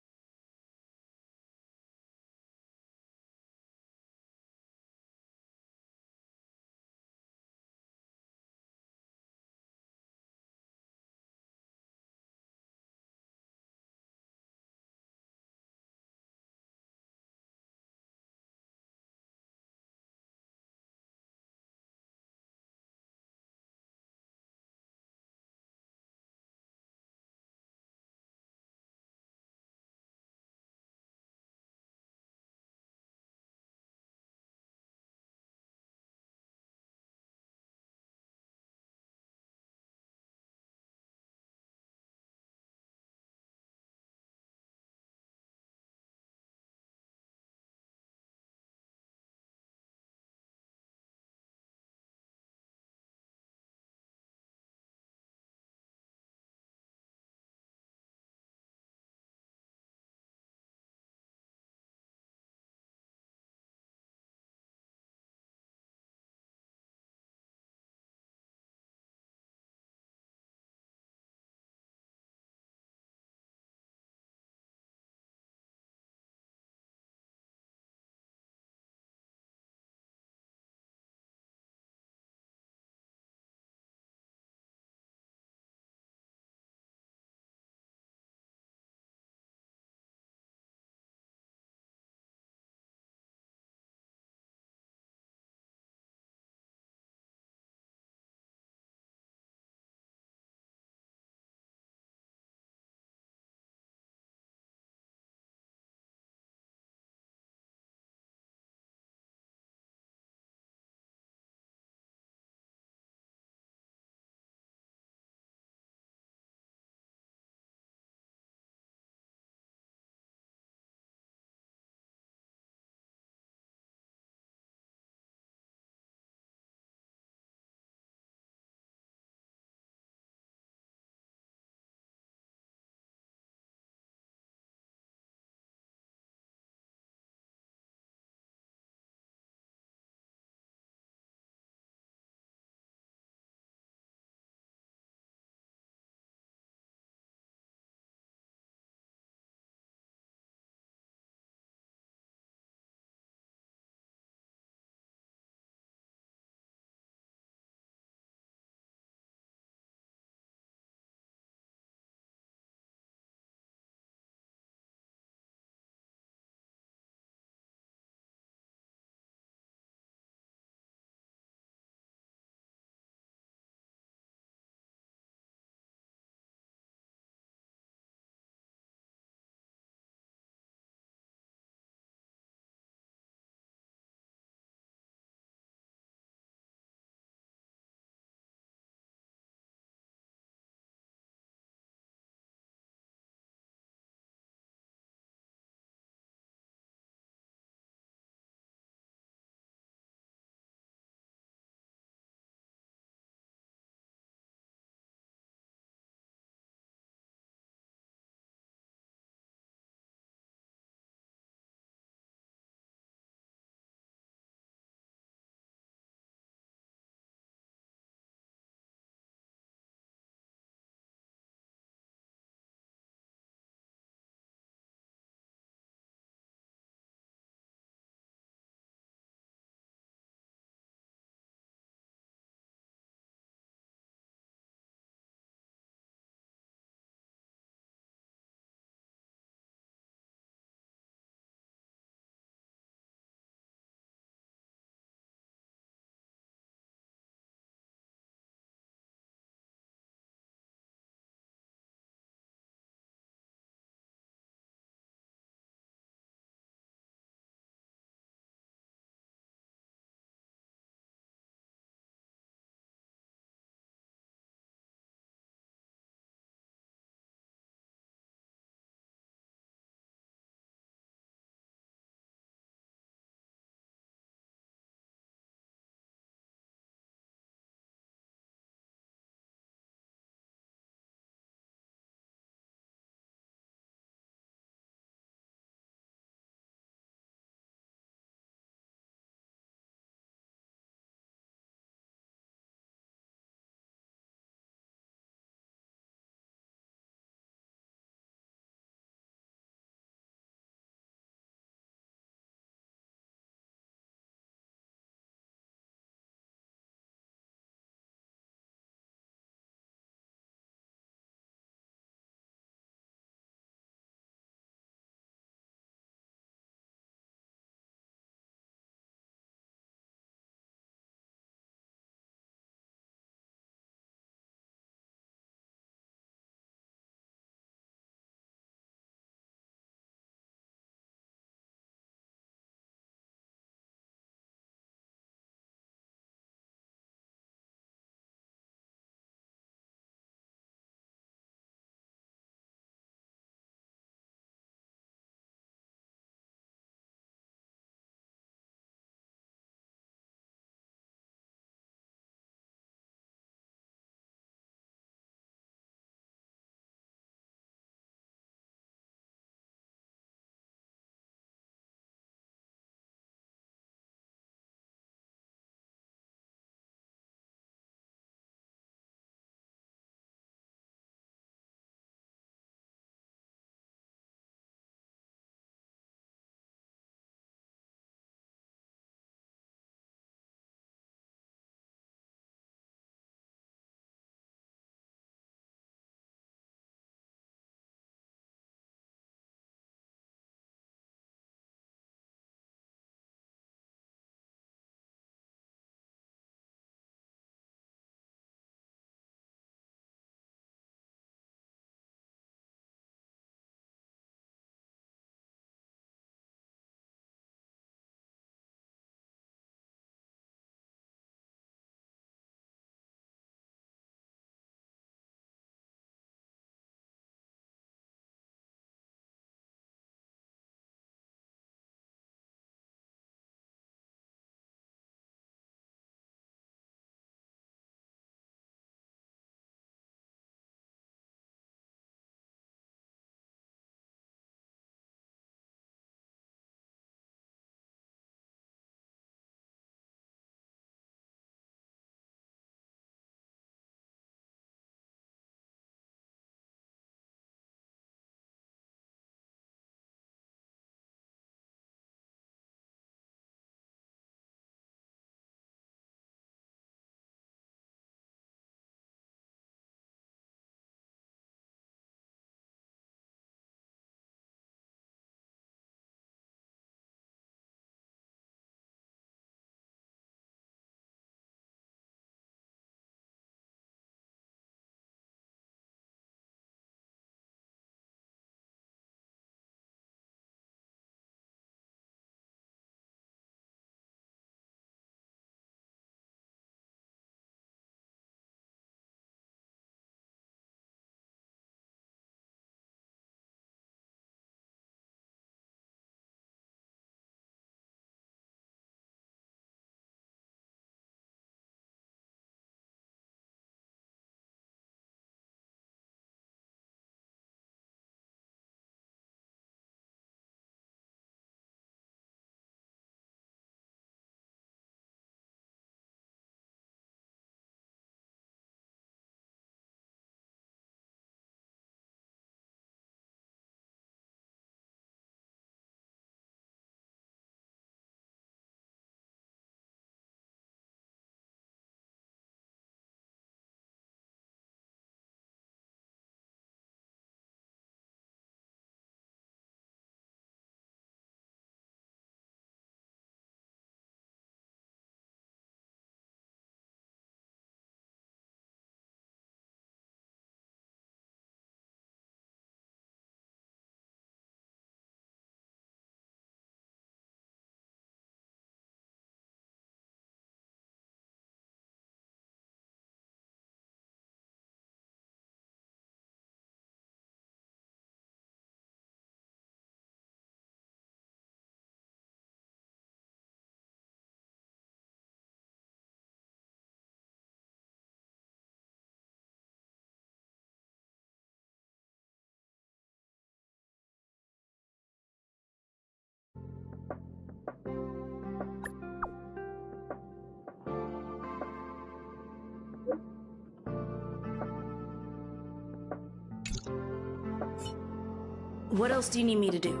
What else do you need me to do?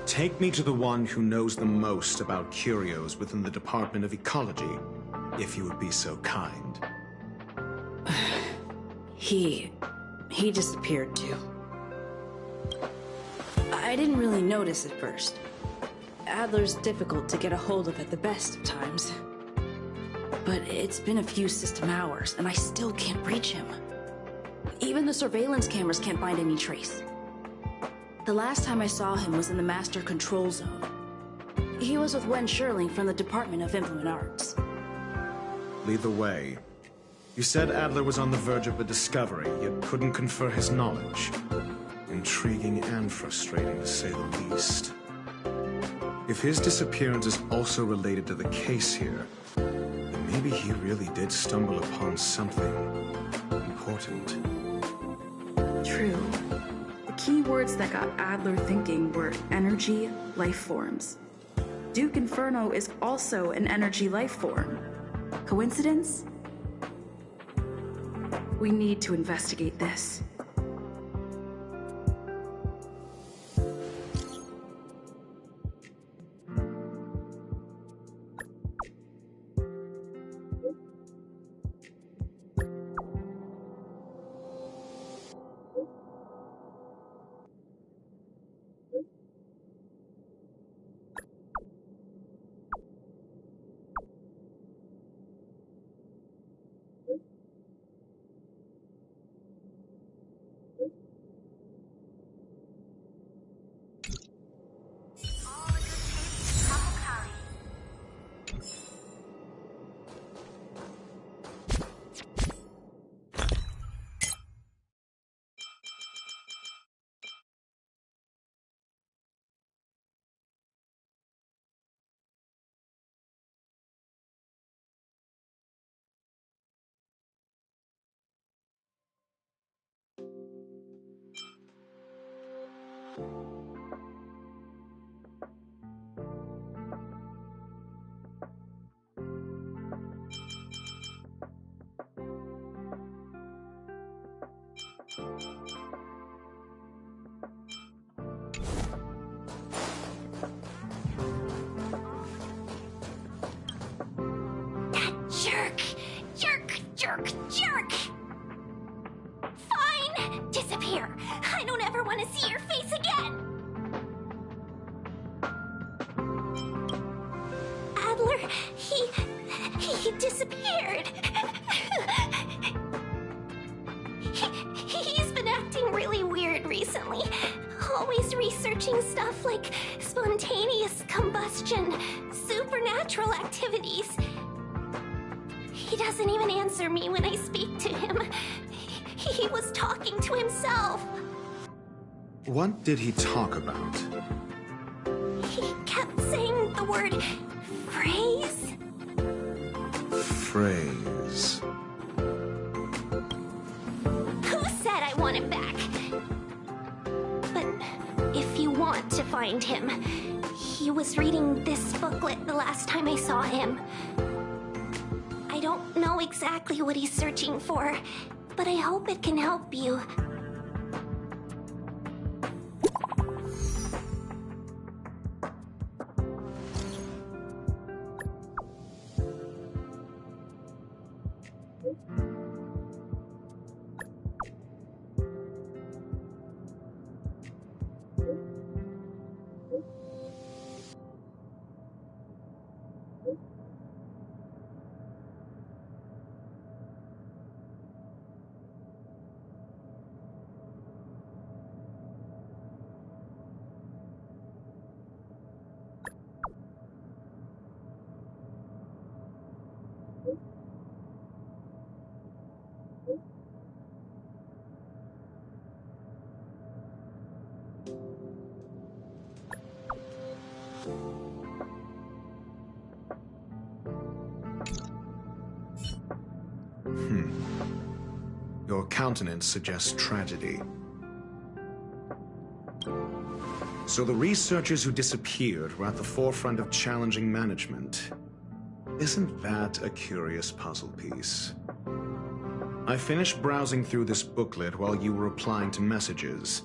Take me to the one who knows the most about curios within the Department of Ecology, if you would be so kind. He disappeared too. I didn't really notice at first. Adler's difficult to get a hold of at the best of times. But it's been a few system hours, and I still can't reach him. Even the surveillance cameras can't find any trace. The last time I saw him was in the Master Control Zone. He was with Wen Sherling from the Department of Influent Arts. Lead the way. You said Adler was on the verge of a discovery, yet couldn't confer his knowledge. Intriguing and frustrating, to say the least. If his disappearance is also related to the case here, then maybe he really did stumble upon something important. True. The key words that got Adler thinking were energy, life forms. Duke Inferno is also an energy life form. Coincidence? We need to investigate this. Jerk! Fine! Disappear! I don't ever want to see your face again! Adler, he disappeared! He's been acting really weird recently. Always researching stuff like spontaneous combustion, supernatural activities. He doesn't even answer me when I speak to him. He was talking to himself. What did he talk about? He kept saying the word phrase. Phrase. Who said I want him back? But if you want to find him, he was reading this booklet the last time I saw him. I don't know exactly what he's searching for, but I hope it can help you. Your countenance suggests tragedy. So the researchers who disappeared were at the forefront of challenging management. Isn't that a curious puzzle piece? I finished browsing through this booklet while you were replying to messages.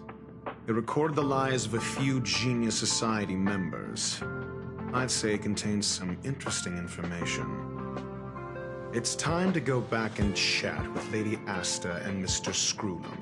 It recorded the lives of a few Genius Society members. I'd say it contains some interesting information. It's time to go back and chat with Lady Asta and Mr. Screwlam.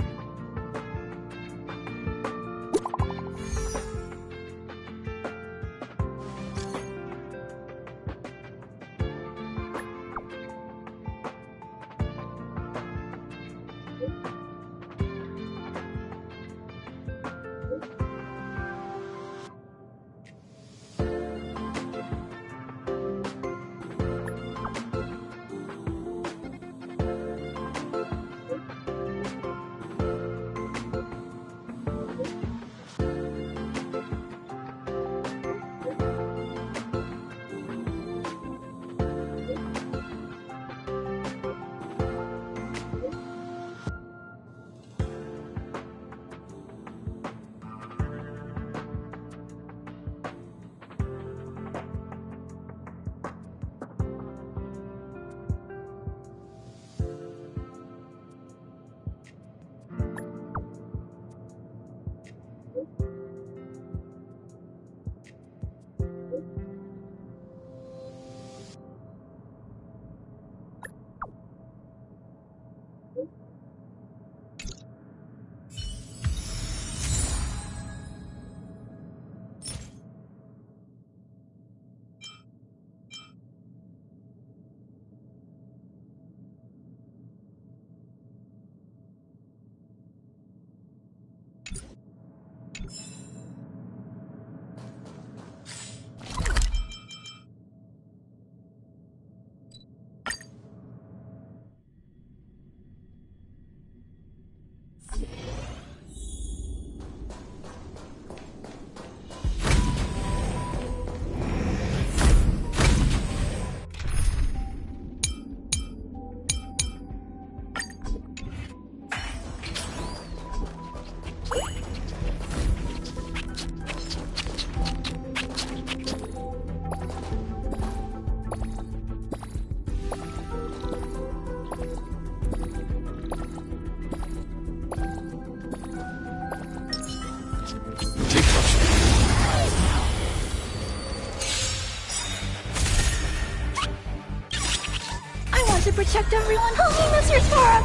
Protect everyone. Help me, Mr. Sora!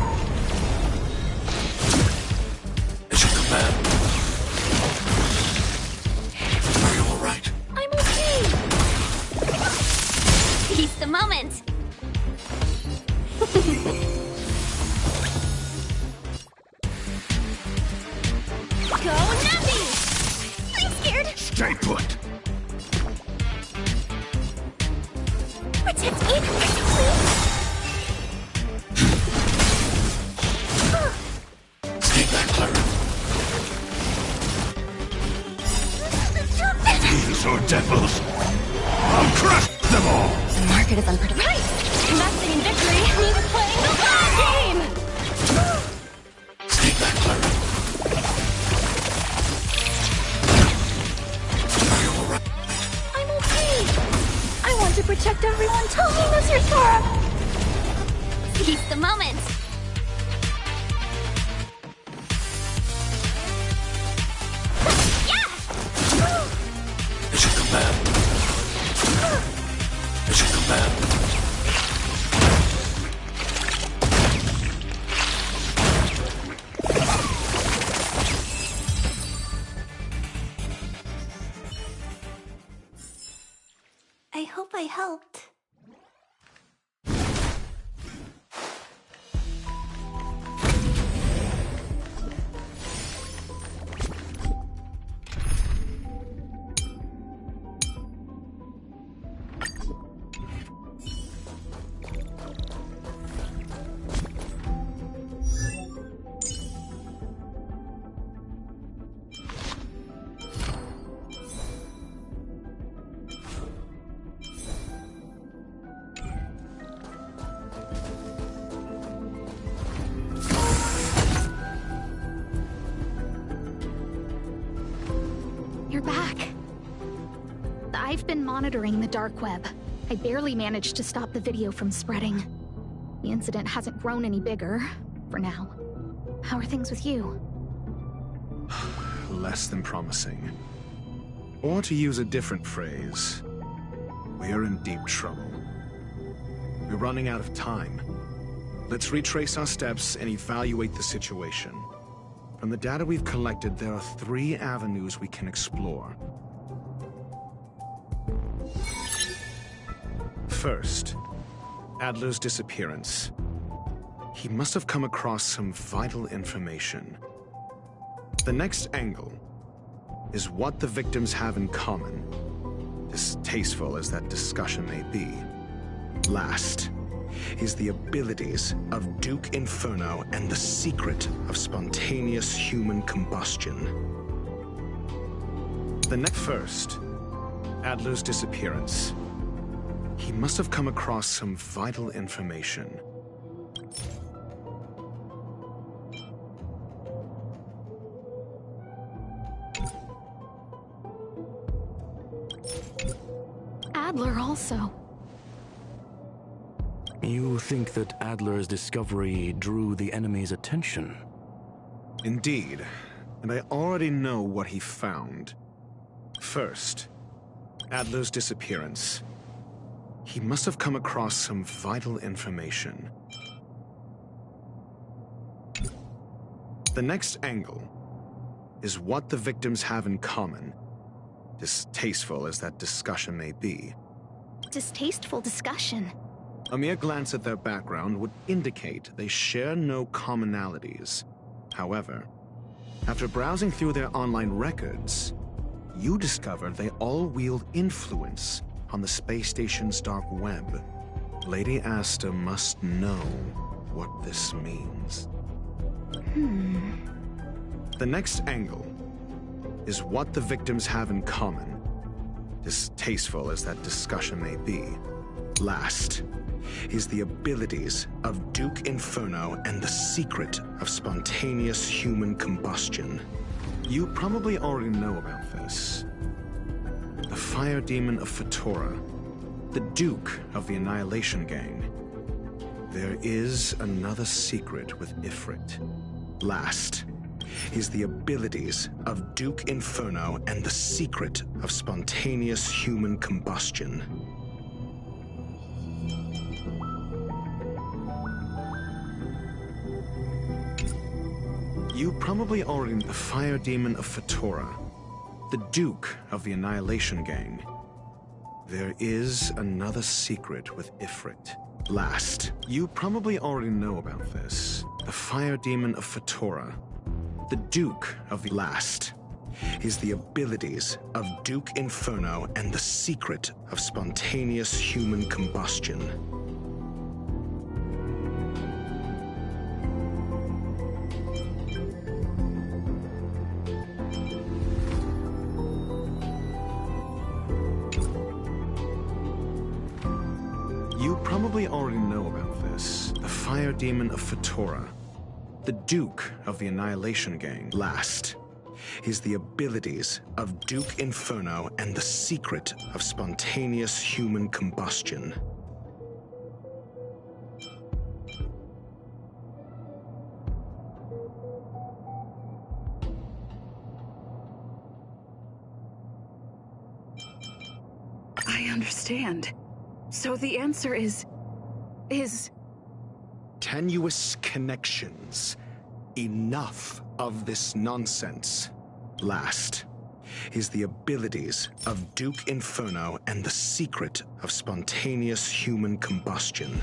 It's a command. Are you alright? I'm okay. Seize the moment. Go Nappy! I'm scared. Stay put. Protect me, please. These are devils. I'll crush them all. The market is unpredictable. Right! Investing in victory means playing the long game! Stay back, Clara. Are you alright? I'm okay. I want to protect everyone. Tell me, Mr. Sora. Seize the moment. It's a command. It's a command. I hope I helped. You're back. I've been monitoring the dark web. I barely managed to stop the video from spreading. The incident hasn't grown any bigger, for now. How are things with you? less than promising. Or to use a different phrase, we're in deep trouble. We're running out of time. Let's retrace our steps and evaluate the situation. From the data we've collected, there are 3 avenues we can explore. First, Adler's disappearance. He must have come across some vital information. The next angle is what the victims have in common, distasteful as that discussion may be. Last is the abilities of Duke Inferno and the secret of spontaneous human combustion. The next first, Adler's disappearance. He must have come across some vital information. Adler also. You think that Adler's discovery drew the enemy's attention? Indeed, and I already know what he found. First, Adler's disappearance. He must have come across some vital information. The next angle is what the victims have in common, distasteful as that discussion may be. Distasteful discussion. A mere glance at their background would indicate they share no commonalities. However, after browsing through their online records, you discover they all wield influence on the space station's dark web. Lady Asta must know what this means. The next angle is what the victims have in common, distasteful as that discussion may be. Last is the abilities of Duke Inferno and the secret of spontaneous human combustion. You probably already know about this. The fire demon of Fatora, the Duke of the Annihilation Gang. There is another secret with Ifrit. Last is the abilities of Duke Inferno and the secret of spontaneous human combustion. You probably already know the fire demon of Fatora, the Duke of the Annihilation Gang. There is another secret with Ifrit. Last, you probably already know about this. The fire demon of Fatora, the Duke of the Last, is the abilities of Duke Inferno and the secret of spontaneous human combustion. You probably already know about this. The fire demon of Fatora, the Duke of the Annihilation Gang. Last is the abilities of Duke Inferno and the secret of spontaneous human combustion. I understand. So the answer is... Tenuous connections. Enough of this nonsense. Last is the abilities of Duke Inferno and the secret of spontaneous human combustion.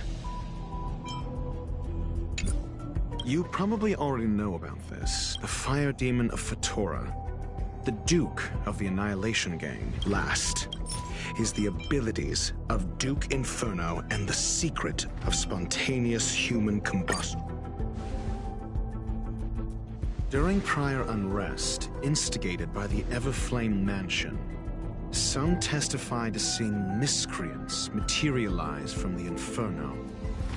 You probably already know about this. The fire demon of Fatora, the Duke of the Annihilation Gang. Last is the abilities of Duke Inferno and the secret of spontaneous human combustion. During prior unrest, instigated by the Everflame Mansion, some testified to seeing miscreants materialize from the Inferno.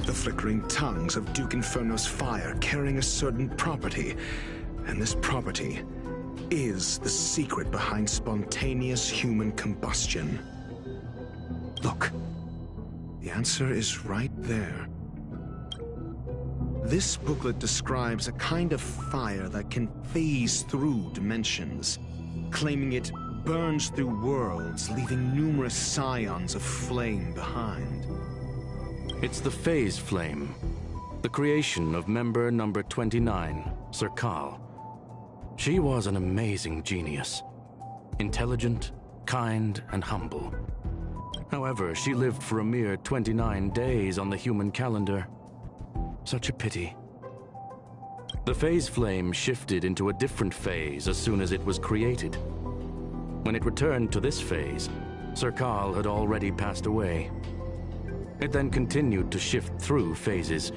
The flickering tongues of Duke Inferno's fire carrying a certain property, and this property is the secret behind spontaneous human combustion. Look, the answer is right there. This booklet describes a kind of fire that can phase through dimensions, claiming it burns through worlds, leaving numerous scions of flame behind. It's the phase flame, the creation of member number 29, Serkal. She was an amazing genius, intelligent, kind, and humble. However, she lived for a mere 29 days on the human calendar. Such a pity. The phase flame shifted into a different phase as soon as it was created. When it returned to this phase, Serkal had already passed away. It then continued to shift through phases,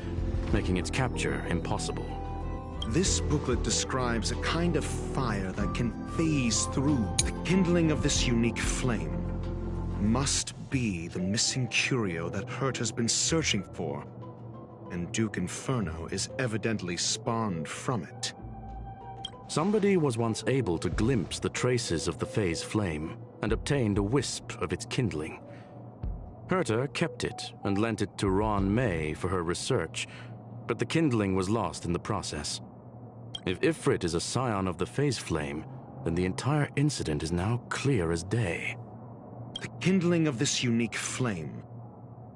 making its capture impossible. This booklet describes a kind of fire that can phase through. The kindling of this unique flame must be the missing curio that Hurt has been searching for, and Duke Inferno is evidently spawned from it. Somebody was once able to glimpse the traces of the phase flame and obtained a wisp of its kindling. Herta kept it and lent it to Ron May for her research, but the kindling was lost in the process. If Ifrit is a scion of the phase flame, then the entire incident is now clear as day. The kindling of this unique flame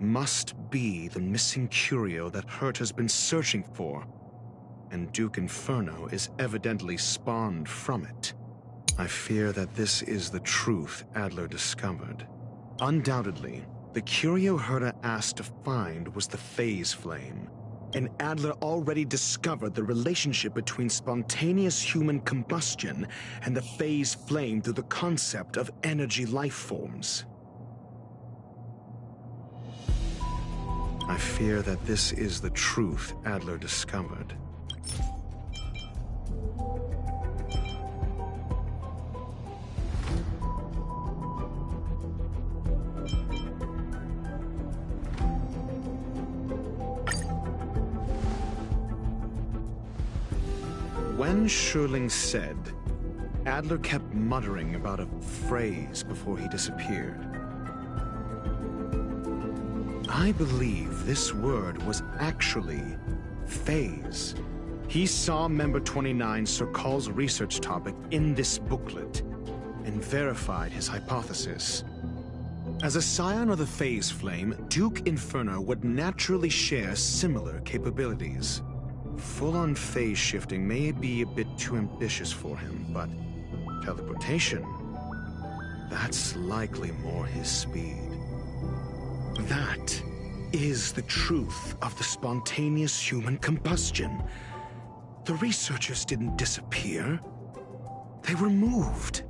must be the missing curio that Hurt has been searching for, and Duke Inferno is evidently spawned from it. I fear that this is the truth Adler discovered. Undoubtedly, the curio Herta asked to find was the phase flame, and Adler already discovered the relationship between spontaneous human combustion and the phase flame through the concept of energy life forms. I fear that this is the truth Adler discovered. When Schurling said, Adler kept muttering about a phrase before he disappeared. I believe this word was actually phase. He saw member 29 Serkal's research topic in this booklet and verified his hypothesis. As a scion of the phase flame, Duke Inferno would naturally share similar capabilities. Full-on phase shifting may be a bit too ambitious for him, but teleportation, that's likely more his speed. That is the truth of the spontaneous human combustion. The researchers didn't disappear. They were moved.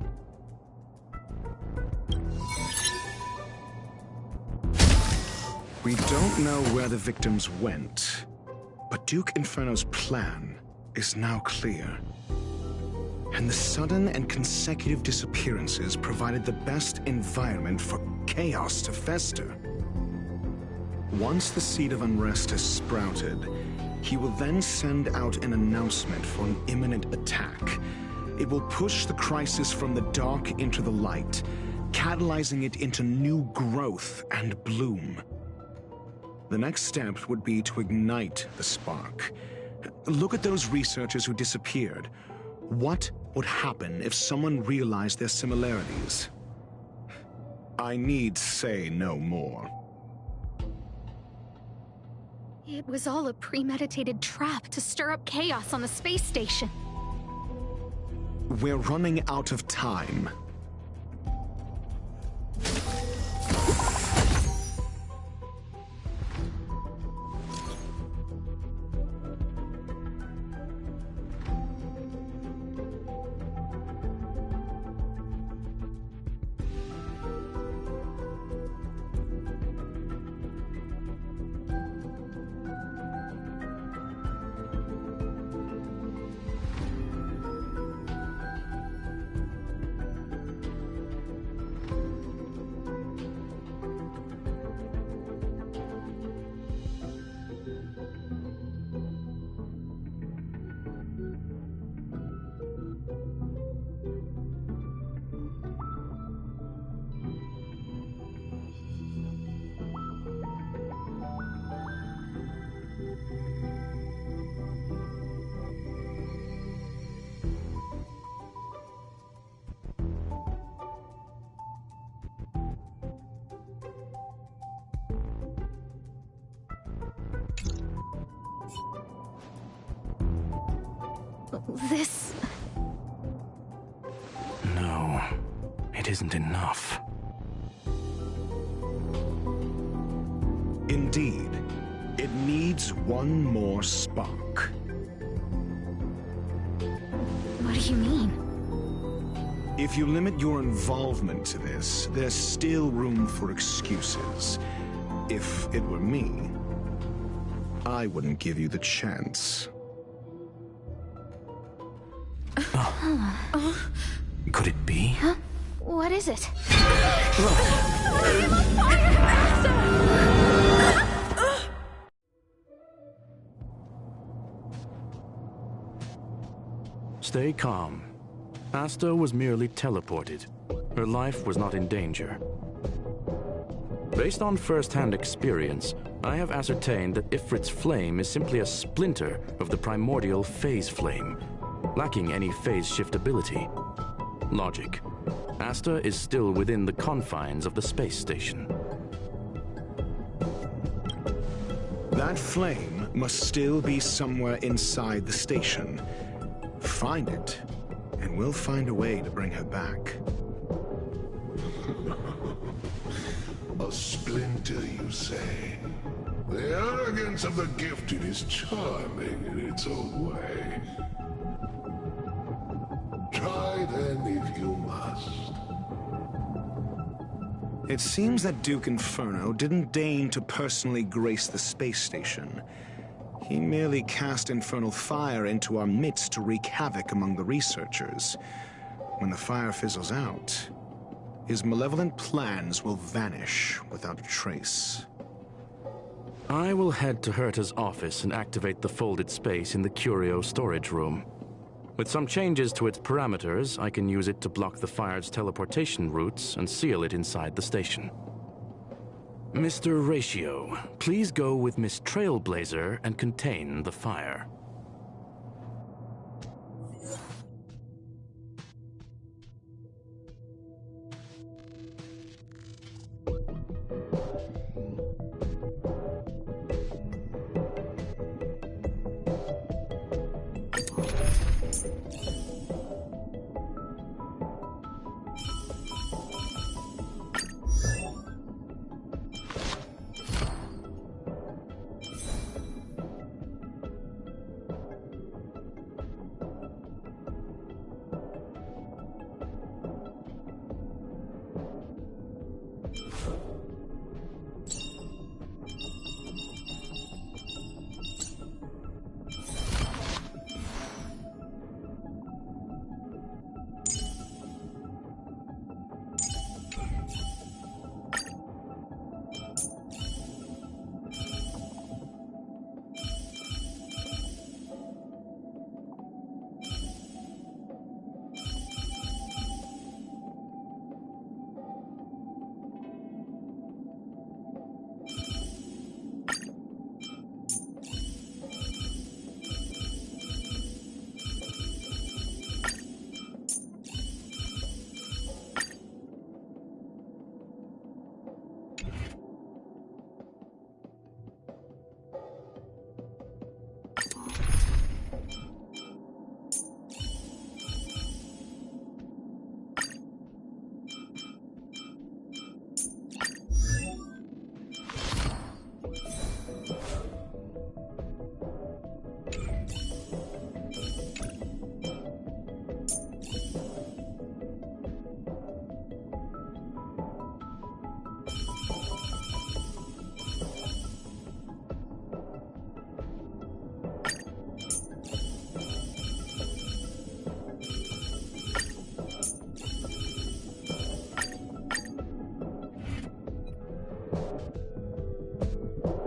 We don't know where the victims went, but Duke Inferno's plan is now clear. And the sudden and consecutive disappearances provided the best environment for chaos to fester. Once the seed of unrest has sprouted, he will then send out an announcement for an imminent attack. It will push the crisis from the dark into the light, catalyzing it into new growth and bloom. The next step would be to ignite the spark. Look at those researchers who disappeared. What would happen if someone realized their similarities? I need say no more. It was all a premeditated trap to stir up chaos on the space station. We're running out of time. This... No, it isn't enough. Indeed, it needs one more spark. What do you mean? If you limit your involvement to this, there's still room for excuses. If it were me, I wouldn't give you the chance. Could it be? Huh? What is it? Stay calm. Asta was merely teleported. Her life was not in danger. Based on first-hand experience, I have ascertained that Ifrit's flame is simply a splinter of the primordial phase flame, lacking any phase shift ability. Logic. Asta is still within the confines of the space station. That flame must still be somewhere inside the station. Find it, and we'll find a way to bring her back. A splinter, you say? The arrogance of the gifted is charming in its own way. Try then if you must. It seems that Duke Inferno didn't deign to personally grace the space station. He merely cast infernal fire into our midst to wreak havoc among the researchers. When the fire fizzles out, his malevolent plans will vanish without a trace. I will head to Herta's office and activate the folded space in the curio storage room. With some changes to its parameters, I can use it to block the fire's teleportation routes and seal it inside the station. Mr. Ratio, please go with Miss Trailblazer and contain the fire.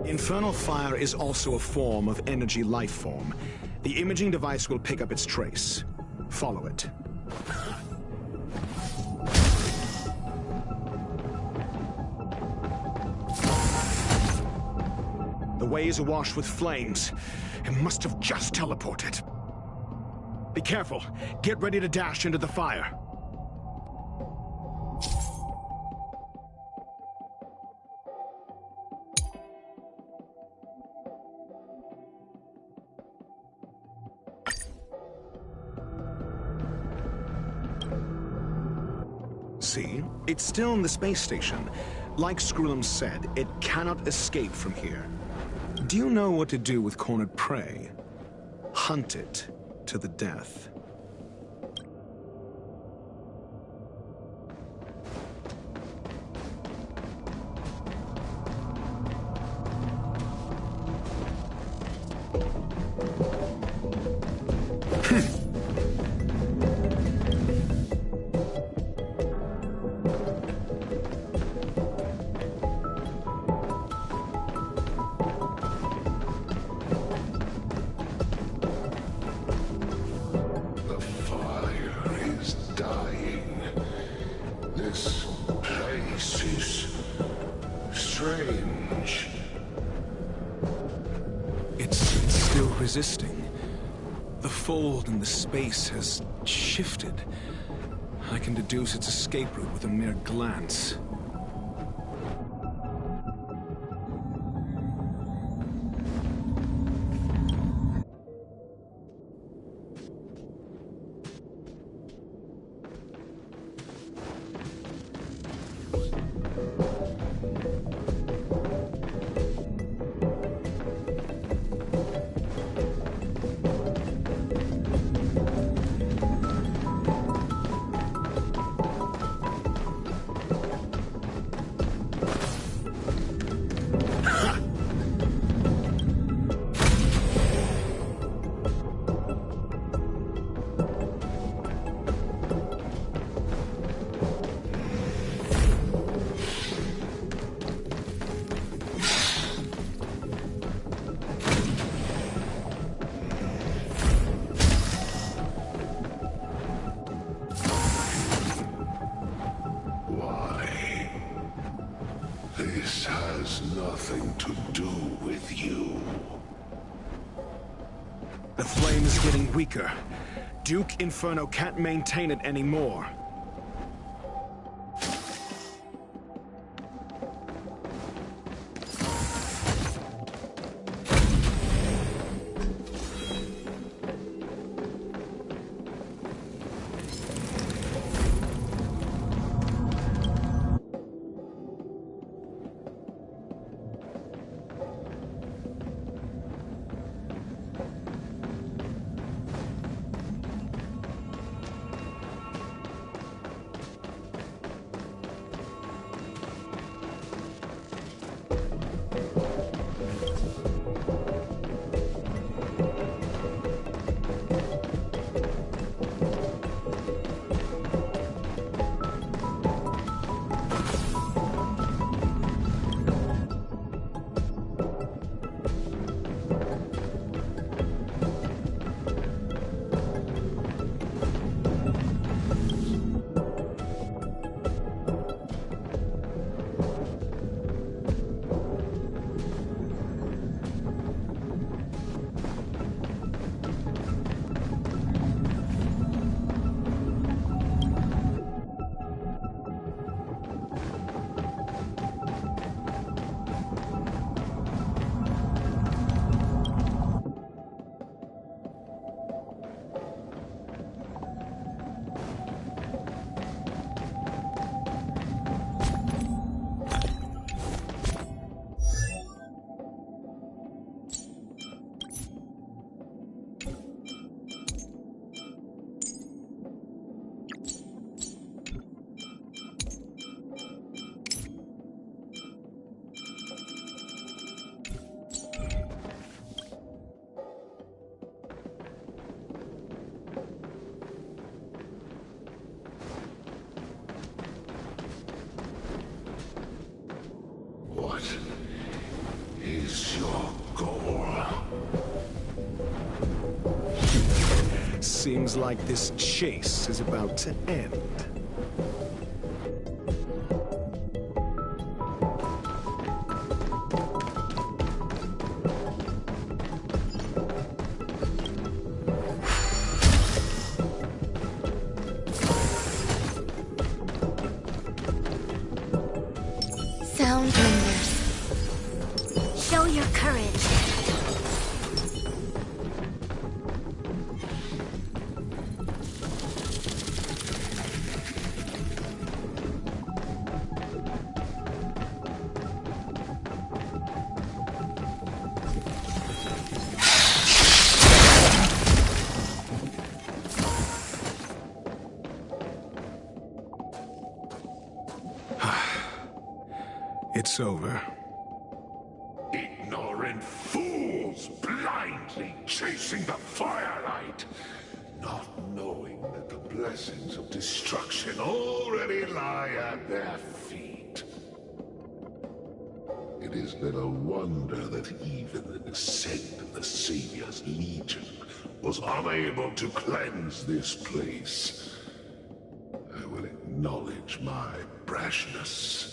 Infernal fire is also a form of energy life form. The imaging device will pick up its trace. Follow it. The way is awash with flames. It must have just teleported. Be careful. Get ready to dash into the fire. See? It's still in the space station. Like Skrullum said, it cannot escape from here. Do you know what to do with cornered prey? Hunt it to the death. The fire is dying. This place is strange. It's still resisting. The fold in the space has shifted. I can deduce its escape route with a mere glance. Why? This has nothing to do with you. The flame is getting weaker. Duke Inferno can't maintain it anymore. What is your goal? Seems like this chase is about to end. Sound lingers. Show your courage. it's over. Ignorant fools blindly chasing the firelight, not knowing that the blessings of destruction already lie at their feet. It is little wonder that even the descent of the Savior's Legion was unable to cleanse this place. I will acknowledge my brashness.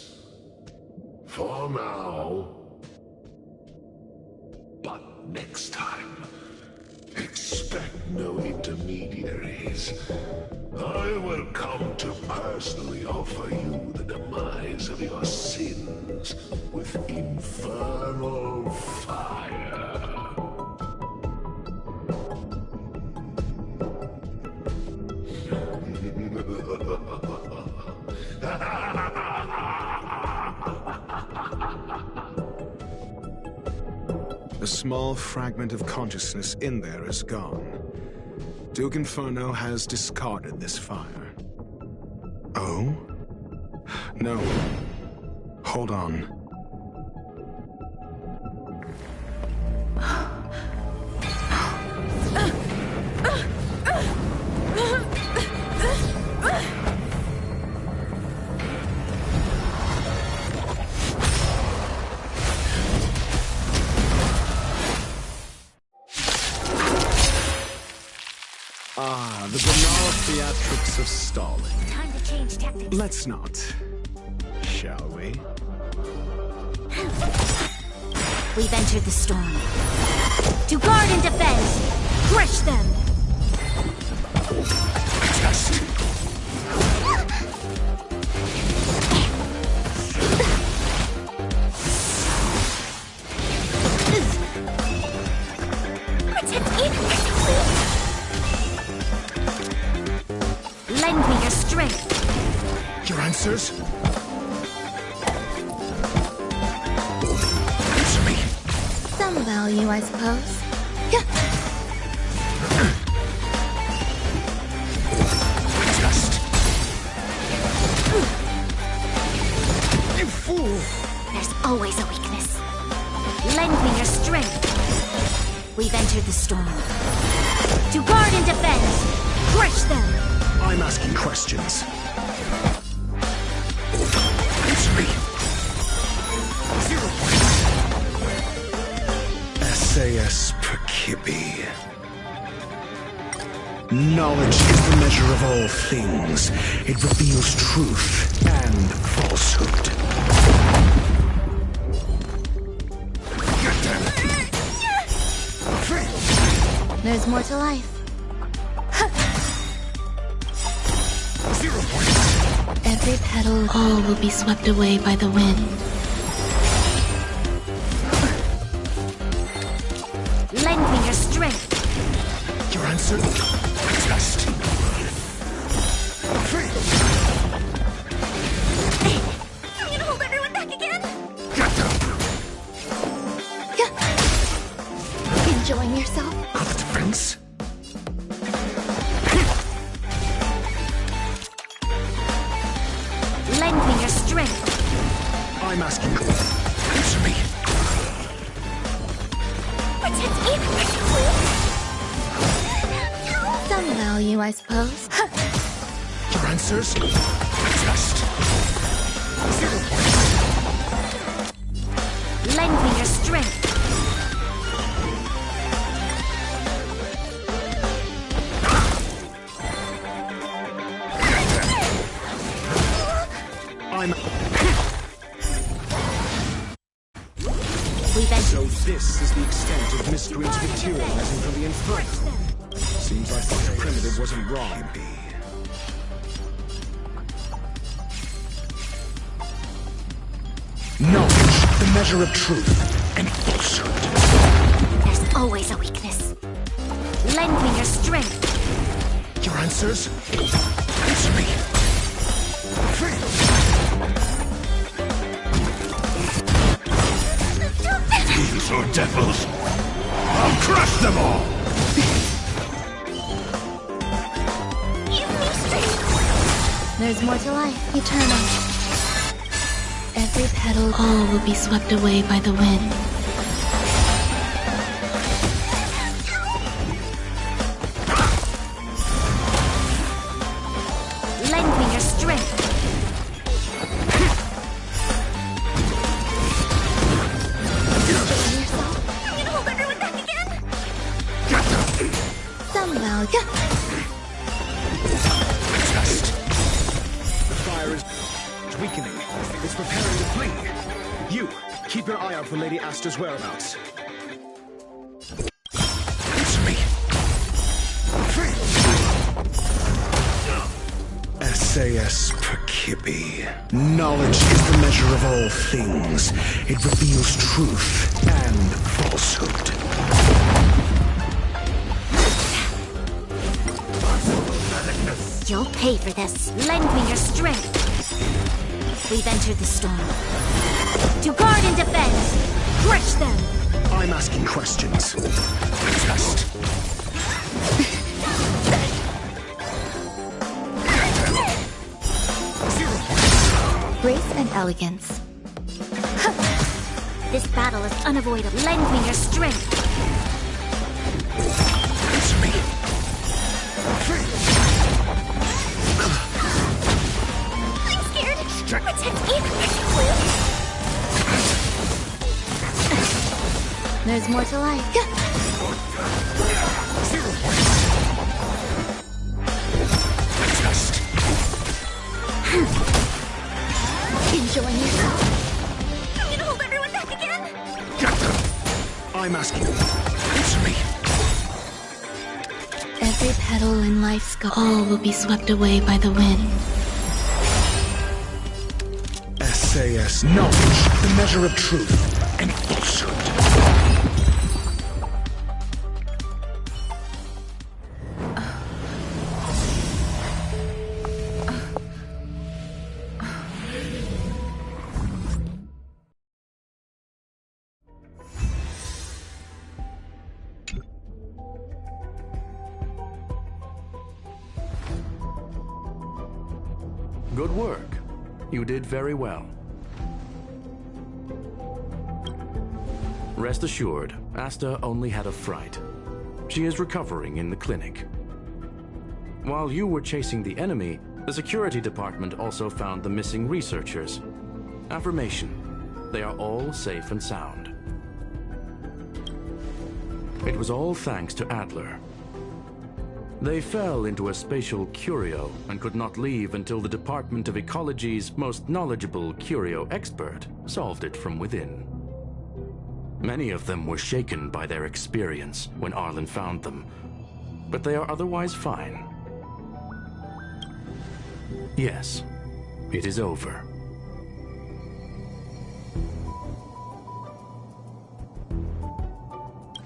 For now. But next time, expect no intermediaries. I will come to personally offer you the demise of your sins with infernal fire. A small fragment of consciousness in there is gone. Duke Inferno has discarded this fire. Oh? No. Hold on. Ah, the banal theatrics of stalling. Time to change tactics. Let's not. Shall we? We've entered the storm. To guard and defend! Crush them! Test. Lend me your strength. Your answers? Answer me. Some value, I suppose. Just. You fool! There's always a weakness. Lend me your strength. We've entered the storm. To guard and defend! Crush them! I'm asking questions. Answer me. 0 points. SAS Perkibi. Knowledge is the measure of all things. It reveals truth and falsehood. There's more to life. 0 points. Every petal, all will be swept away by the wind. Lend me your strength. Your answer? Test. I'm gonna hold everyone back again. Get up. Enjoying yourself? Got the defense? Lend me your strength. I'm asking. Answer me. Some value, I suppose. Your answers? Test. 0 points. Lend me your strength. I'm. We've entered. So this is the extent of miscreants materializing from the Inferno. Seems I thought the primitive wasn't wrong. Knowledge, the measure of truth and falsehood. There's always a weakness. Lend me your strength. Your answers? Answer me. These are devils. I'll crush them all. There's more to life. Eternal. Every petal, all will be swept away by the wind. Lend me your strength. I'm gonna hold everyone back again. Somehow, The fire is weakening. It's preparing to flee. You, keep your eye out for Lady Asta's whereabouts. Answer me. SAS Perkibi. Knowledge is the measure of all things. It reveals truth and falsehood. You'll pay for this. Lend me your strength. We've entered the storm. To guard and defend. Crush them. I'm asking questions. Test. grace and elegance. This battle is unavoidable. Lend me your strength. Answer me. I'm scared. Protect me. There's more to life. Enjoying yourself? I'm gonna hold everyone back again. I'm asking. Answer me. Every petal in life's all will be swept away by the wind. SAS knowledge, the measure of truth and falsehood. Good work. You did very well. Rest assured, Asta only had a fright. She is recovering in the clinic. While you were chasing the enemy, the security department also found the missing researchers. Affirmation: they are all safe and sound. It was all thanks to Adler. They fell into a spatial curio and could not leave until the Department of Ecology's most knowledgeable curio expert solved it from within. Many of them were shaken by their experience when Arlen found them, but they are otherwise fine. Yes, it is over.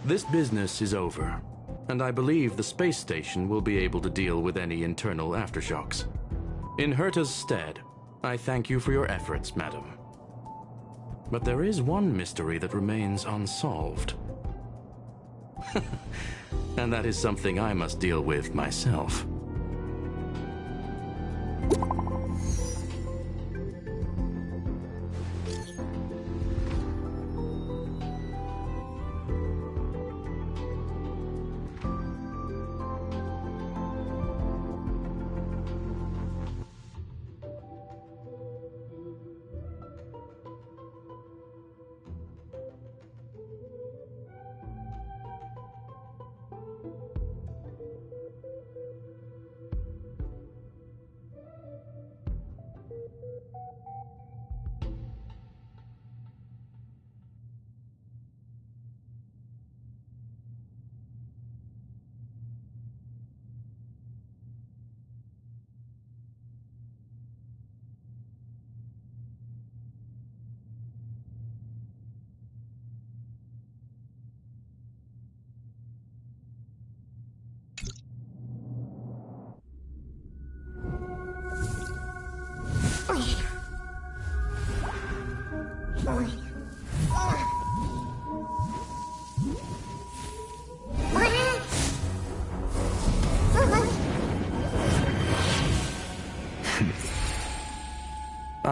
This business is over, and I believe the space station will be able to deal with any internal aftershocks. In Herta's stead, I thank you for your efforts, madam. But there is one mystery that remains unsolved. And that is something I must deal with myself.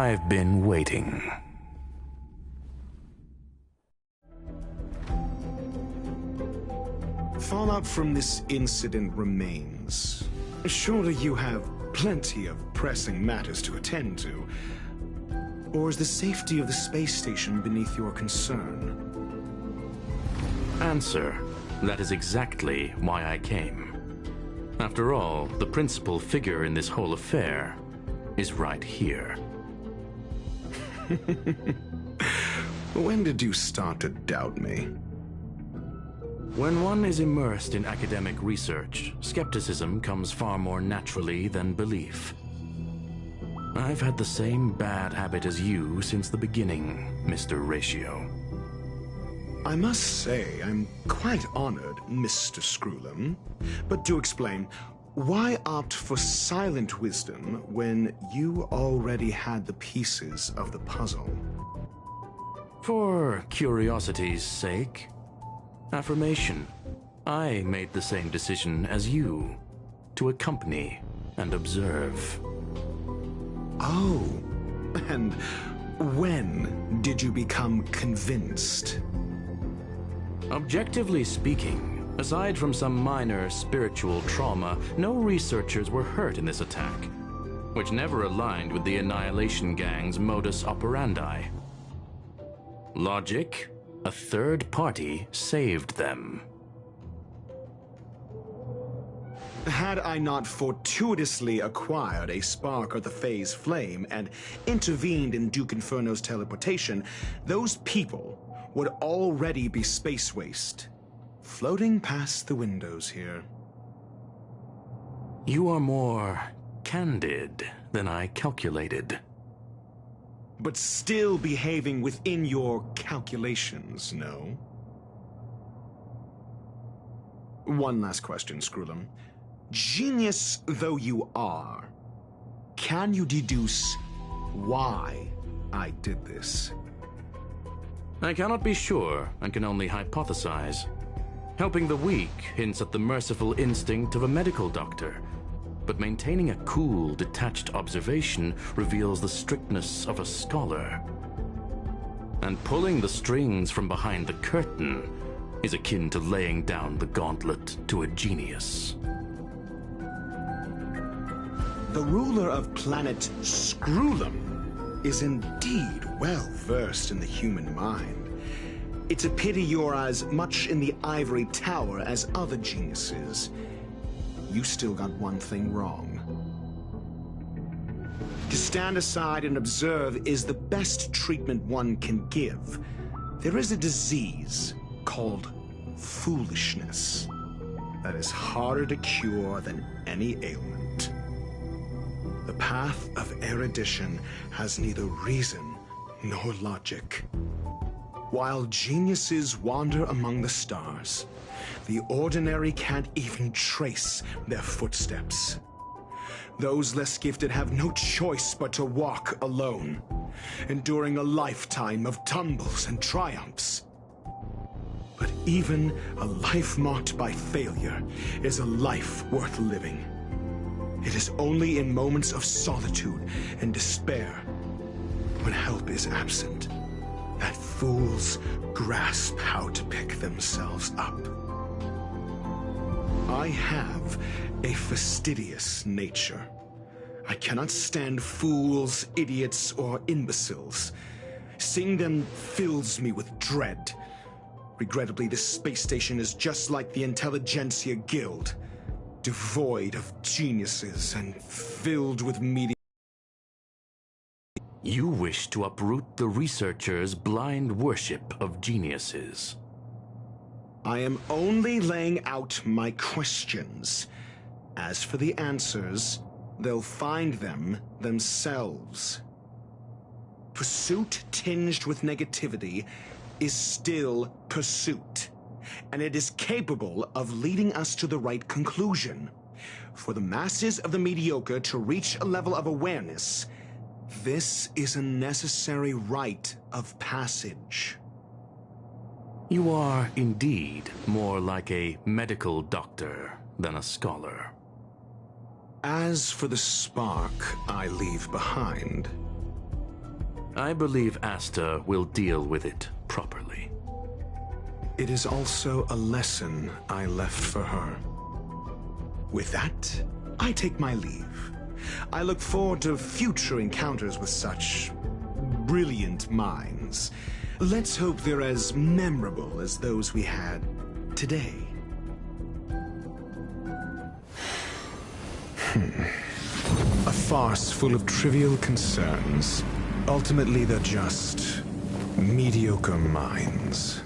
I've been waiting. Fallout from this incident remains. Surely you have plenty of pressing matters to attend to. Or is the safety of the space station beneath your concern? Answer: that is exactly why I came. After all, the principal figure in this whole affair is right here. When did you start to doubt me? When one is immersed in academic research, skepticism comes far more naturally than belief. I've had the same bad habit as you since the beginning, Mr. Ratio. I must say, I'm quite honored, Mr. Screwlum. But to explain, why opt for silent wisdom when you already had the pieces of the puzzle? For curiosity's sake. Affirmation. I made the same decision as you, to accompany and observe. Oh, and when did you become convinced? Objectively speaking, aside from some minor spiritual trauma, no researchers were hurt in this attack, which never aligned with the Annihilation Gang's modus operandi. Logic? A third party saved them. Had I not fortuitously acquired a spark of the phase flame and intervened in Duke Inferno's teleportation, those people would already be space waste, floating past the windows here. You are more candid than I calculated. But still behaving within your calculations, no? One last question, Screwlum. Genius though you are, can you deduce why I did this? I cannot be sure and can only hypothesize. Helping the weak hints at the merciful instinct of a medical doctor, but maintaining a cool, detached observation reveals the strictness of a scholar. And pulling the strings from behind the curtain is akin to laying down the gauntlet to a genius. The ruler of planet Screwlum is indeed well versed in the human mind. It's a pity you're as much in the ivory tower as other geniuses. You still got one thing wrong. To stand aside and observe is the best treatment one can give. There is a disease called foolishness that is harder to cure than any ailment. The path of erudition has neither reason nor logic. While geniuses wander among the stars, the ordinary can't even trace their footsteps. Those less gifted have no choice but to walk alone, enduring a lifetime of tumbles and triumphs. But even a life marked by failure is a life worth living. It is only in moments of solitude and despair, when help is absent, that fools grasp how to pick themselves up. I have a fastidious nature. I cannot stand fools, idiots, or imbeciles. Seeing them fills me with dread. Regrettably, this space station is just like the Intelligentsia Guild, devoid of geniuses and filled with media. You wish to uproot the researchers' blind worship of geniuses. I am only laying out my questions. As for the answers, they'll find them themselves. Pursuit tinged with negativity is still pursuit, and it is capable of leading us to the right conclusion. For the masses of the mediocre to reach a level of awareness, this is a necessary rite of passage. You are indeed more like a medical doctor than a scholar. As for the spark I leave behind, I believe Asta will deal with it properly. It is also a lesson I left for her. With that, I take my leave. I look forward to future encounters with such brilliant minds. Let's hope they're as memorable as those we had today. A farce full of trivial concerns. Ultimately, they're just mediocre minds.